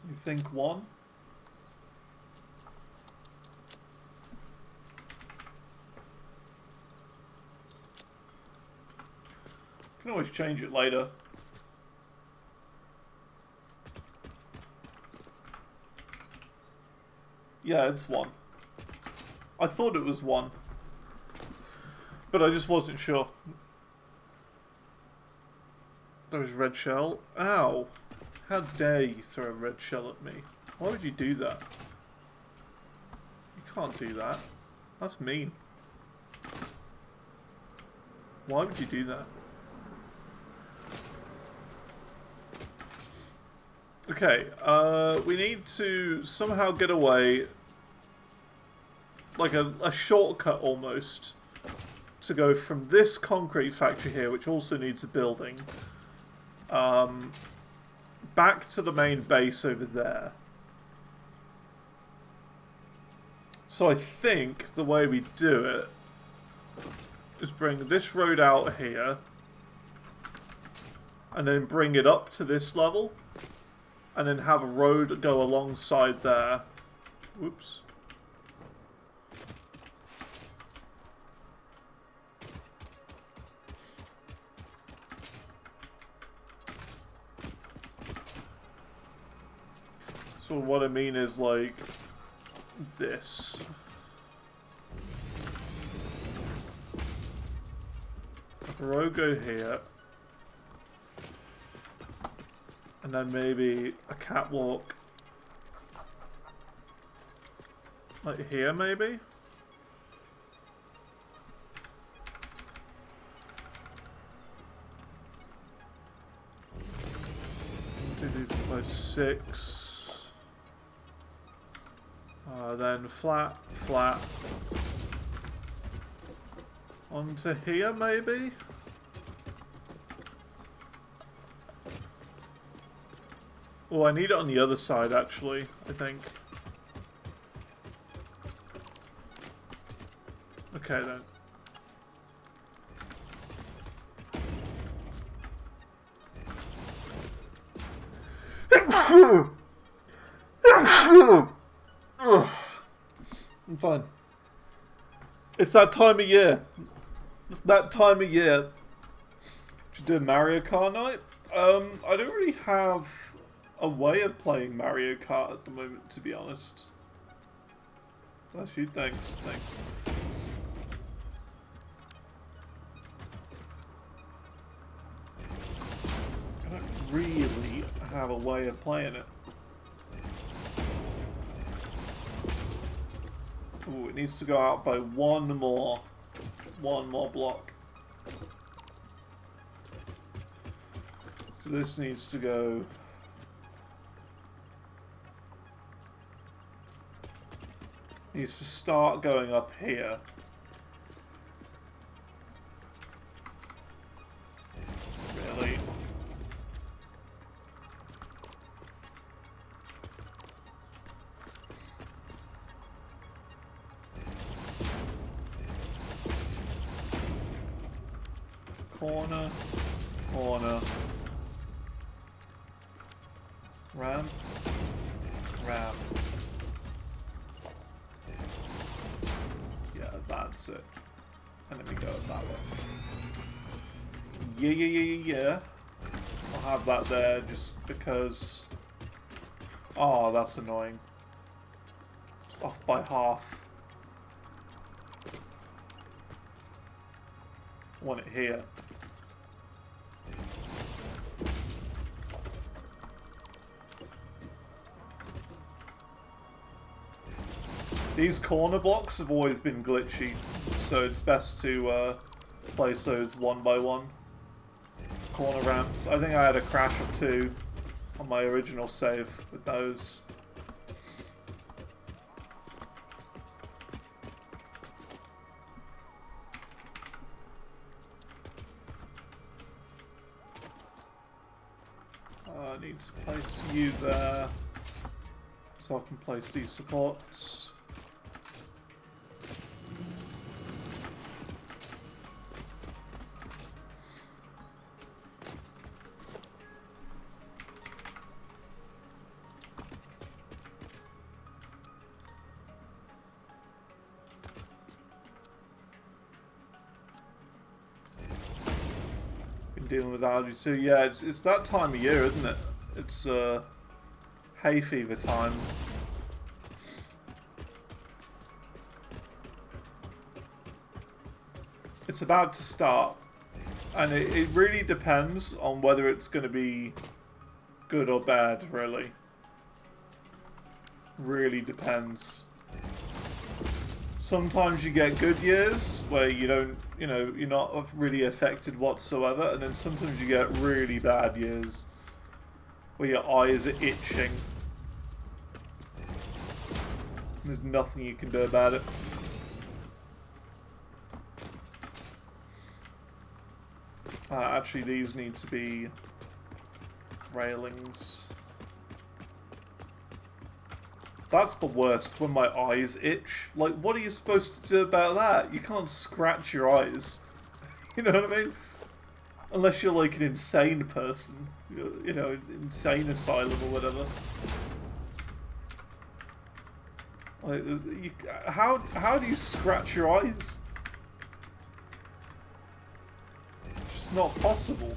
You think one? Can always change it later. Yeah, it's one. I thought it was one. But I just wasn't sure. Those red shell. Ow. How dare you throw a red shell at me? Why would you do that? You can't do that. That's mean. Why would you do that? Okay, we need to somehow get away, like a shortcut almost, to go from this concrete factory here, which also needs a building, back to the main base over there. So I think the way we do it is bring this road out here, and then bring it up to this level. And then have a road go alongside there. Whoops. So what I mean is like this. A road go here. And then maybe a catwalk, like here maybe? By 6. Then flat, flat. Onto here maybe? Oh, I need it on the other side, actually, I think. Okay, then. fine. It's that time of year. It's that time of year. Should do a Mario Kart night? I don't really have a way of playing Mario Kart at the moment, to be honest. Bless you, thanks. I don't really have a way of playing it. Ooh, it needs to go out by one more block. So this needs to go... needs to start going up here. Really? Corner. Ramp. Yeah, that's it. And then we go that way. Yeah. I'll have that there just because... oh, that's annoying. It's off by half. I want it here. These corner blocks have always been glitchy, so it's best to place those one by one. Corner ramps. I think I had a crash or two on my original save with those. I need to place you there so I can place these supports. Dealing with allergies. So yeah, it's that time of year, isn't it? It's hay fever time. It's about to start, and it really depends on whether it's going to be good or bad. Really depends. Sometimes you get good years where you don't, you're not really affected whatsoever, and then sometimes you get really bad years where your eyes are itching. There's nothing you can do about it. Actually, these need to be railings. That's the worst, when my eyes itch. Like, what are you supposed to do about that? You can't scratch your eyes. You know what I mean? Unless you're like an insane person. You know, insane asylum or whatever. Like, how do you scratch your eyes? It's just not possible.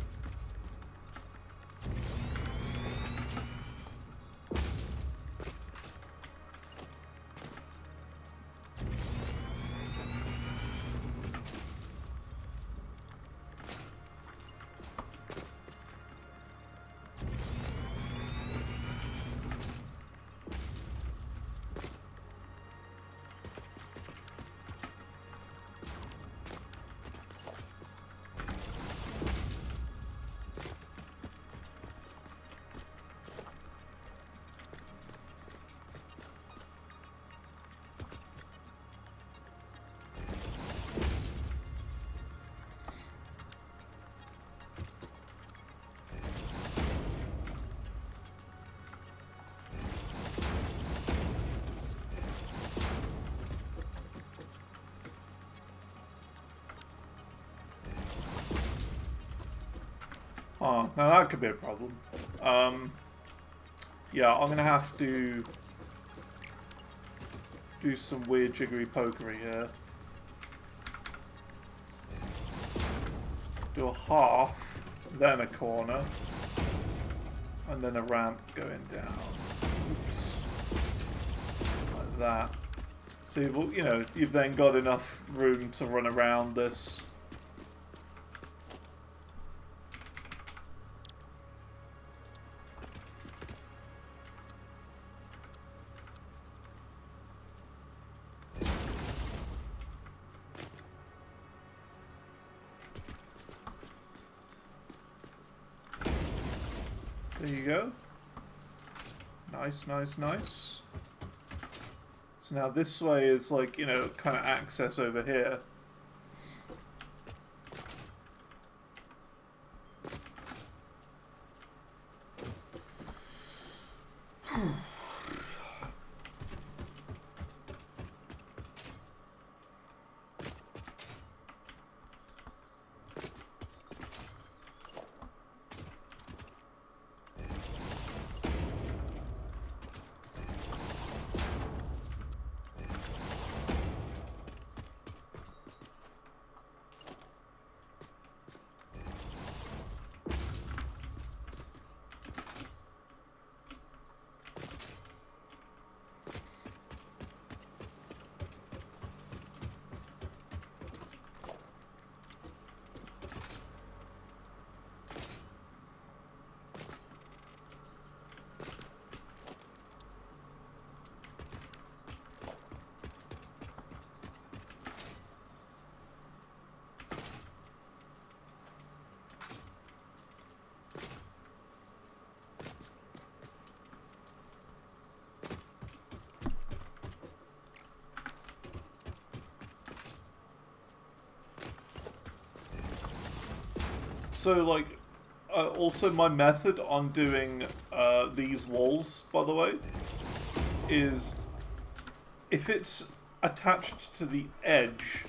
Oh, now that could be a problem. Yeah, I'm gonna have to do some weird jiggery pokery here. Do a half, then a corner, and then a ramp going down. Oops. Like that. So you've then got enough room to run around this. There you go. Nice, nice, nice. So now this way is like, kind of access over here. So, like, also my method on doing these walls, by the way, is if it's attached to the edge,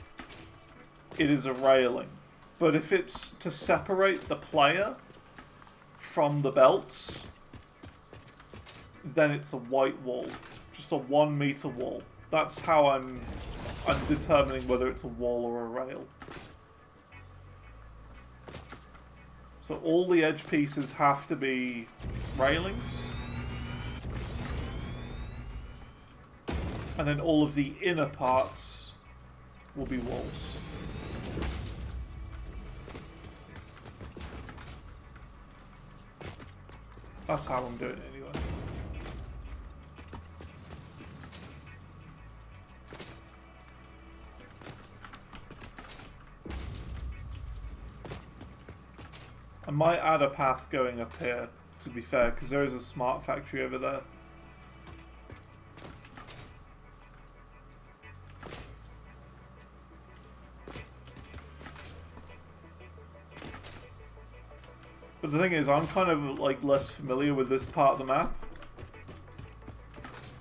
it is a railing. But if it's to separate the player from the belts, then it's a white wall. Just a 1 meter wall. That's how I'm determining whether it's a wall or a rail. So all the edge pieces have to be railings. And then all of the inner parts will be walls. That's how I'm doing it anyway. I might add a path going up here, to be fair, because there is a smart factory over there. But the thing is, I'm kind of like less familiar with this part of the map.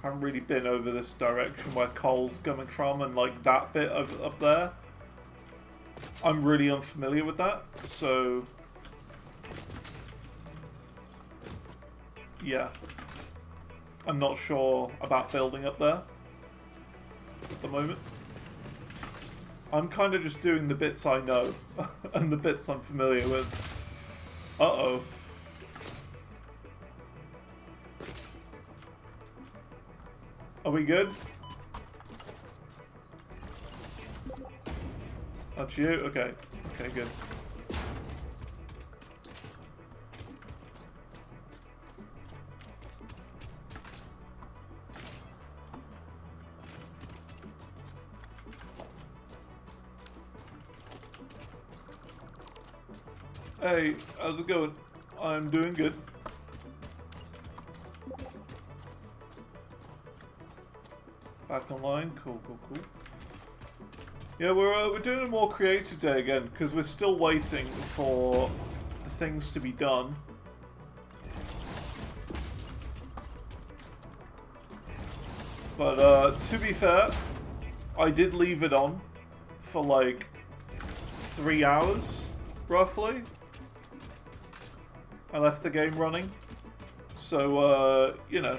I haven't really been over this direction where Cole's coming from, and like that bit up there. I'm really unfamiliar with that, so yeah. I'm not sure about building up there at the moment. I'm kind of just doing the bits I know and the bits I'm familiar with. Uh-oh. Are we good? That's you? Okay. Okay, good. Hey, how's it going? I'm doing good. Back online, cool, cool, cool. Yeah, we're doing a more creative day again because we're still waiting for the things to be done. But to be fair, I did leave it on for like 3 hours, roughly. I left the game running, so, you know.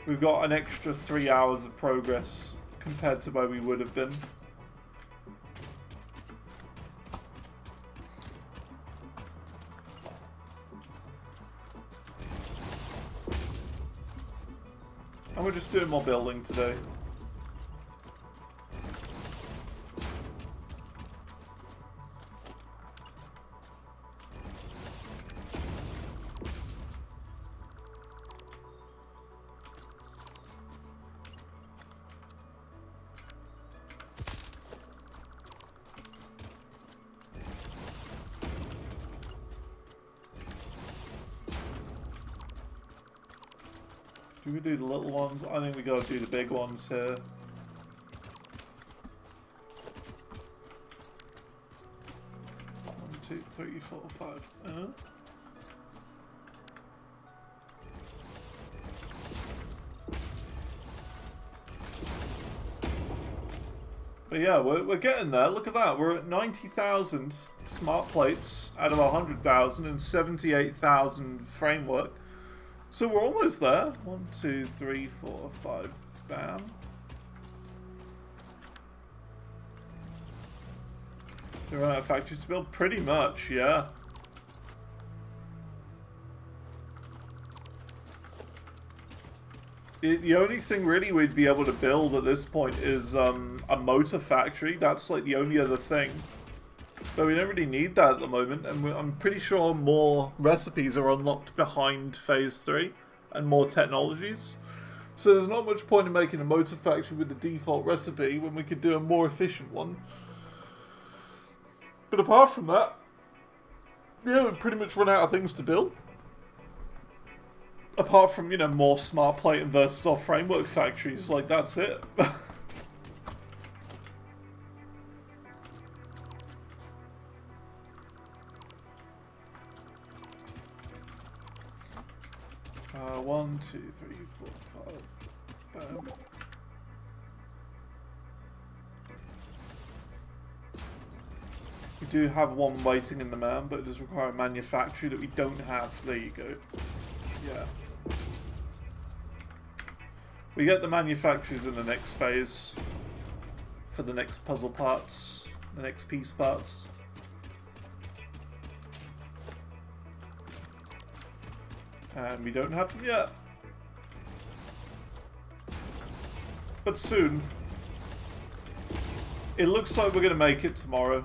we've got an extra 3 hours of progress compared to where we would have been. And we're just doing more building today. Do we do the little ones? I think we gotta do the big ones here. One, two, three, four, five. But yeah, we're getting there. Look at that. We're at 90,000 smart plates out of 100,000 and 78,000 framework. So we're almost there. 1, 2, 3, 4, 5. Bam. There are factories to build? Pretty much, yeah. The only thing really we'd be able to build at this point is a motor factory. That's like the only other thing. But we don't really need that at the moment, and I'm pretty sure more recipes are unlocked behind Phase 3 and more technologies. So there's not much point in making a motor factory with the default recipe when we could do a more efficient one. But apart from that, yeah, we've pretty much run out of things to build. Apart from, you know, more smart plate and versatile framework factories, like that's it. 1, 2, 3, 4, 5. Bam. We do have one waiting in the man, but it does require a manufacturer that we don't have. There you go. Yeah. We get the manufacturers in the next phase for the next puzzle parts, the next piece parts. And we don't have them yet. But soon. It looks like we're going to make it tomorrow.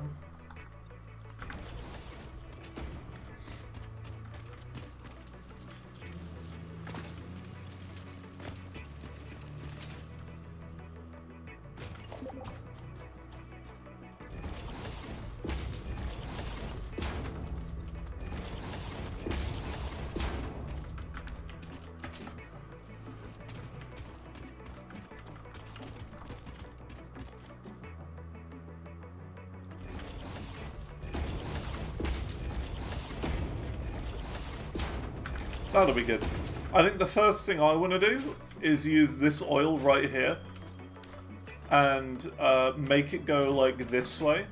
That'll be good. I think the first thing I want to do is use this oil right here and make it go like this way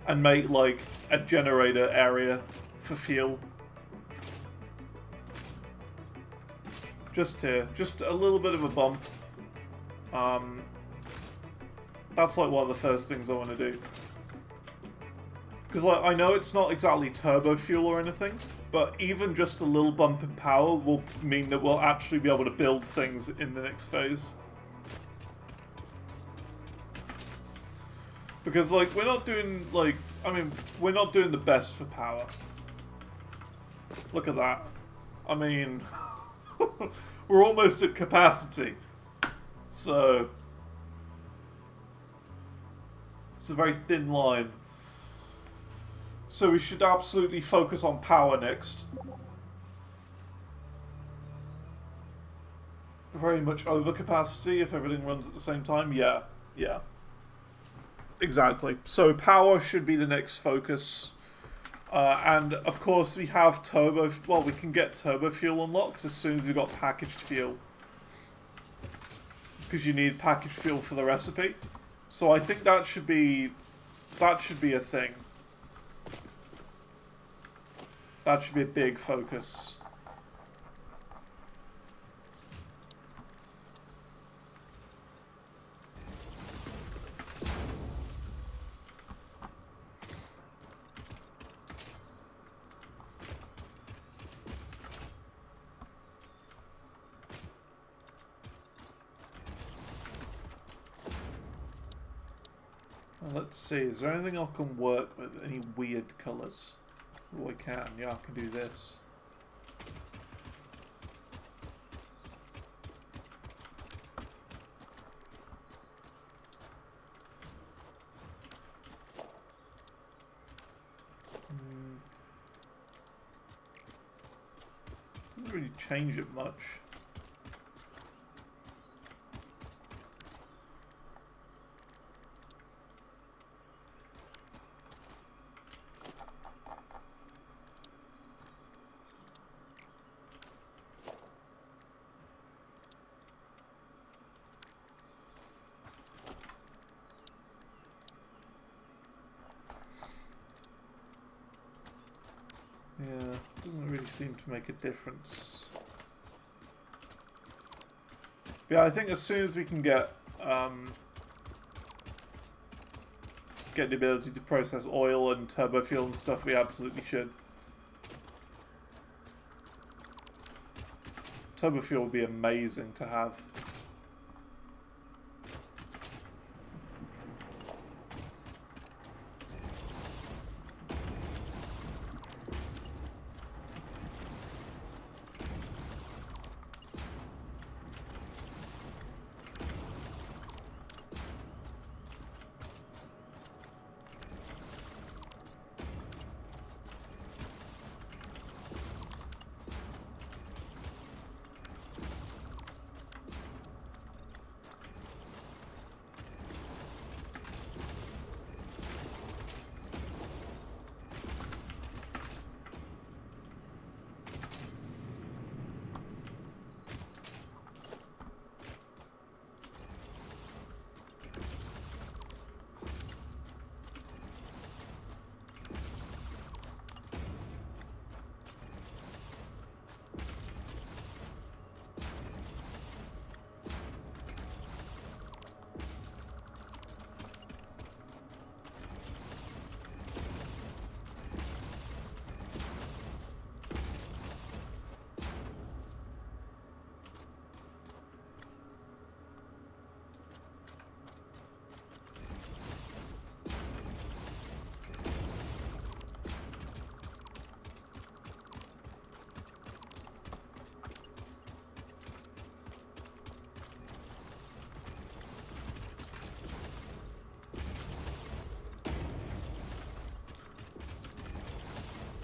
and make like a generator area for fuel. Just here. Just a little bit of a bump. That's like one of the first things I want to do. Because like, I know it's not exactly turbo fuel or anything, but even just a little bump in power will mean that we'll actually be able to build things in the next phase. Because like, we're not doing like, I mean, we're not doing the best for power. Look at that. I mean, we're almost at capacity. So, it's a very thin line. So we should absolutely focus on power next. Very much over capacity if everything runs at the same time. Yeah, yeah. Exactly. So power should be the next focus. And of course we have turbo, well, we can get turbo fuel unlocked as soon as we've got packaged fuel. Because you need packaged fuel for the recipe. So I think that should be a thing. That should be a big focus. Let's see, is there anything I can work with? Any weird colours? Oh, I can. Yeah, I can do this. Doesn't really change it much. Yeah, doesn't really seem to make a difference. But yeah, I think as soon as we can get the ability to process oil and turbo fuel and stuff, we absolutely should. Turbo fuel would be amazing to have.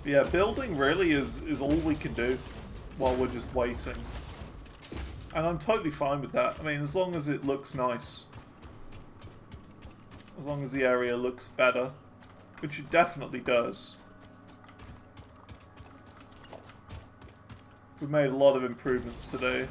Yeah, building really is all we can do while we're just waiting. And I'm totally fine with that. I mean, as long as it looks nice. As long as the area looks better. Which it definitely does. We've made a lot of improvements today.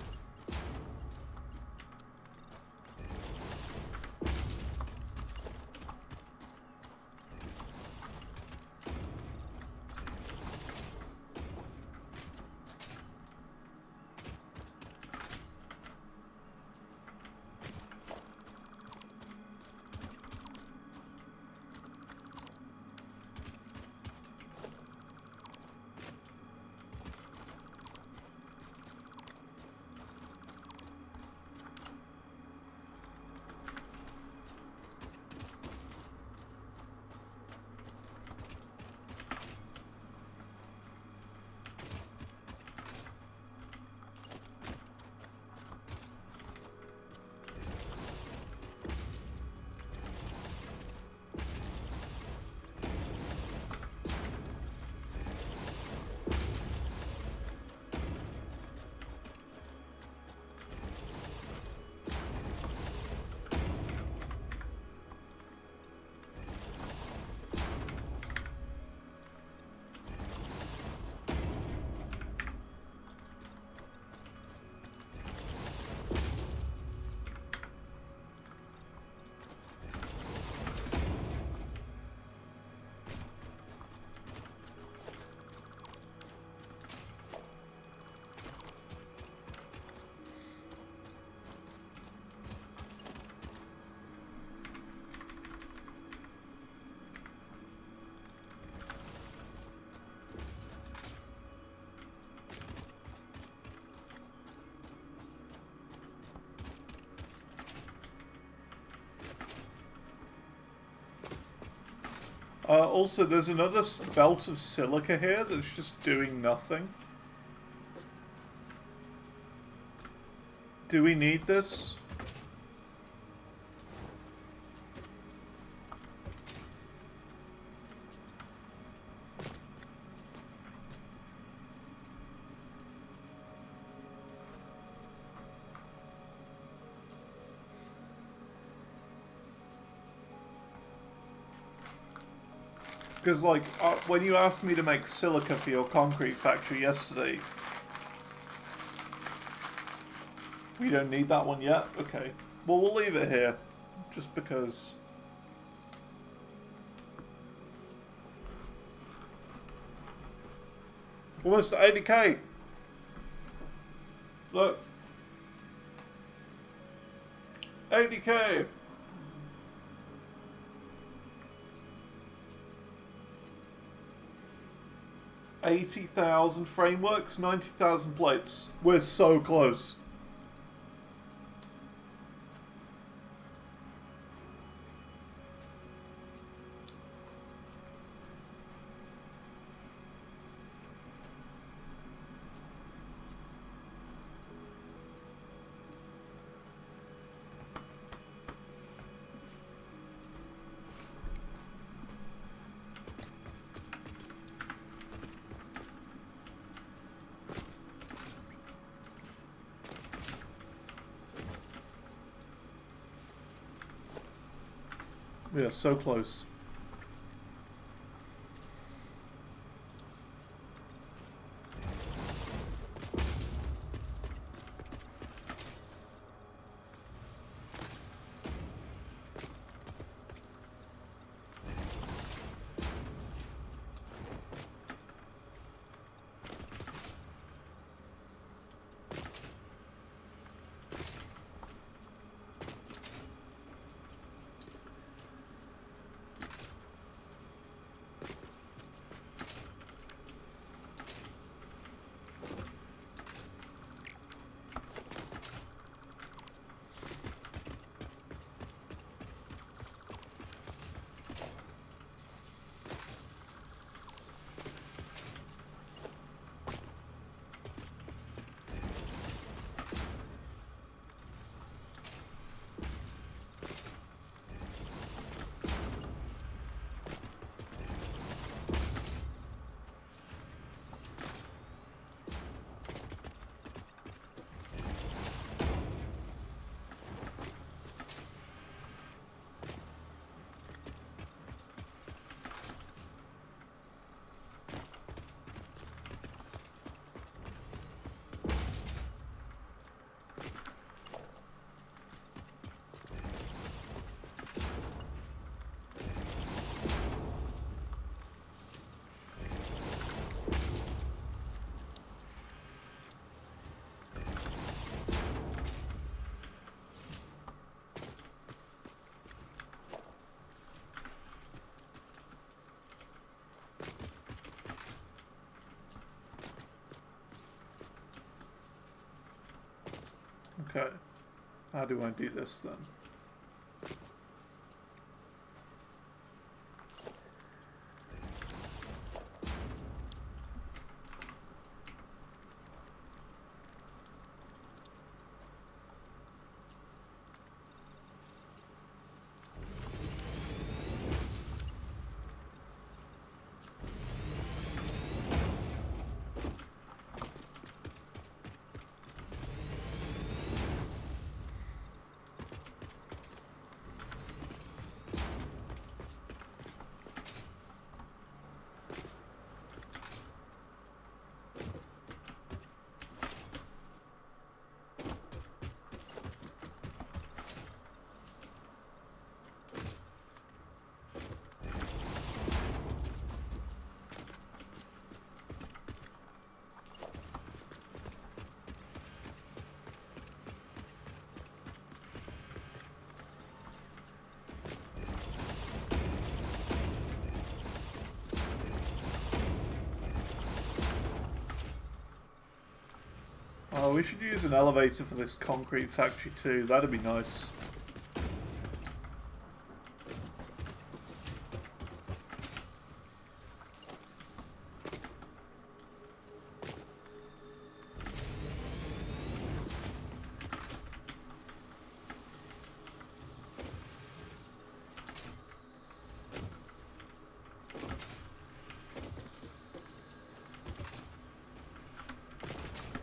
Also, there's another belt of silica here that's just doing nothing. Do we need this? Because, like, when you asked me to make silica for your concrete factory yesterday... We don't need that one yet? Okay. Well, we'll leave it here. Just because... Almost 80k! Look. 80k! $80,000 frameworks, 90,000 plates. We're so close. We are so close. Okay. How do I do this then? Oh, we should use an elevator for this concrete factory too. That'd be nice.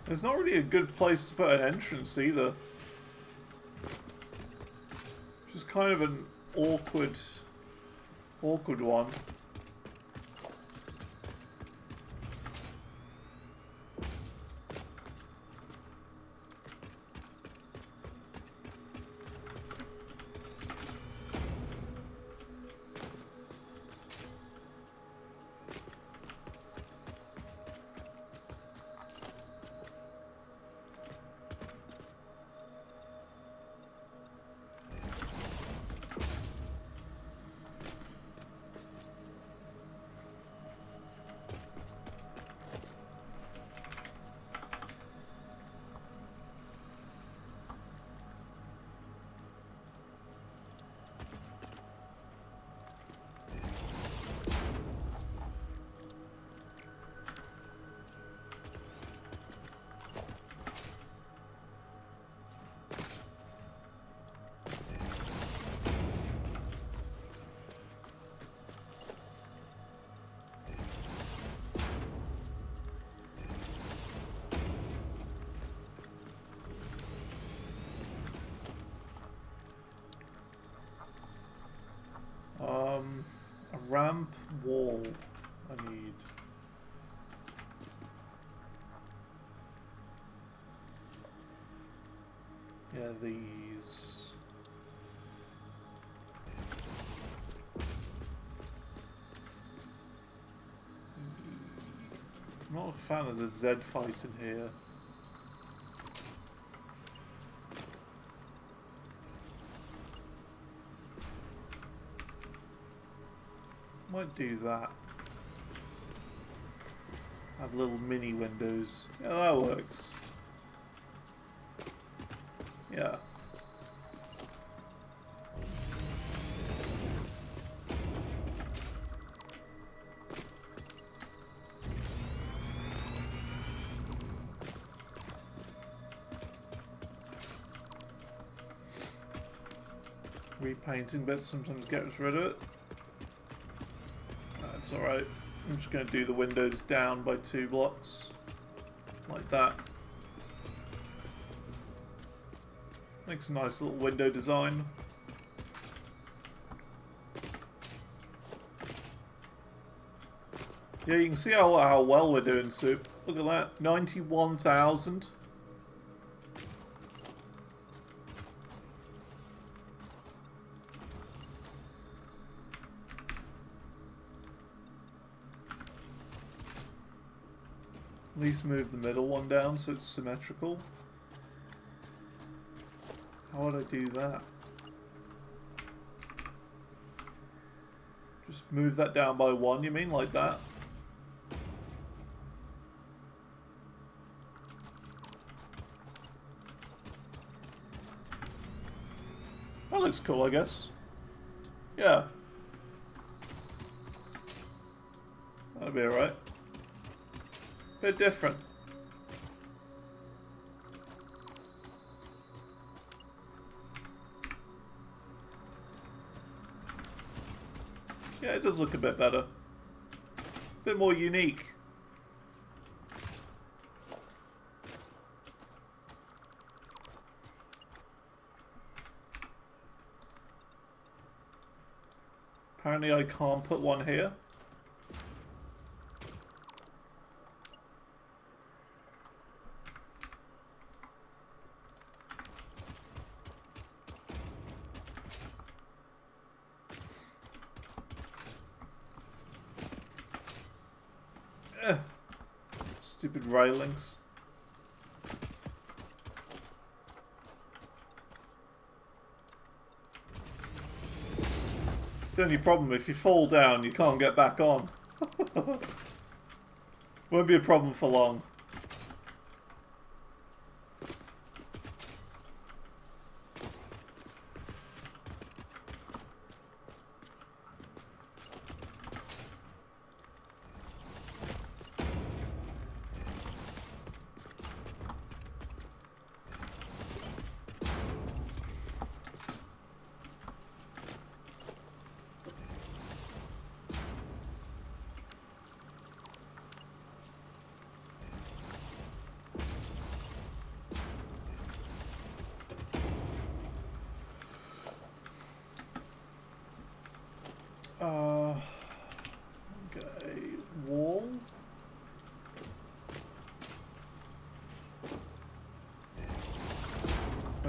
There's not really a good place to put an entrance either. Just kind of an awkward one. A ramp wall I need. Yeah, these. I'm not a fan of the Z fight in here. Might do that. Have little mini windows. Yeah, that works. Yeah. Repainting bits sometimes gets rid of it. That's alright. I'm just going to do the windows down by 2 blocks. Like that. Makes a nice little window design. Yeah, you can see how well we're doing, Soup. Look at that. 91,000. At least move the middle one down so it's symmetrical. How would I do that? Just move that down by 1, you mean? Like that? That looks cool, I guess. Yeah. That'll be alright. Bit different. Yeah, it does look a bit better. A bit more unique. Apparently I can't put one here. Stupid railings. It's the only problem, if you fall down, you can't get back on. Won't be a problem for long.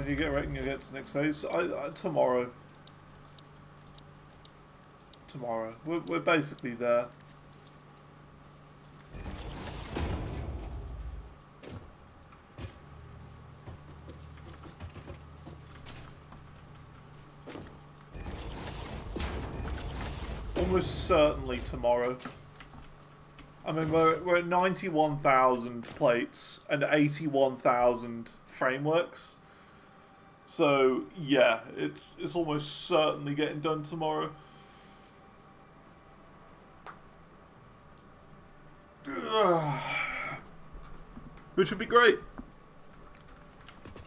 When you reckon you'll get to the next phase? Tomorrow. Tomorrow. We're basically there. Almost certainly tomorrow. I mean, we're at 91,000 plates and 81,000 frameworks. So yeah, it's almost certainly getting done tomorrow. Which would be great.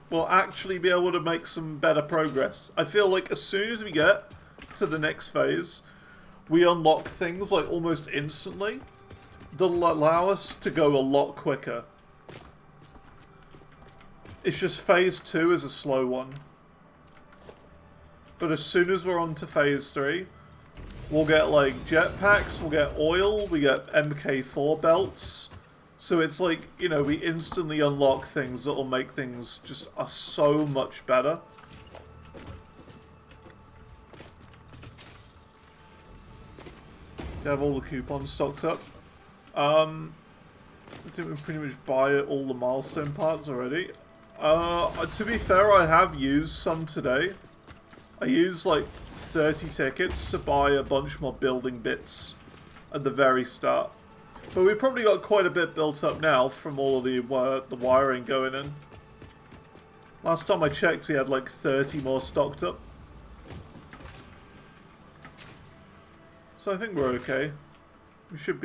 We'll actually be able to make some better progress. I feel like as soon as we get to the next phase, we unlock things like almost instantly that'll allow us to go a lot quicker. It's just phase 2 is a slow one. But as soon as we're on to phase 3, we'll get like jetpacks, we'll get oil, we get MK4 belts. So it's like, you know, we instantly unlock things that'll make things just so much better. Do you have all the coupons stocked up? I think we pretty much buy all the milestone parts already. To be fair, I have used some today. I used like 30 tickets to buy a bunch more building bits at the very start. But we've probably got quite a bit built up now from all of the wiring going in. Last time I checked, we had like 30 more stocked up. So I think we're okay. We should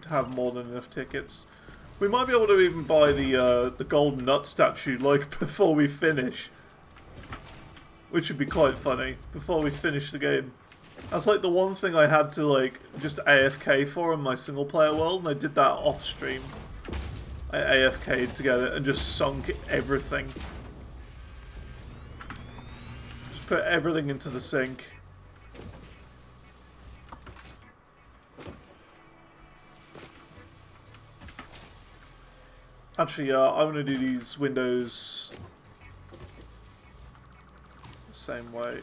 have more than enough tickets. We might be able to even buy the golden nut statue like before we finish. Which would be quite funny, before we finish the game. That's like the one thing I had to like just AFK for in my single player world, and I did that off stream. I AFK'd together and just sunk everything. Just put everything into the sink. Actually, I want to do these windows the same way.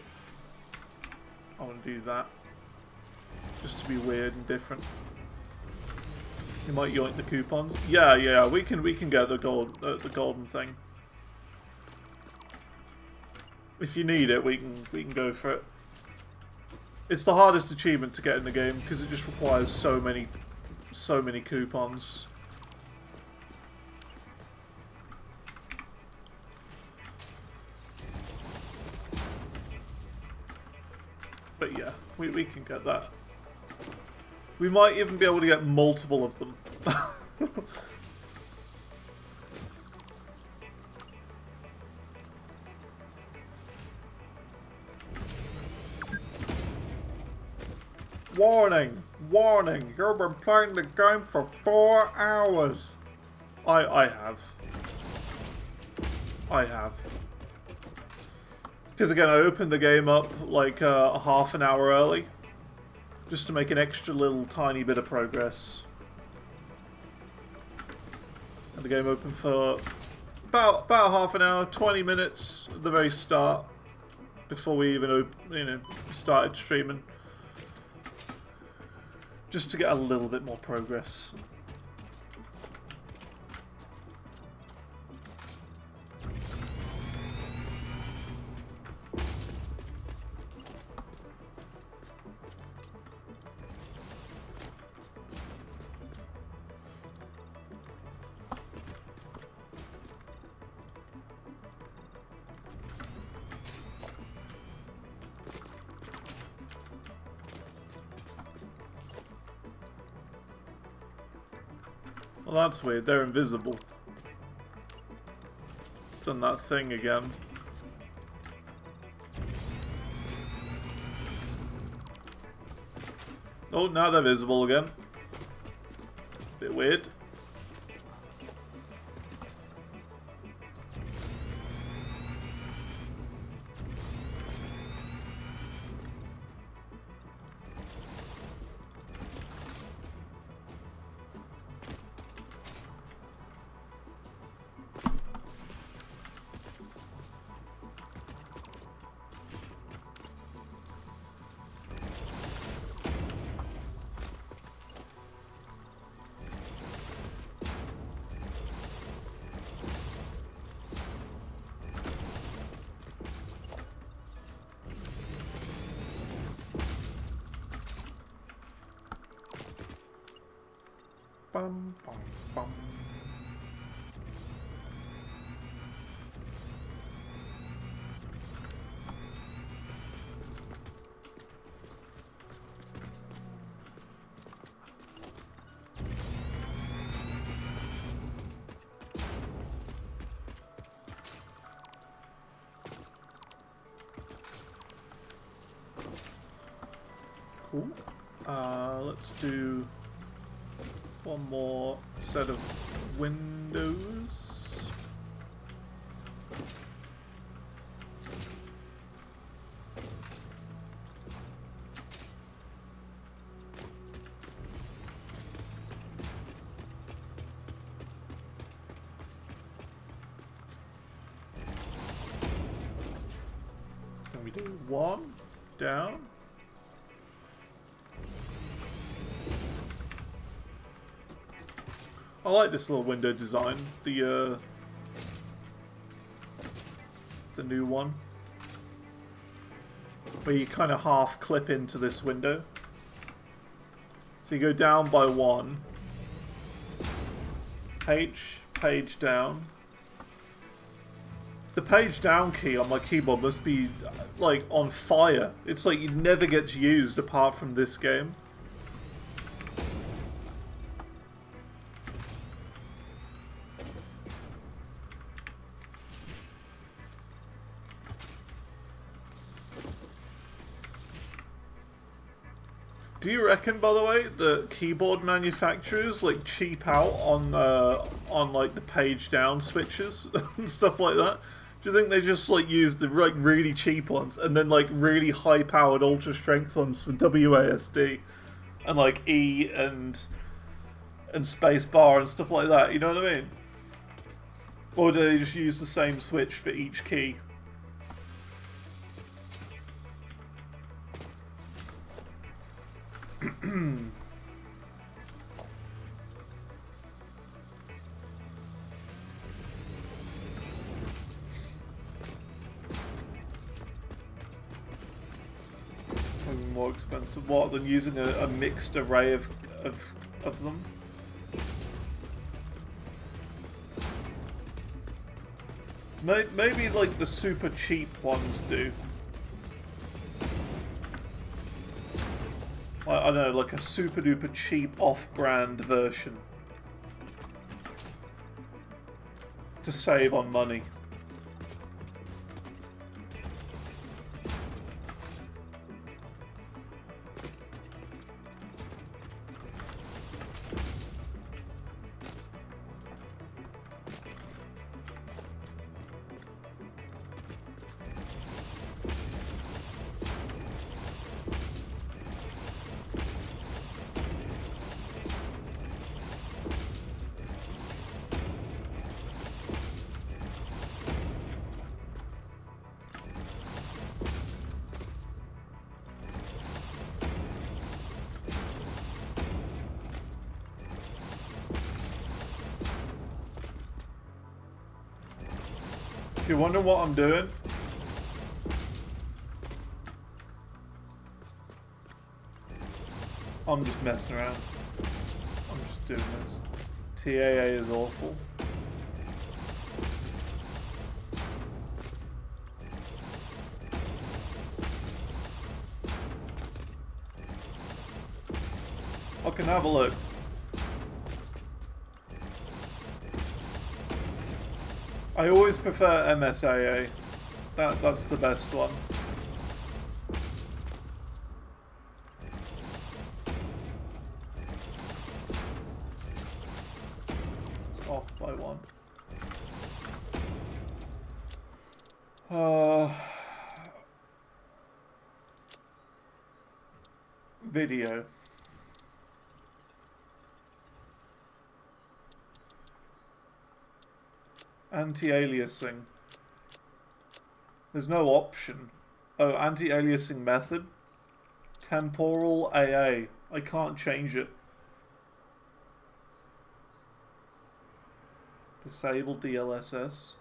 I want to do that. Just to be weird and different. You might yoink the coupons. Yeah, we can get the golden thing. If you need it, we can go for it. It's the hardest achievement to get in the game because it just requires so many coupons. But yeah, we can get that. We might even be able to get multiple of them. Warning! Warning! You've been playing the game for 4 hours! I have. Because again, I opened the game up like half an hour early. Just to make an extra little tiny bit of progress. And the game opened for about half an hour, 20 minutes at the very start. Before we even started streaming. Just to get a little bit more progress. Well, that's weird. They're invisible. It's done that thing again. Oh, now they're visible again. Bit weird. Bum, bum, bum. Cool. Let's do one more set of windows. Then we do one down. I like this little window design, the new one, where you kind of half clip into this window. So you go down by one, page down. The page down key on my keyboard must be like on fire. It's like it never gets used apart from this game. Do you reckon, by the way, that keyboard manufacturers like cheap out on like the page down switches and stuff like that? Do you think they just like use the like really cheap ones and then like really high powered ultra strength ones for WASD and like E and space bar and stuff like that? You know what I mean? Or do they just use the same switch for each key? More expensive. What, than using a mixed array of them? Maybe like the super cheap ones do. I don't know, like a super duper cheap off-brand version to save on money. If you wonder what I'm doing, I'm just messing around. I'm just doing this. TAA is awful. I can have a look. I always prefer MSAA. That's the best one. It's off by one. Video. Anti-aliasing. There's no option. Oh, anti-aliasing method. Temporal AA. I can't change it. Disable DLSS.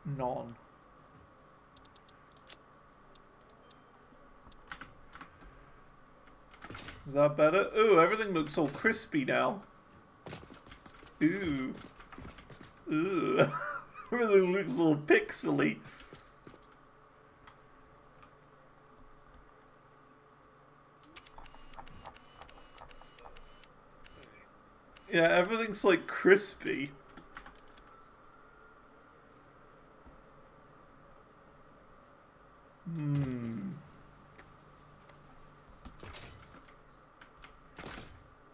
None. Is that better? Ooh, everything looks all crispy now. Ooh. Ooh. Everything looks all pixely. Yeah, everything's like crispy.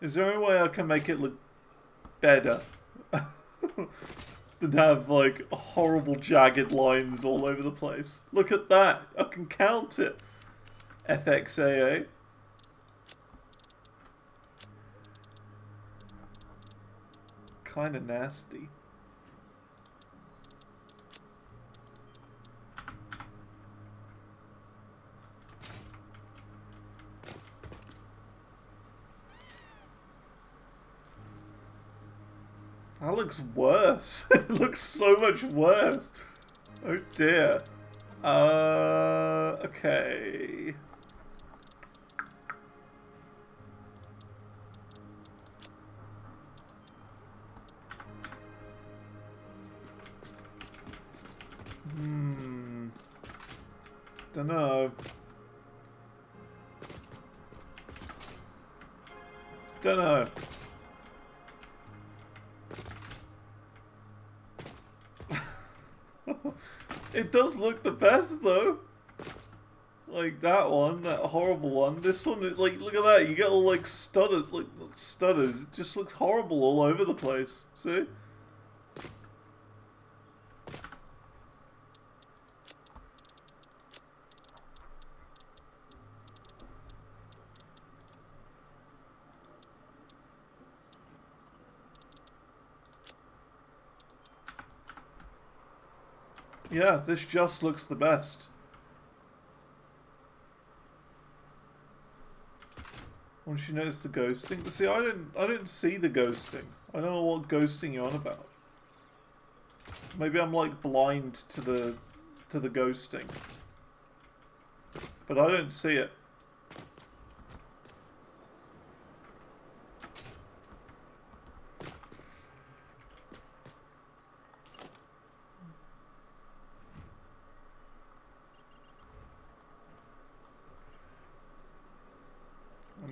Is there any way I can make it look better? Than have like horrible jagged lines all over the place. Look at that. I can count it. FXAA. Kinda nasty. That looks worse. It looks so much worse. Oh dear. Okay. Dunno. Dunno. It does look the best though. Like that one, that horrible one. This one, like, look at that. You get all like stutters, like stutters. It just looks horrible all over the place. See? Yeah, this just looks the best. Once you notice the ghosting, see, I didn't see the ghosting. I don't know what ghosting you're on about. Maybe I'm like blind to the ghosting, but I don't see it.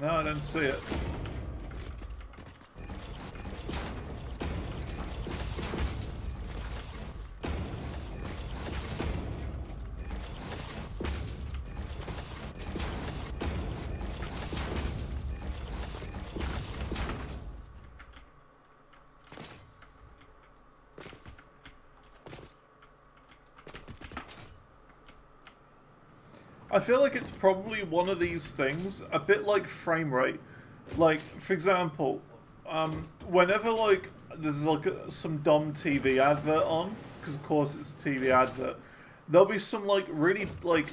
No, I don't see it. I feel like it's probably one of these things, a bit like frame rate. Like, for example, whenever like there's like some dumb TV advert on, because of course it's a TV advert, there'll be some like really like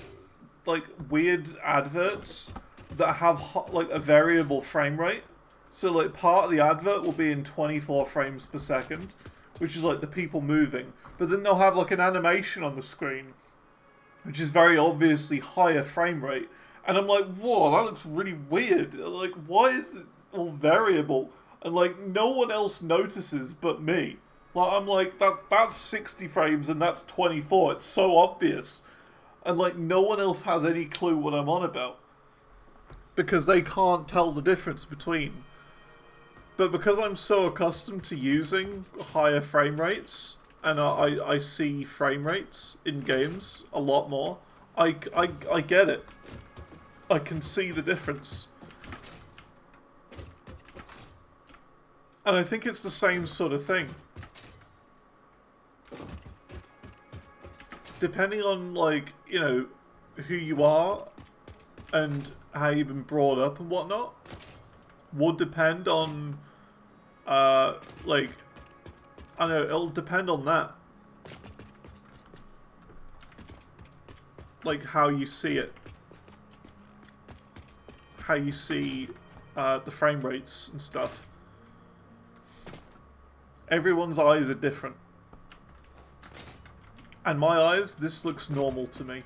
weird adverts that have like a variable frame rate. So like part of the advert will be in 24 frames per second, which is like the people moving, but then they'll have like an animation on the screen which is very obviously higher frame rate. And I'm like, whoa, that looks really weird. Like, why is it all variable? And like, no one else notices but me. Like, I'm like, that's 60 frames and that's 24. It's so obvious. And like, no one else has any clue what I'm on about. Because they can't tell the difference between. But because I'm so accustomed to using higher frame rates, and I see frame rates in games a lot more, I get it. I can see the difference. And I think it's the same sort of thing. Depending on, like, you know, who you are and how you've been brought up and whatnot, would depend on, like, I know, it'll depend on that. Like, how you see it. How you see the frame rates and stuff. Everyone's eyes are different. And my eyes, this looks normal to me.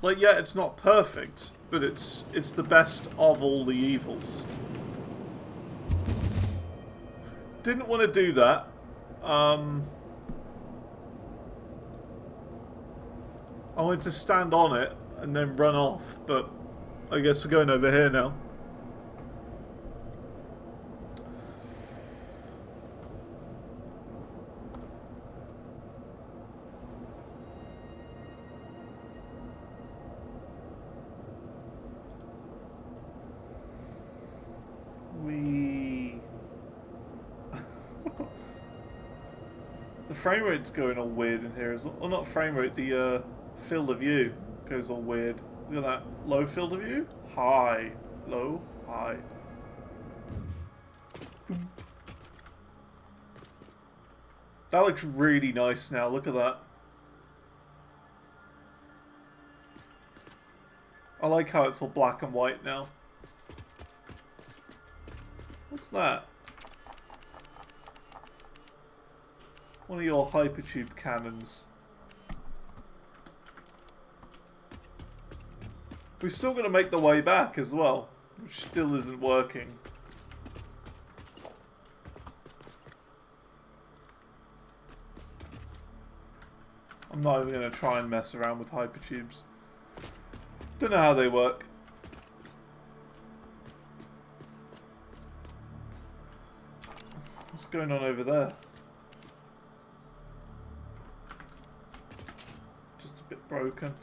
Like, yeah, it's not perfect, but it's the best of all the evils. Didn't want to do that. I wanted to stand on it and then run off, but I guess we're going over here now. The frame rate's going all weird in here, or not frame rate, the field of view goes all weird. Look at that. Low field of view? High. Low. High. That looks really nice now. Look at that. I like how it's all black and white now. What's that? One of your hypertube cannons. We're still going to make the way back as well, which still isn't working. I'm not even going to try and mess around with hypertubes. Don't know how they work. What's going on over there? Just a bit broken.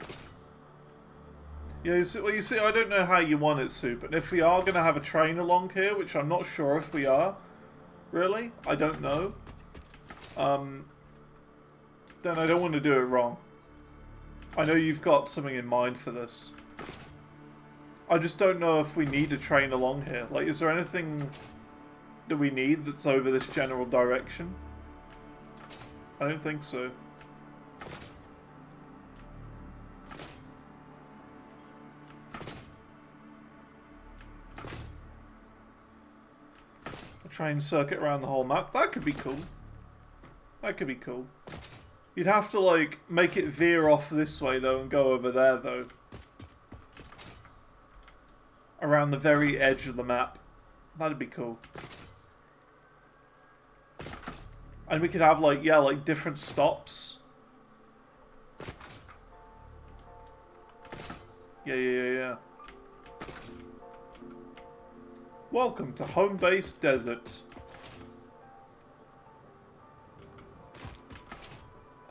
Yeah, you see, I don't know how you want it, Soup, and if we are going to have a train along here, which I'm not sure if we are, really, I don't know, then I don't want to do it wrong. I know you've got something in mind for this. I just don't know if we need a train along here. Like, is there anything that we need that's over this general direction? I don't think so. A train circuit around the whole map? That could be cool. That could be cool. You'd have to, like, make it veer off this way, though, and go over there, though. Around the very edge of the map. That'd be cool. And we could have, like, yeah, like, different stops. Yeah. Welcome to Home Base Desert.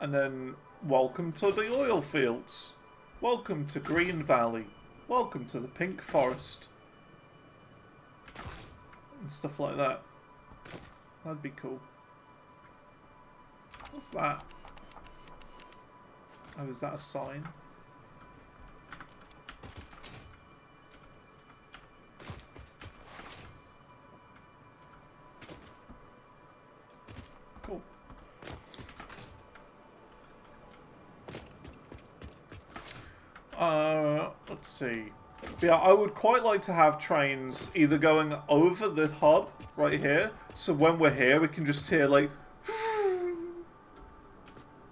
And then, welcome to the oil fields. Welcome to Green Valley. Welcome to the Pink Forest. And stuff like that. That'd be cool. What's that? Oh, is that a sign? Cool. Let's see. But yeah, I would quite like to have trains either going over the hub right here, so when we're here we can just hear like,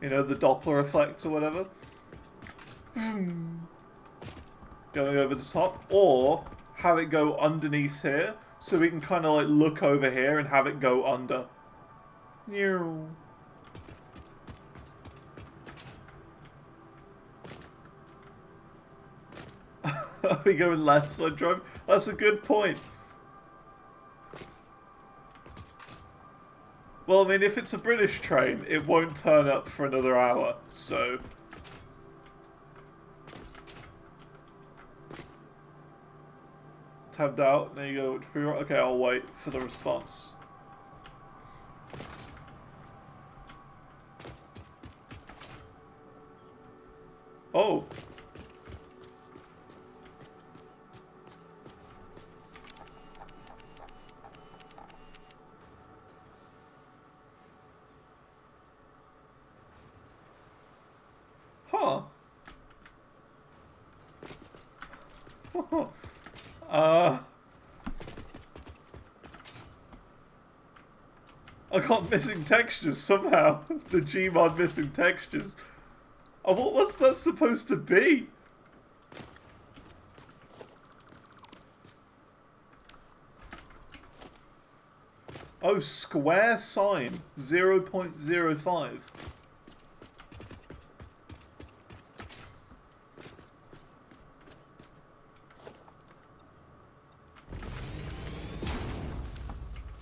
you know, the Doppler effect or whatever, going over the top, or have it go underneath here, so we can kind of like look over here and have it go under. Are we going left side drive? That's a good point. Well, I mean, if it's a British train, it won't turn up for another hour, so... Tabbed out, there you go. Okay, I'll wait for the response. Oh! Huh. I got missing textures somehow. The Gmod missing textures. Oh, what's that supposed to be? Oh, square sign. 0.05.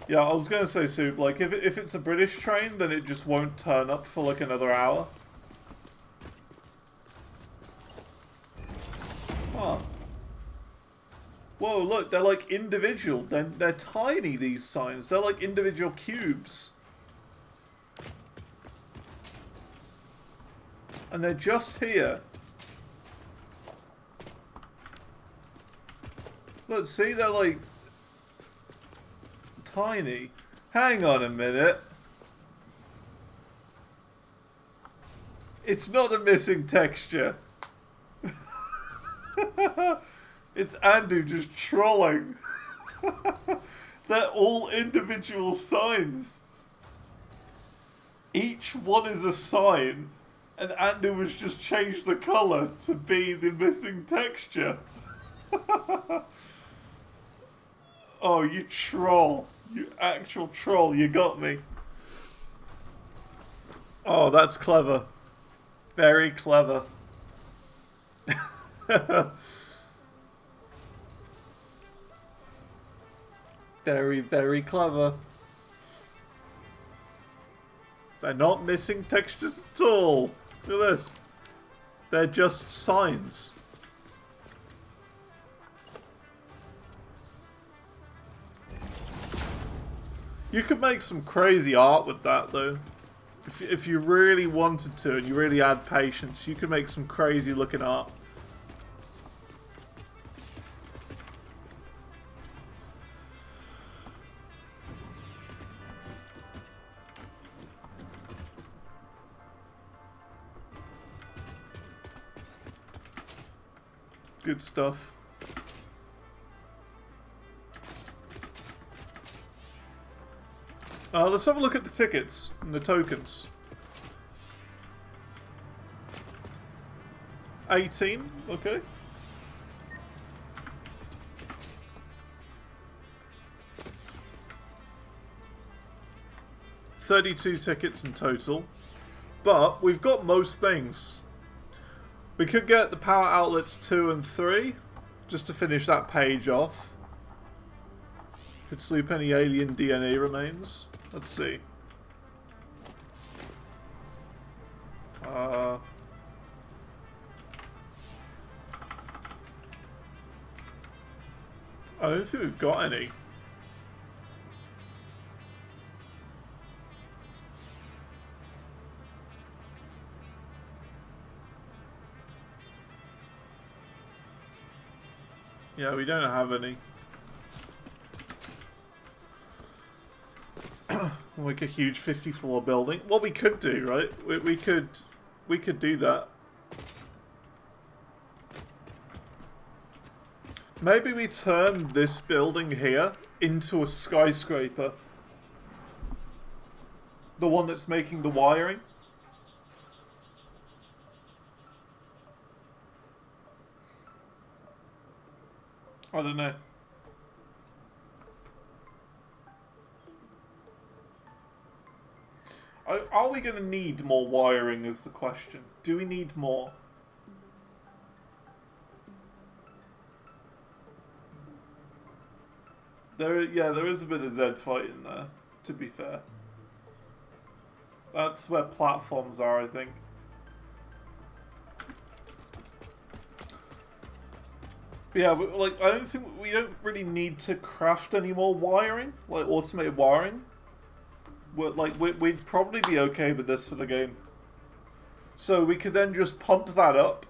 Yeah, I was gonna say, Soup, like, if it's a British train, then it just won't turn up for, like, another hour. Huh. Whoa, look, they're, like, individual. They're tiny, these signs. They're, like, individual cubes. And they're just here. Look, see, they're, like... tiny. Hang on a minute. It's not a missing texture. It's Andu just trolling. They're all individual signs. Each one is a sign, and Andu has just changed the colour to be the missing texture. Oh, you troll. You actual troll, you got me. Oh, that's clever. Very clever. Very, very clever. They're not missing textures at all. Look at this. They're just signs. You could make some crazy art with that, though. If you really wanted to and you really had patience, you could make some crazy looking art. Good stuff. Let's have a look at the tickets and the tokens. 18, okay. $32 tickets in total. But we've got most things. We could get the power outlets 2 and 3, just to finish that page off. Could sleep any alien DNA remains. Let's see. I don't think we've got any. Yeah, we don't have any. Like a huge 50-floor building. What we could do, right? We could do that. Maybe we turn this building here into a skyscraper. The one that's making the wiring. I don't know. Are we going to need more wiring is the question. Do we need more? There is a bit of Z fight in there, to be fair. That's where platforms are, I think. But yeah, like, I don't think we don't really need to craft any more wiring, like automated wiring. We'd probably be okay with this for the game. So we could then just pump that up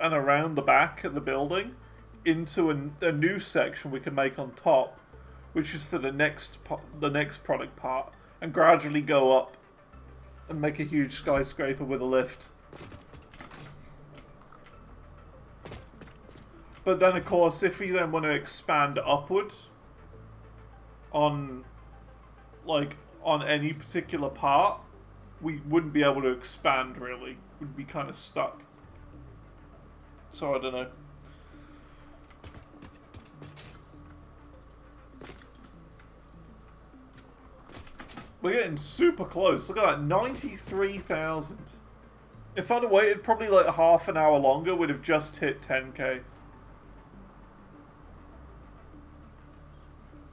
and around the back of the building into a new section we can make on top, which is for the next product part, and gradually go up and make a huge skyscraper with a lift. But then, of course, if we then want to expand upward on any particular part, we wouldn't be able to expand, really. We'd be kind of stuck. So, I don't know. We're getting super close. Look at that, 93,000. If I'd have waited probably like half an hour longer, we'd have just hit 10k.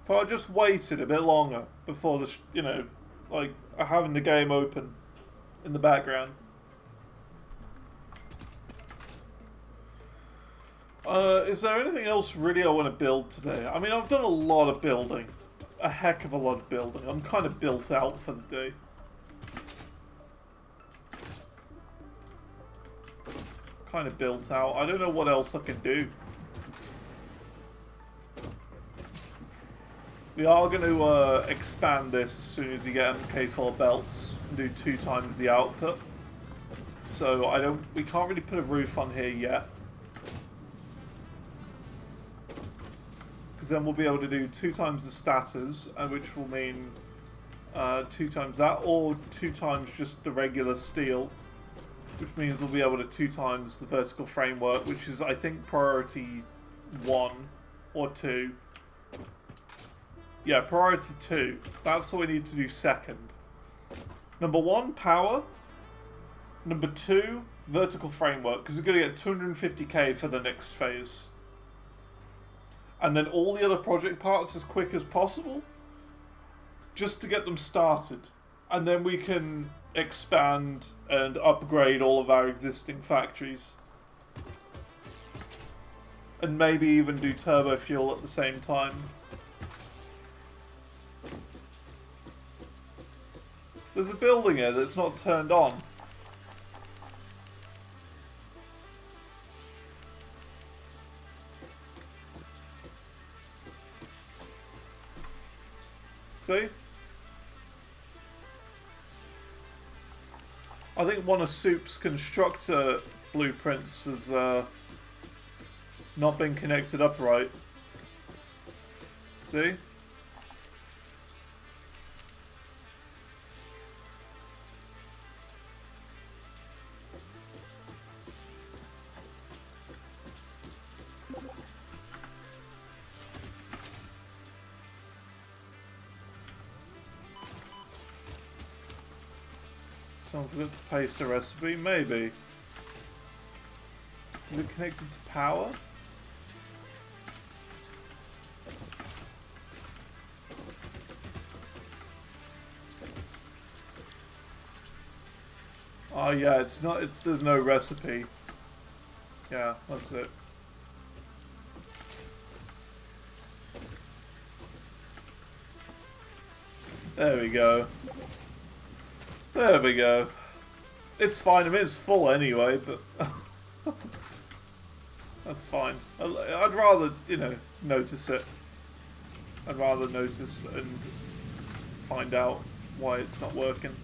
If I just waited a bit longer before the, you know, like having the game open in the background. Is there anything else really I want to build today? I mean, I've done a lot of building. A heck of a lot of building. I'm kind of built out for the day. Kind of built out. I don't know what else I can do. We are going to expand this as soon as we get MK4 belts and do 2 times the output. So we can't really put a roof on here yet. Because then we'll be able to do 2 times the status, which will mean 2 times that, or 2 times just the regular steel, which means we'll be able to 2 times the vertical framework, which is, I think, priority 1 or 2. Yeah, priority 2. That's what we need to do second. Number 1, power. Number 2, vertical framework, because we're going to get 250k for the next phase. And then all the other project parts as quick as possible, just to get them started. And then we can expand and upgrade all of our existing factories. And maybe even do turbo fuel at the same time. There's a building here that's not turned on. See? I think one of Soup's constructor blueprints has not been connected up right. See? Someone forgot to paste a recipe? Maybe. Is it connected to power? Oh yeah, it's not, there's no recipe. Yeah, that's it. There we go. There we go. It's fine. I mean, it's full anyway, but that's fine. I'd rather, you know, notice it. I'd rather notice and find out why it's not working.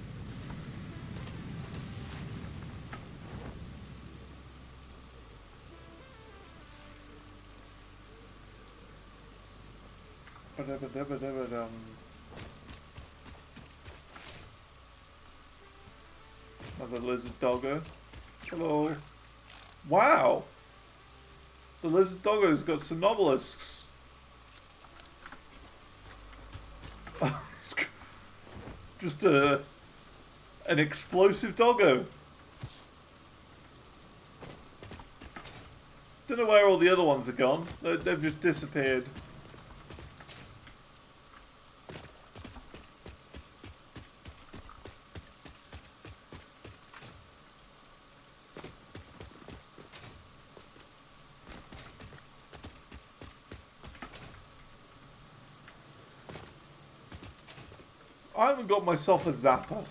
Another lizard doggo. Hello. Wow! The lizard doggo's got some obelisks. Just an explosive doggo. Don't know where all the other ones are gone. They've just disappeared. I haven't got myself a zapper.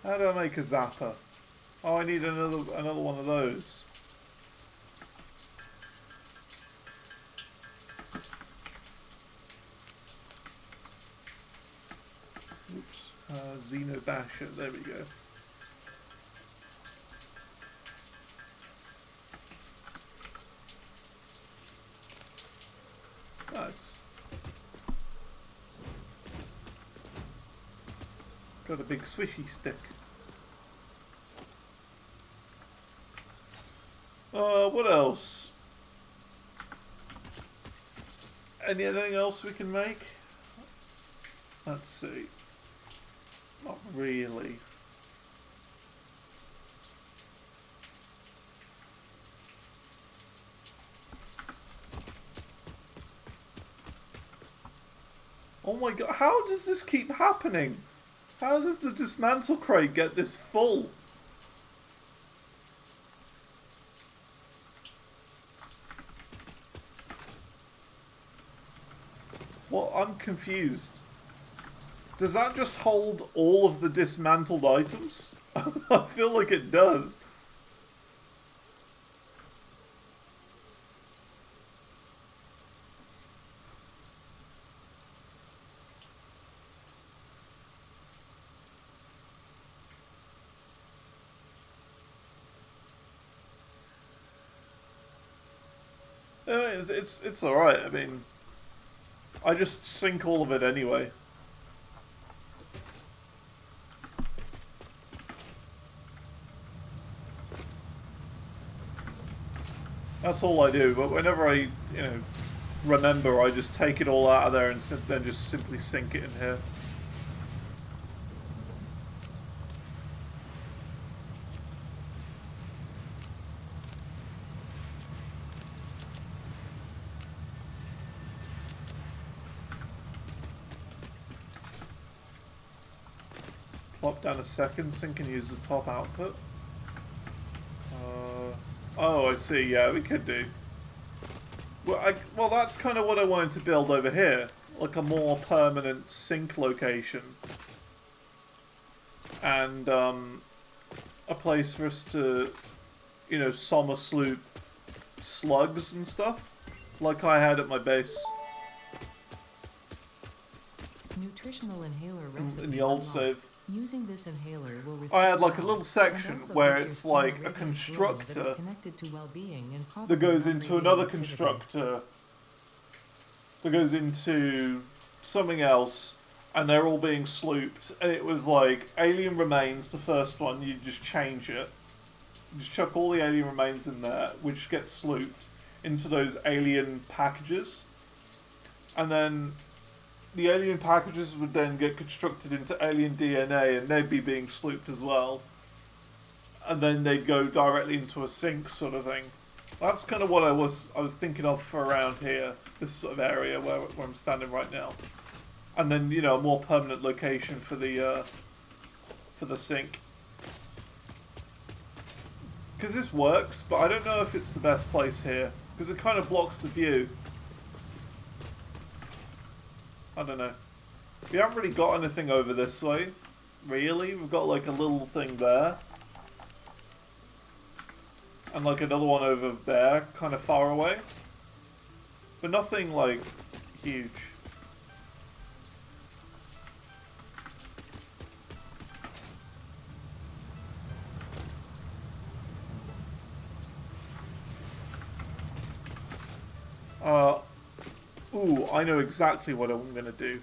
How do I make a zapper? Oh, I need another one of those. Oops. Xeno Basher. There we go. Nice. Got a big swishy stick. What else? Anything else we can make? Let's see. Not really. Oh my god, how does this keep happening? How does the dismantle crate get this full? Well, I'm confused. Does that just hold all of the dismantled items? I feel like it does. It's alright, I mean, I just sink all of it anyway. That's all I do, but whenever I, remember, I just take it all out of there and then just simply sink it in here. Plop down a second, sink and use the top output. Oh, I see, yeah, we could do. Well, that's kind of what I wanted to build over here. Like a more permanent sink location. And, a place for us to, summer sloop slugs and stuff. Like I had at my base. Nutritional inhaler recipe In the old unlocked. save. Using this inhaler will I had like a restore little health, section and also where lets your it's skin like a radiate glow that constructor is connected to well-being and that probably goes into non-radiative another activity. constructor that goes into something else, and they're all being slooped. And it was like alien remains, the first one, you just change it. You just chuck all the alien remains in there, which gets slooped into those alien packages. And then the alien packages would then get constructed into alien DNA, and they'd be being slooped as well. And then they'd go directly into a sink sort of thing. That's kind of what I was thinking of for around here, this sort of area where I'm standing right now. And then, a more permanent location for the sink. Because this works, but I don't know if it's the best place here. Because it kind of blocks the view. I don't know. We haven't really got anything over this way. Really? We've got like a little thing there. And like another one over there, kind of far away. But nothing like huge. Ooh, I know exactly what I'm gonna do.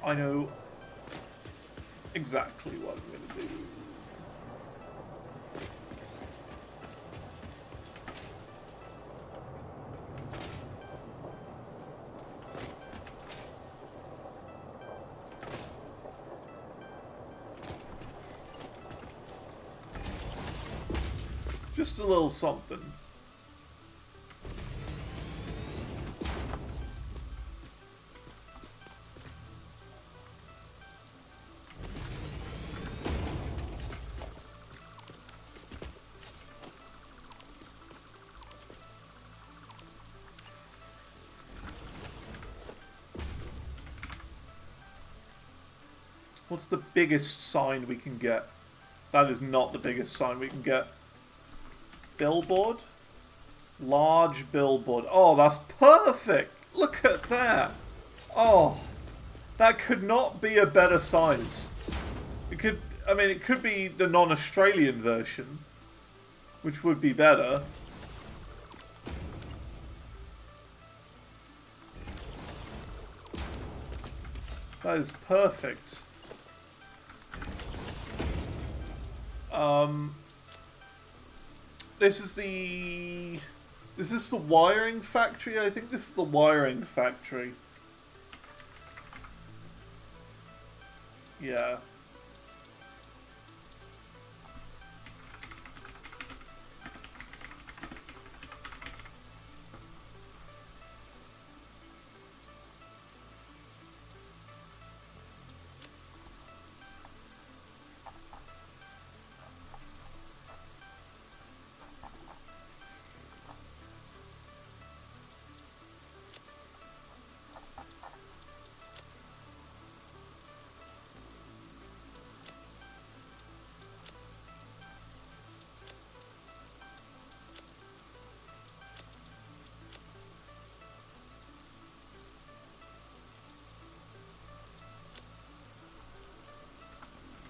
I know exactly what I'm gonna do. Just a little something. What's the biggest sign we can get? That is not the biggest sign we can get. Billboard? Large billboard. Oh, that's perfect! Look at that! Oh, that could not be a better size. It could be the non-Australian version, which would be better. That is perfect. This is the... Is this the wiring factory? I think this is the wiring factory. Yeah.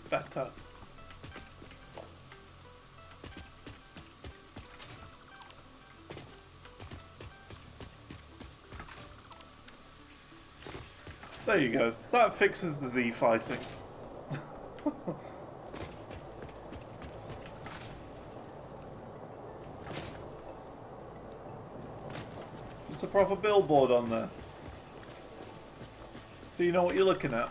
Better. There you go. That fixes the Z fighting. Just a proper billboard on there. So you know what you're looking at.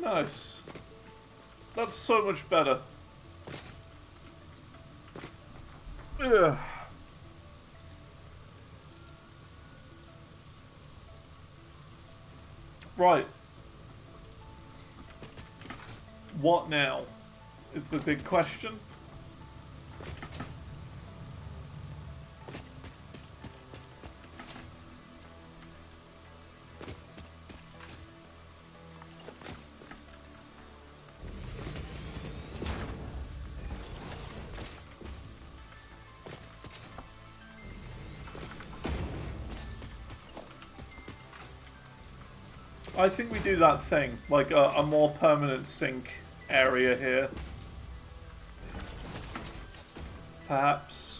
Nice. That's so much better. Ugh. Right. What now? Is the big question. I think we do that thing, like a more permanent sink area here. Perhaps.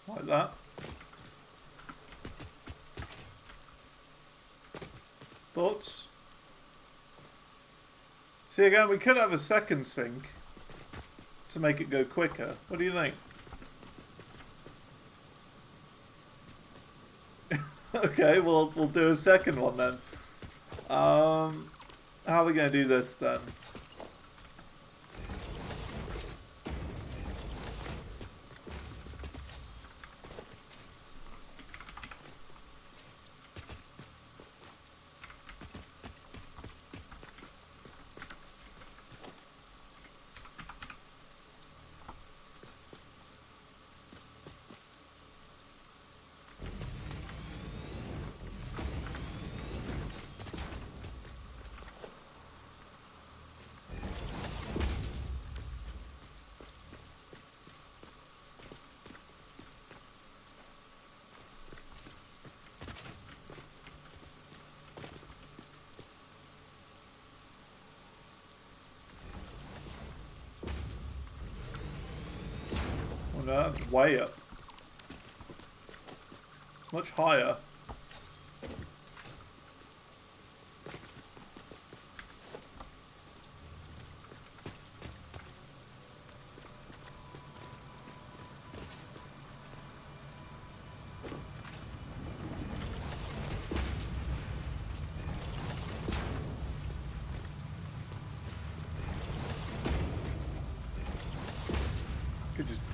Like that. Thoughts? See, again, we could have a second sink to make it go quicker. What do you think? Okay, we'll do a second one then. How are we going to do this then? No, that's way up. Much higher.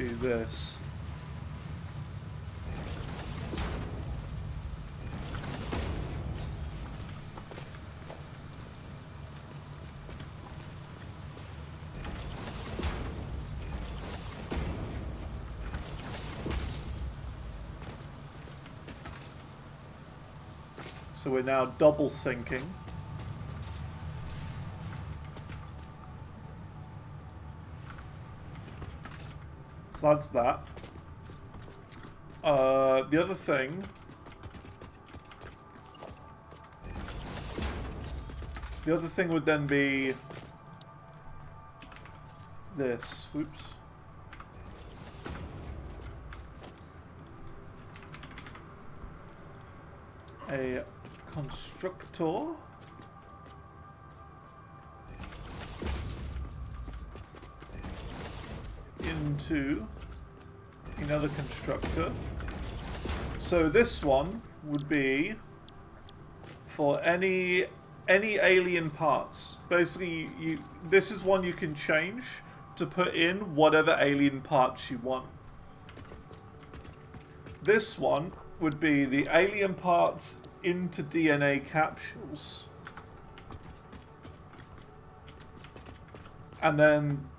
do this. So we're now double sinking. So that's that. The other thing... The other thing would then be... this. Oops. A constructor. Into another constructor. So this one would be for any alien parts. Basically, this is one you can change to put in whatever alien parts you want. This one would be the alien parts into DNA capsules. And then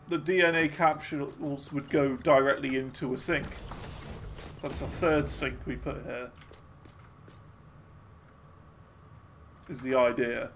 the DNA capsules would go directly into a sink. So that's a third sink we put here. Is the idea.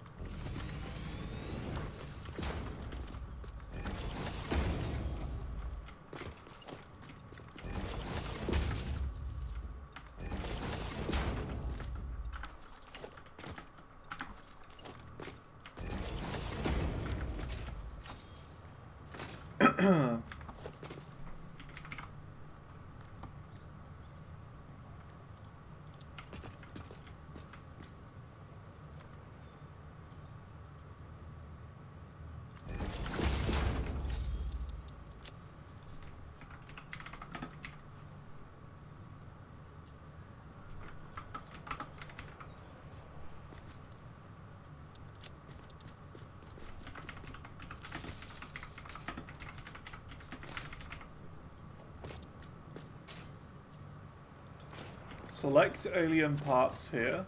Select alien parts here.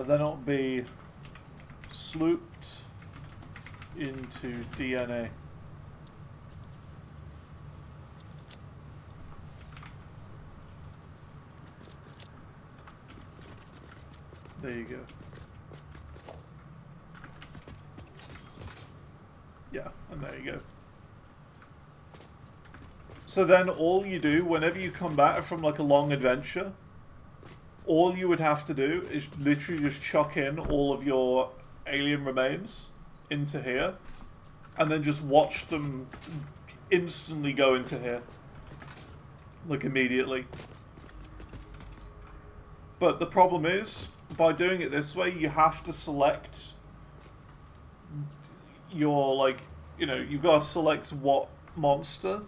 Then it'll be slooped into DNA. There you go. Yeah, and there you go. So then all you do, whenever you come back from like a long adventure, all you would have to do is literally just chuck in all of your alien remains into here, and then just watch them instantly go into here. Like immediately. But the problem is, by doing it this way, you have to select your, like, you know, you've got to select what monster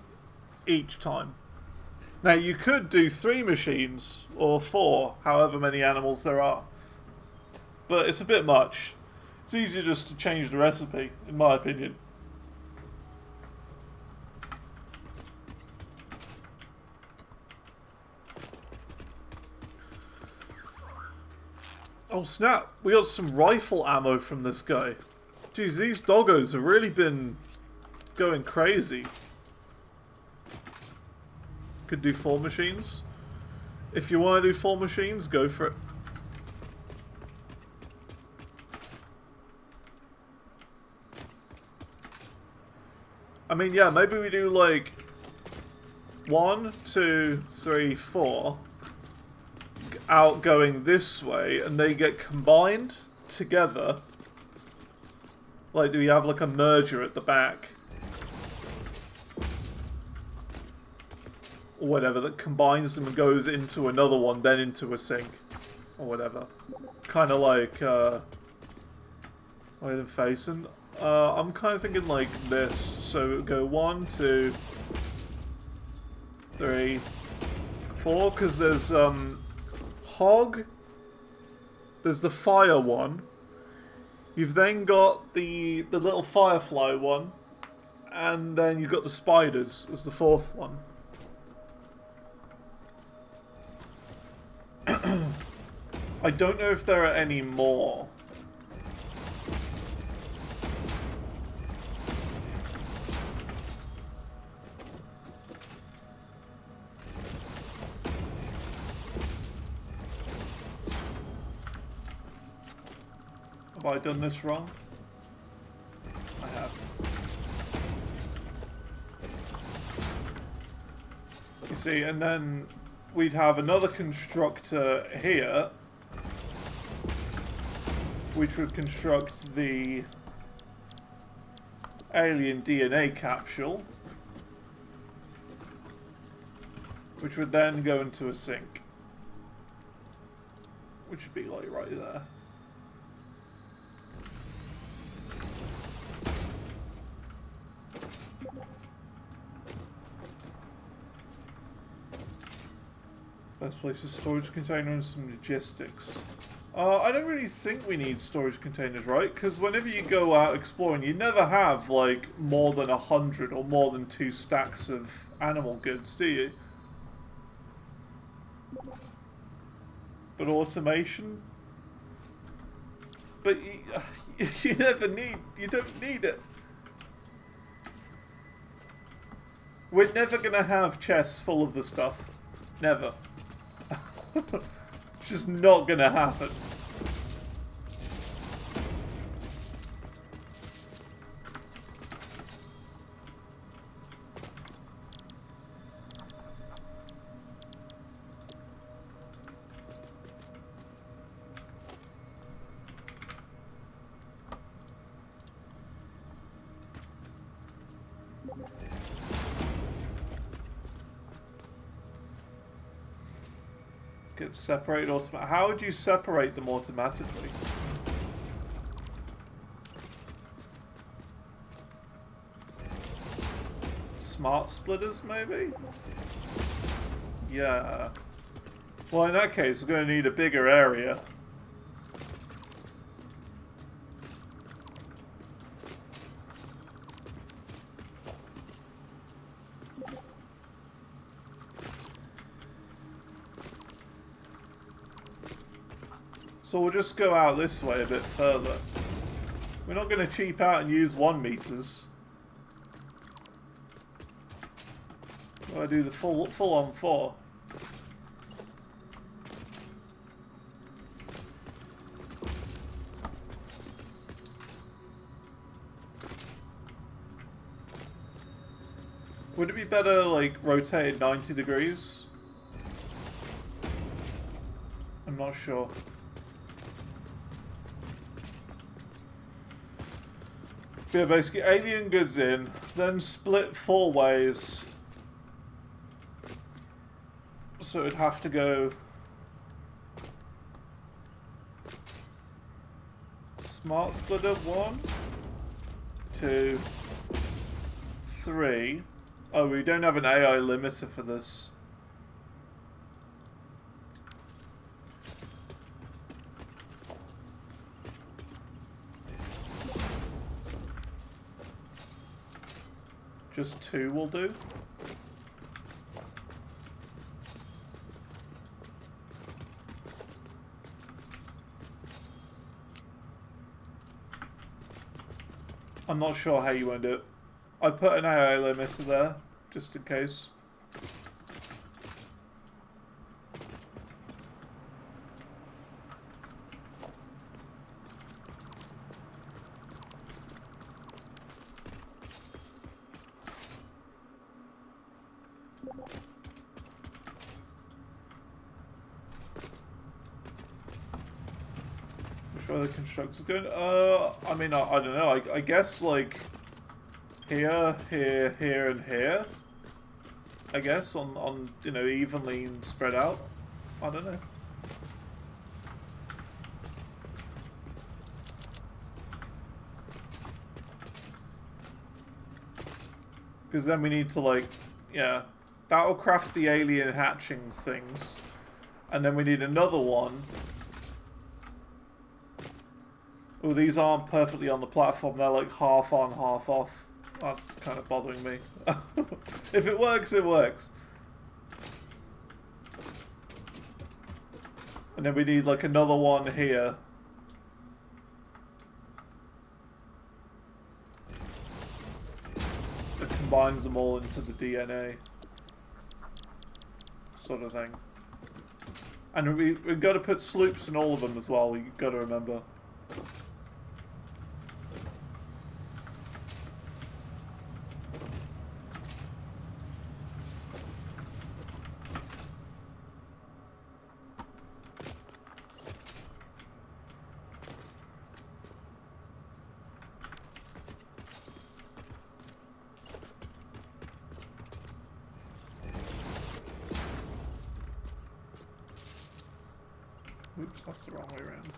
each time. Now, you could do 3 machines, or 4, however many animals there are. But it's a bit much. It's easier just to change the recipe, in my opinion. Oh snap, we got some rifle ammo from this guy. Jeez, these doggos have really been going crazy. Could do 4 machines. If you want to do 4 machines, go for it. I mean, yeah, maybe we do like 1, 2, 3, 4 out going this way, and they get combined together. Like, do we have like a merger at the back? Or whatever, that combines them and goes into another one, then into a sink. Or whatever. Kind of like, where they're facing. I'm kind of thinking like this. So it would go 1, 2, 3, 4, because there's, hog, There's the fire one. You've then got the little firefly one. And then you've got the spiders as the fourth one. I don't know if there are any more. Have I done this wrong? I have. You see, and then we'd have another constructor here, which would construct the alien DNA capsule, which would then go into a sink, which would be like right there. Best place for storage container and some logistics. I don't really think we need storage containers, right? Because whenever you go out exploring, you never have, like, more than 100 or more than 2 stacks of animal goods, do you? But automation? But you never need... You don't need it. We're never going to have chests full of the stuff. Never. It's just not gonna happen. Get separated automatically. How would you separate them automatically? Smart splitters, maybe? Yeah. Well, in that case, we're going to need a bigger area. So we'll just go out this way a bit further. We're not going to cheap out and use 1 meters. I do the full on 4. Would it be better, like, rotated 90 degrees? I'm not sure. Yeah, basically alien goods in, then split 4 ways. So it'd have to go smart splitter 1, 2, 3. Oh, we don't have an AI limiter for this. Just 2 will do. I'm not sure how you want to do it. I put an AI limiter there, just in case. Which way the constructor's going? I mean, I don't know. I guess, like, here, here, here, and here. I guess, on you know, evenly spread out. I don't know. Because then we need to, like, yeah, that'll craft the alien hatchings things. And then we need another one Oh, these aren't perfectly on the platform. They're like half on, half off. That's kind of bothering me. If it works, it works. And then we need like another one here. That combines them all into the DNA. Sort of thing. And we've got to put sloops in all of them as well, you've got to remember. Oops, that's the wrong way around.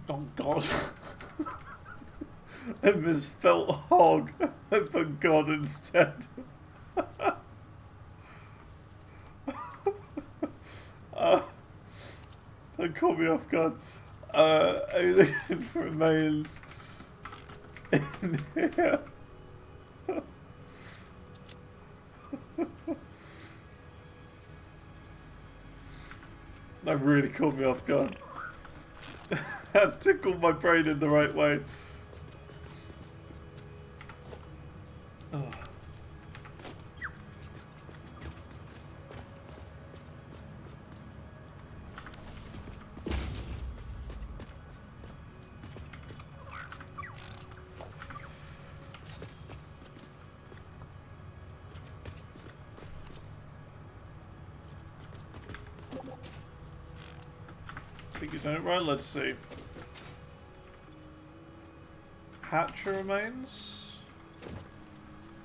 Oh god. I misspelt hog. I put god instead. Don't call me off guard. Alien remains in here. That really caught me off guard. That tickled my brain in the right way. Oh. Think you've done it right, let's see. Hatcher remains.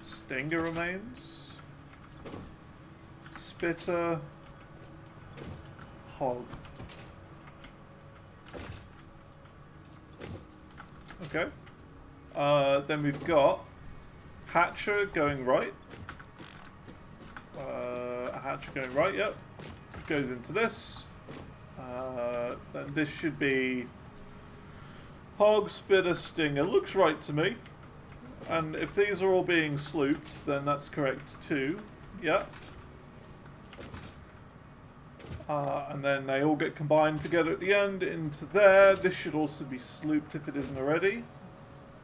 Stinger remains. Spitter. Hog. Okay. Then we've got Hatcher going right. Hatcher going right, yep. Goes into this. Then this should be Hog, Spitter, Stinger. Looks right to me. And if these are all being slooped, then that's correct too. Yep. And then they all get combined together at the end into there. This should also be slooped if it isn't already.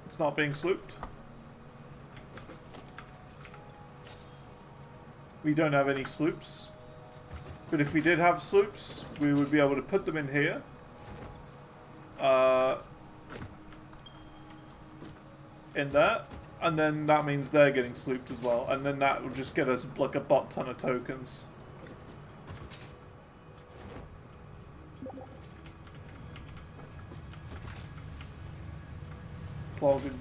It's not being slooped. We don't have any sloops. But if we did have sloops, we would be able to put them in here. In there. And then that means they're getting slooped as well. And then that will just get us like a butt ton of tokens. Plug and,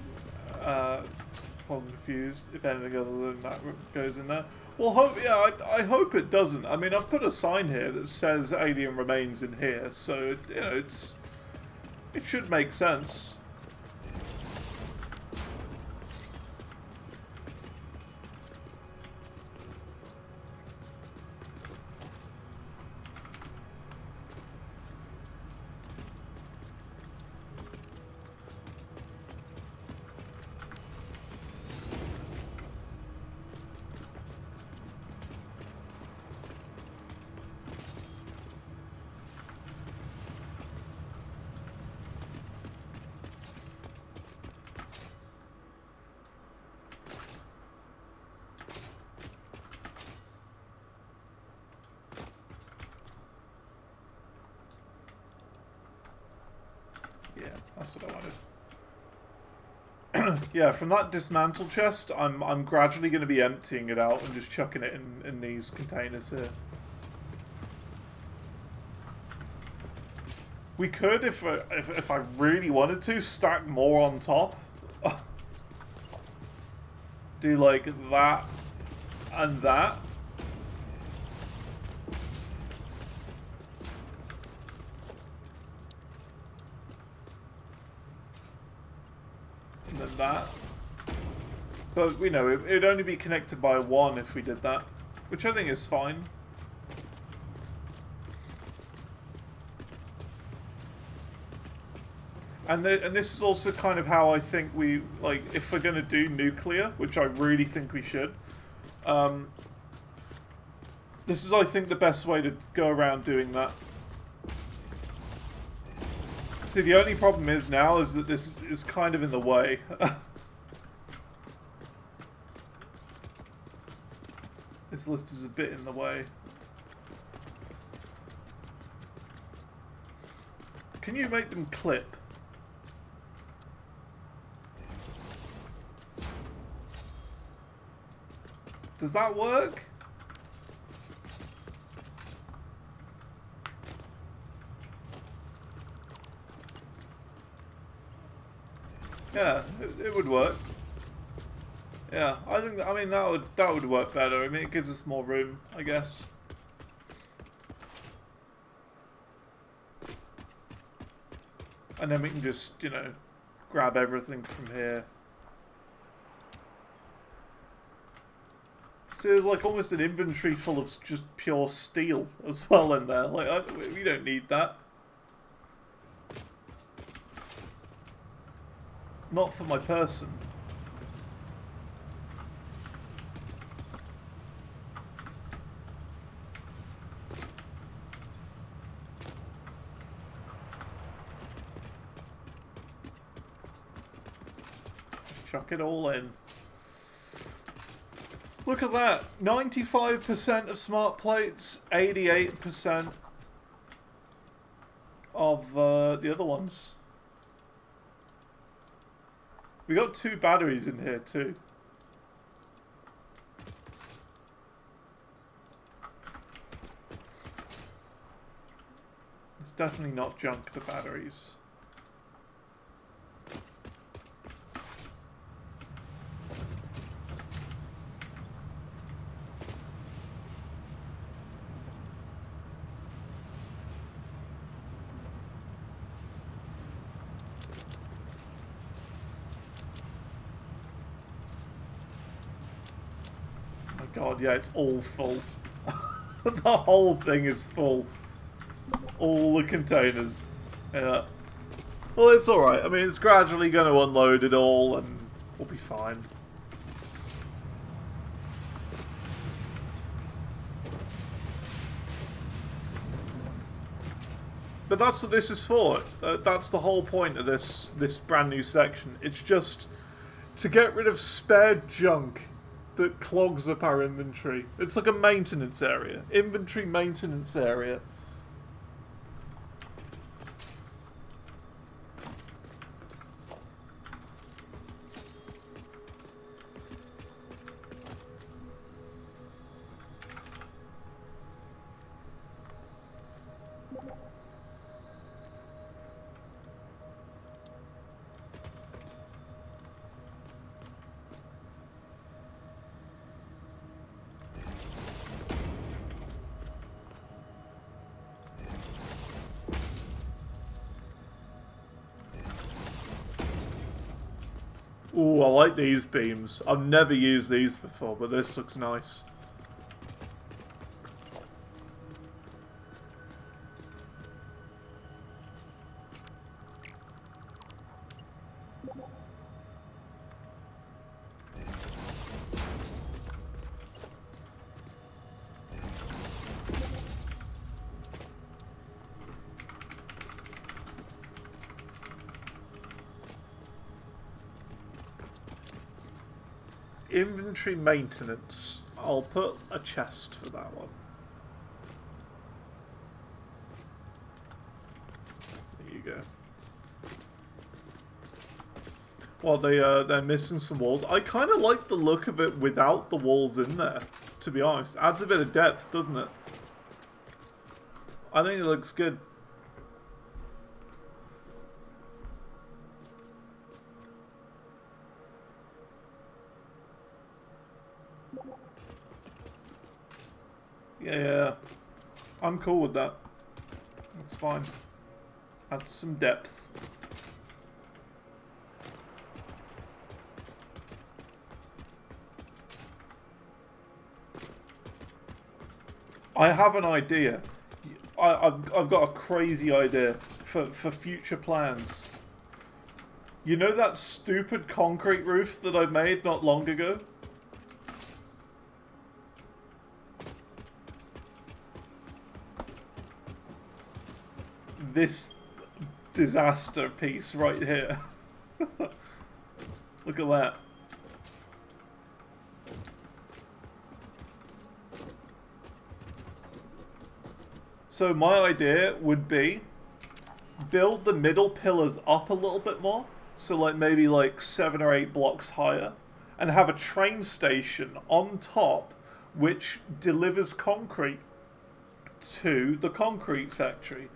Problem confused. If anything other than that goes in there. Well, I hope it doesn't. I mean, I've put a sign here that says alien remains in here, so you know it should make sense. Yeah, that's what I wanted. Yeah, from that dismantle chest, I'm gradually going to be emptying it out and just chucking it in these containers here. We could, if I really wanted to, stack more on top. Do like that and that. And then that. But, you know, it'd only be connected by one if we did that. Which I think is fine. And this is also kind of how I think we, like, if we're going to do nuclear, which I really think we should, this is, I think, the best way to go around doing that. See, the only problem is now is that this is kind of in the way. This lift is a bit in the way. Can you make them clip? Does that work? Yeah, it would work. Yeah, I think I mean that would work better. I mean, it gives us more room, I guess. And then we can just, you know, grab everything from here. So there's like almost an inventory full of just pure steel as well in there. Like, we don't need that. Not for my person. Just chuck it all in. Look at that. 95% of smart plates, 88% of the other ones. We got 2 batteries in here too. It's definitely not junk, the batteries. God, yeah, it's all full. The whole thing is full. All the containers. Yeah. Well, it's alright. I mean, it's gradually going to unload it all and we'll be fine. But that's what this is for. That's the whole point of this brand new section. It's just to get rid of spare junk that clogs up our inventory. It's like a maintenance area. Inventory maintenance area. Ooh, I like these beams. I've never used these before, but this looks nice. Inventory maintenance. I'll put a chest for that one. There you go. Well, they're missing some walls. I kind of like the look of it without the walls in there, to be honest. Adds a bit of depth, doesn't it? I think it looks good. Yeah, I'm cool with that. That's fine. Add some depth. I have an idea. I've got a crazy idea for future plans. You know that stupid concrete roof that I made not long ago? This disaster piece right here. Look at that. So my idea would be build the middle pillars up a little bit more. So like maybe like 7 or 8 blocks higher. And have a train station on top which delivers concrete to the concrete factory.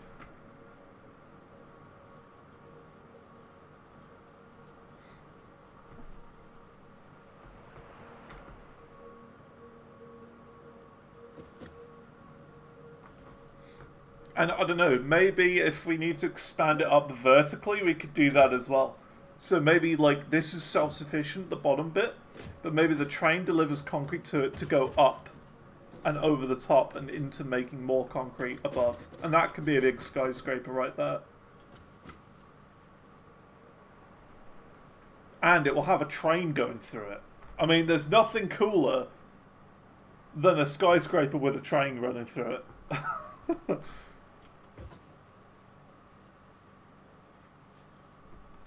And I don't know, maybe if we need to expand it up vertically, we could do that as well. So maybe like this is self-sufficient, the bottom bit, but maybe the train delivers concrete to it to go up and over the top and into making more concrete above. And that could be a big skyscraper right there. And it will have a train going through it. I mean, there's nothing cooler than a skyscraper with a train running through it.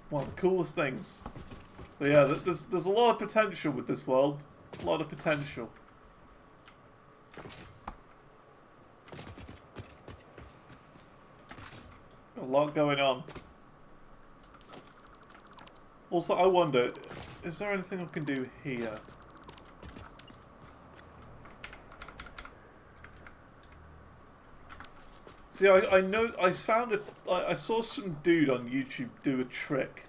One of the coolest things. But yeah, there's a lot of potential with this world. A lot of potential. A lot going on. Also, I wonder, is there anything I can do here? See, I know, I found it, I saw some dude on YouTube do a trick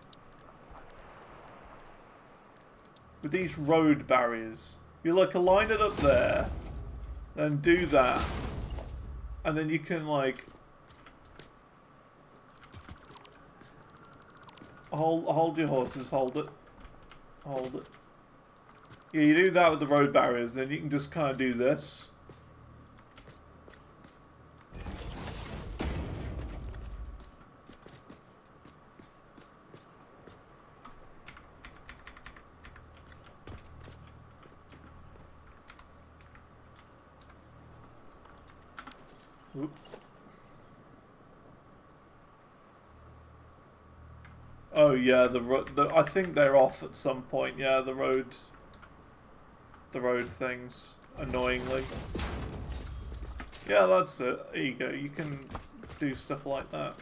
with these road barriers. You like align it up there, then do that, and then you can like hold your horses, hold it. Yeah, you do that with the road barriers, then you can just kind of do this. Oop. Oh yeah, I think they're off at some point. Yeah, the road things, annoyingly. Yeah, that's it. There you go. You can do stuff like that.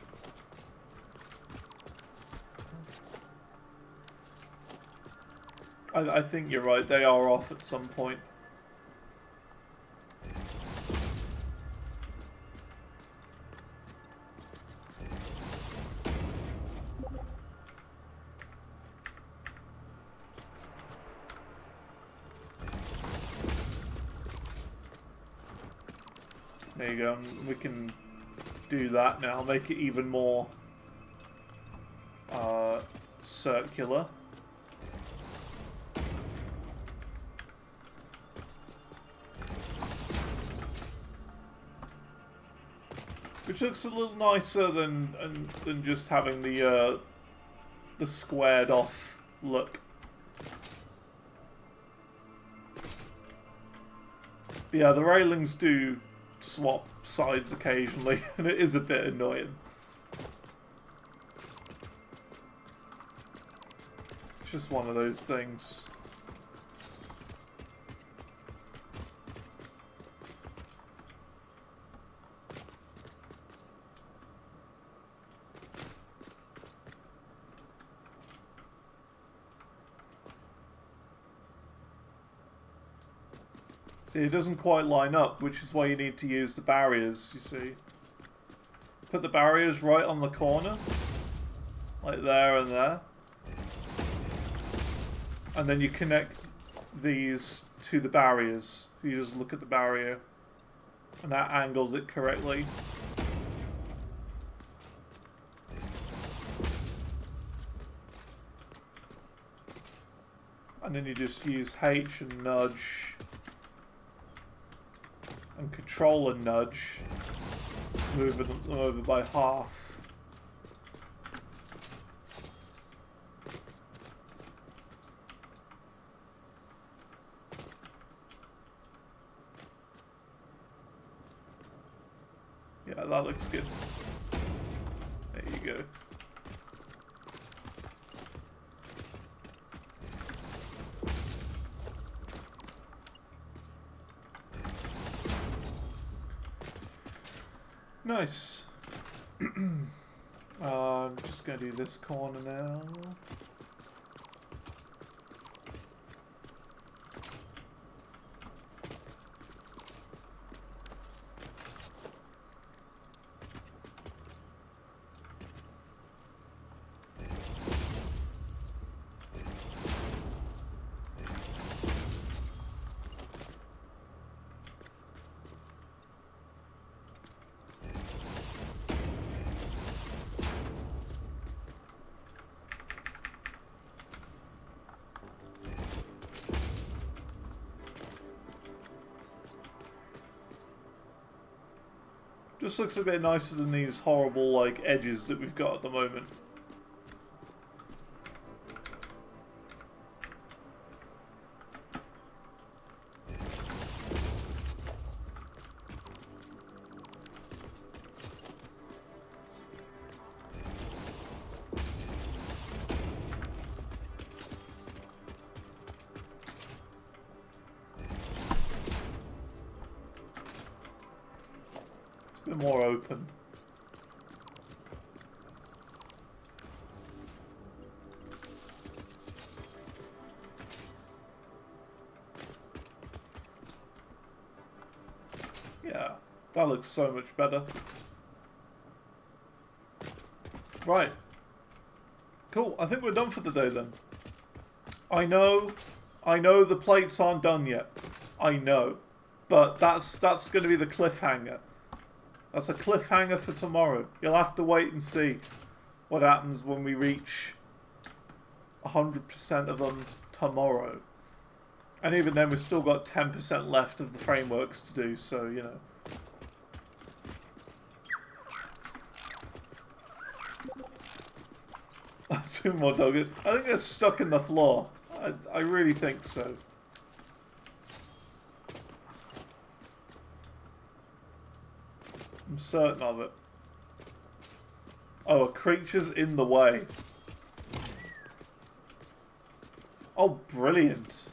I think you're right. They are off at some point. There you go, we can do that now, make it even more circular. Which looks a little nicer than just having the squared off look. But yeah, the railings do swap sides occasionally, and it is a bit annoying. It's just one of those things. See, it doesn't quite line up, which is why you need to use the barriers, you see. Put the barriers right on the corner. Like there and there. And then you connect these to the barriers. You just look at the barrier. And that angles it correctly. And then you just use H and nudge. And control and nudge. Just moving them over by half. Yeah, that looks good. There you go. Nice. I'm just going to do this corner now. Just looks a bit nicer than these horrible, like, edges that we've got at the moment. A bit more open. Yeah, that looks so much better. Right. Cool, I think we're done for the day then. I know the plates aren't done yet. I know. But that's going to be the cliffhanger. That's a cliffhanger for tomorrow. You'll have to wait and see what happens when we reach 100% of them tomorrow. And even then, we've still got 10% left of the frameworks to do, so, you know. Two more dogged. I think they're stuck in the floor. I really think so. I'm certain of it. Oh, a creature's in the way. Oh, brilliant.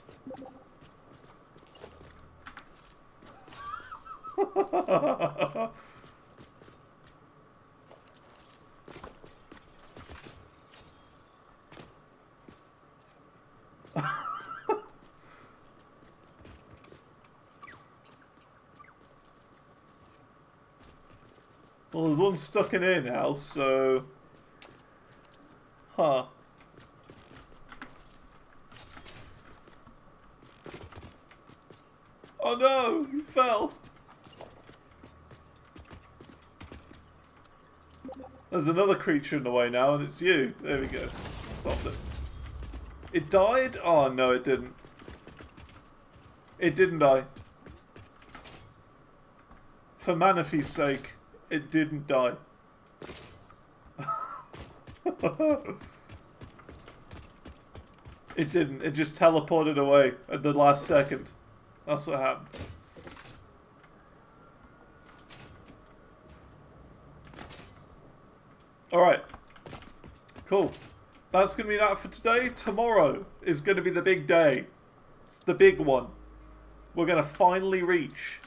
Well, there's one stuck in here now, so... Huh. Oh no! He fell! There's another creature in the way now, and it's you. There we go. Solved it. It died? Oh no, it didn't. It didn't die. For Manaphy's sake, It didn't die. It didn't. It just teleported away at the last second. That's what happened. Alright. Cool. That's going to be that for today. Tomorrow is going to be the big day. It's the big one. We're going to finally reach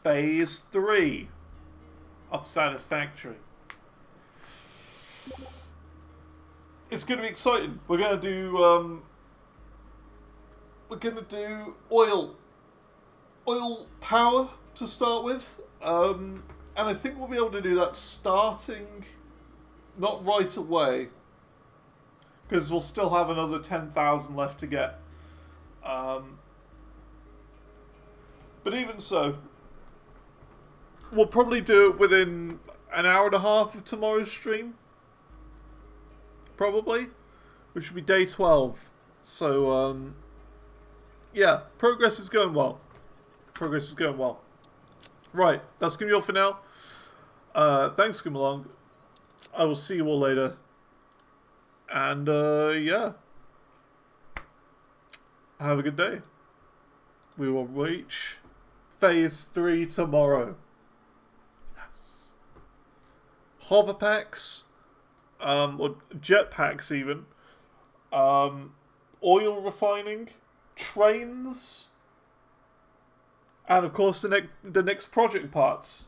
Phase 3 of Satisfactory. It's going to be exciting. We're going to do... we're going to do oil power to start with. And I think we'll be able to do that starting... not right away. Because we'll still have another 10,000 left to get. But even so, we'll probably do it within an hour and a half of tomorrow's stream. Probably. Which would be day 12. So, yeah, progress is going well. Progress is going well. Right, that's going to be all for now. Thanks for coming along. I will see you all later. And, yeah. Have a good day. We will reach Phase 3 tomorrow. Yes. Hover packs. Or jetpacks even. Oil refining. Trains. And, of course, the next project parts.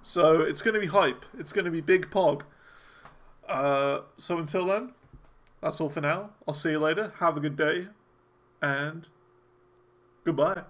So, it's going to be hype. It's going to be big pog. So until then, that's all for now. I'll see you later. Have a good day. And goodbye.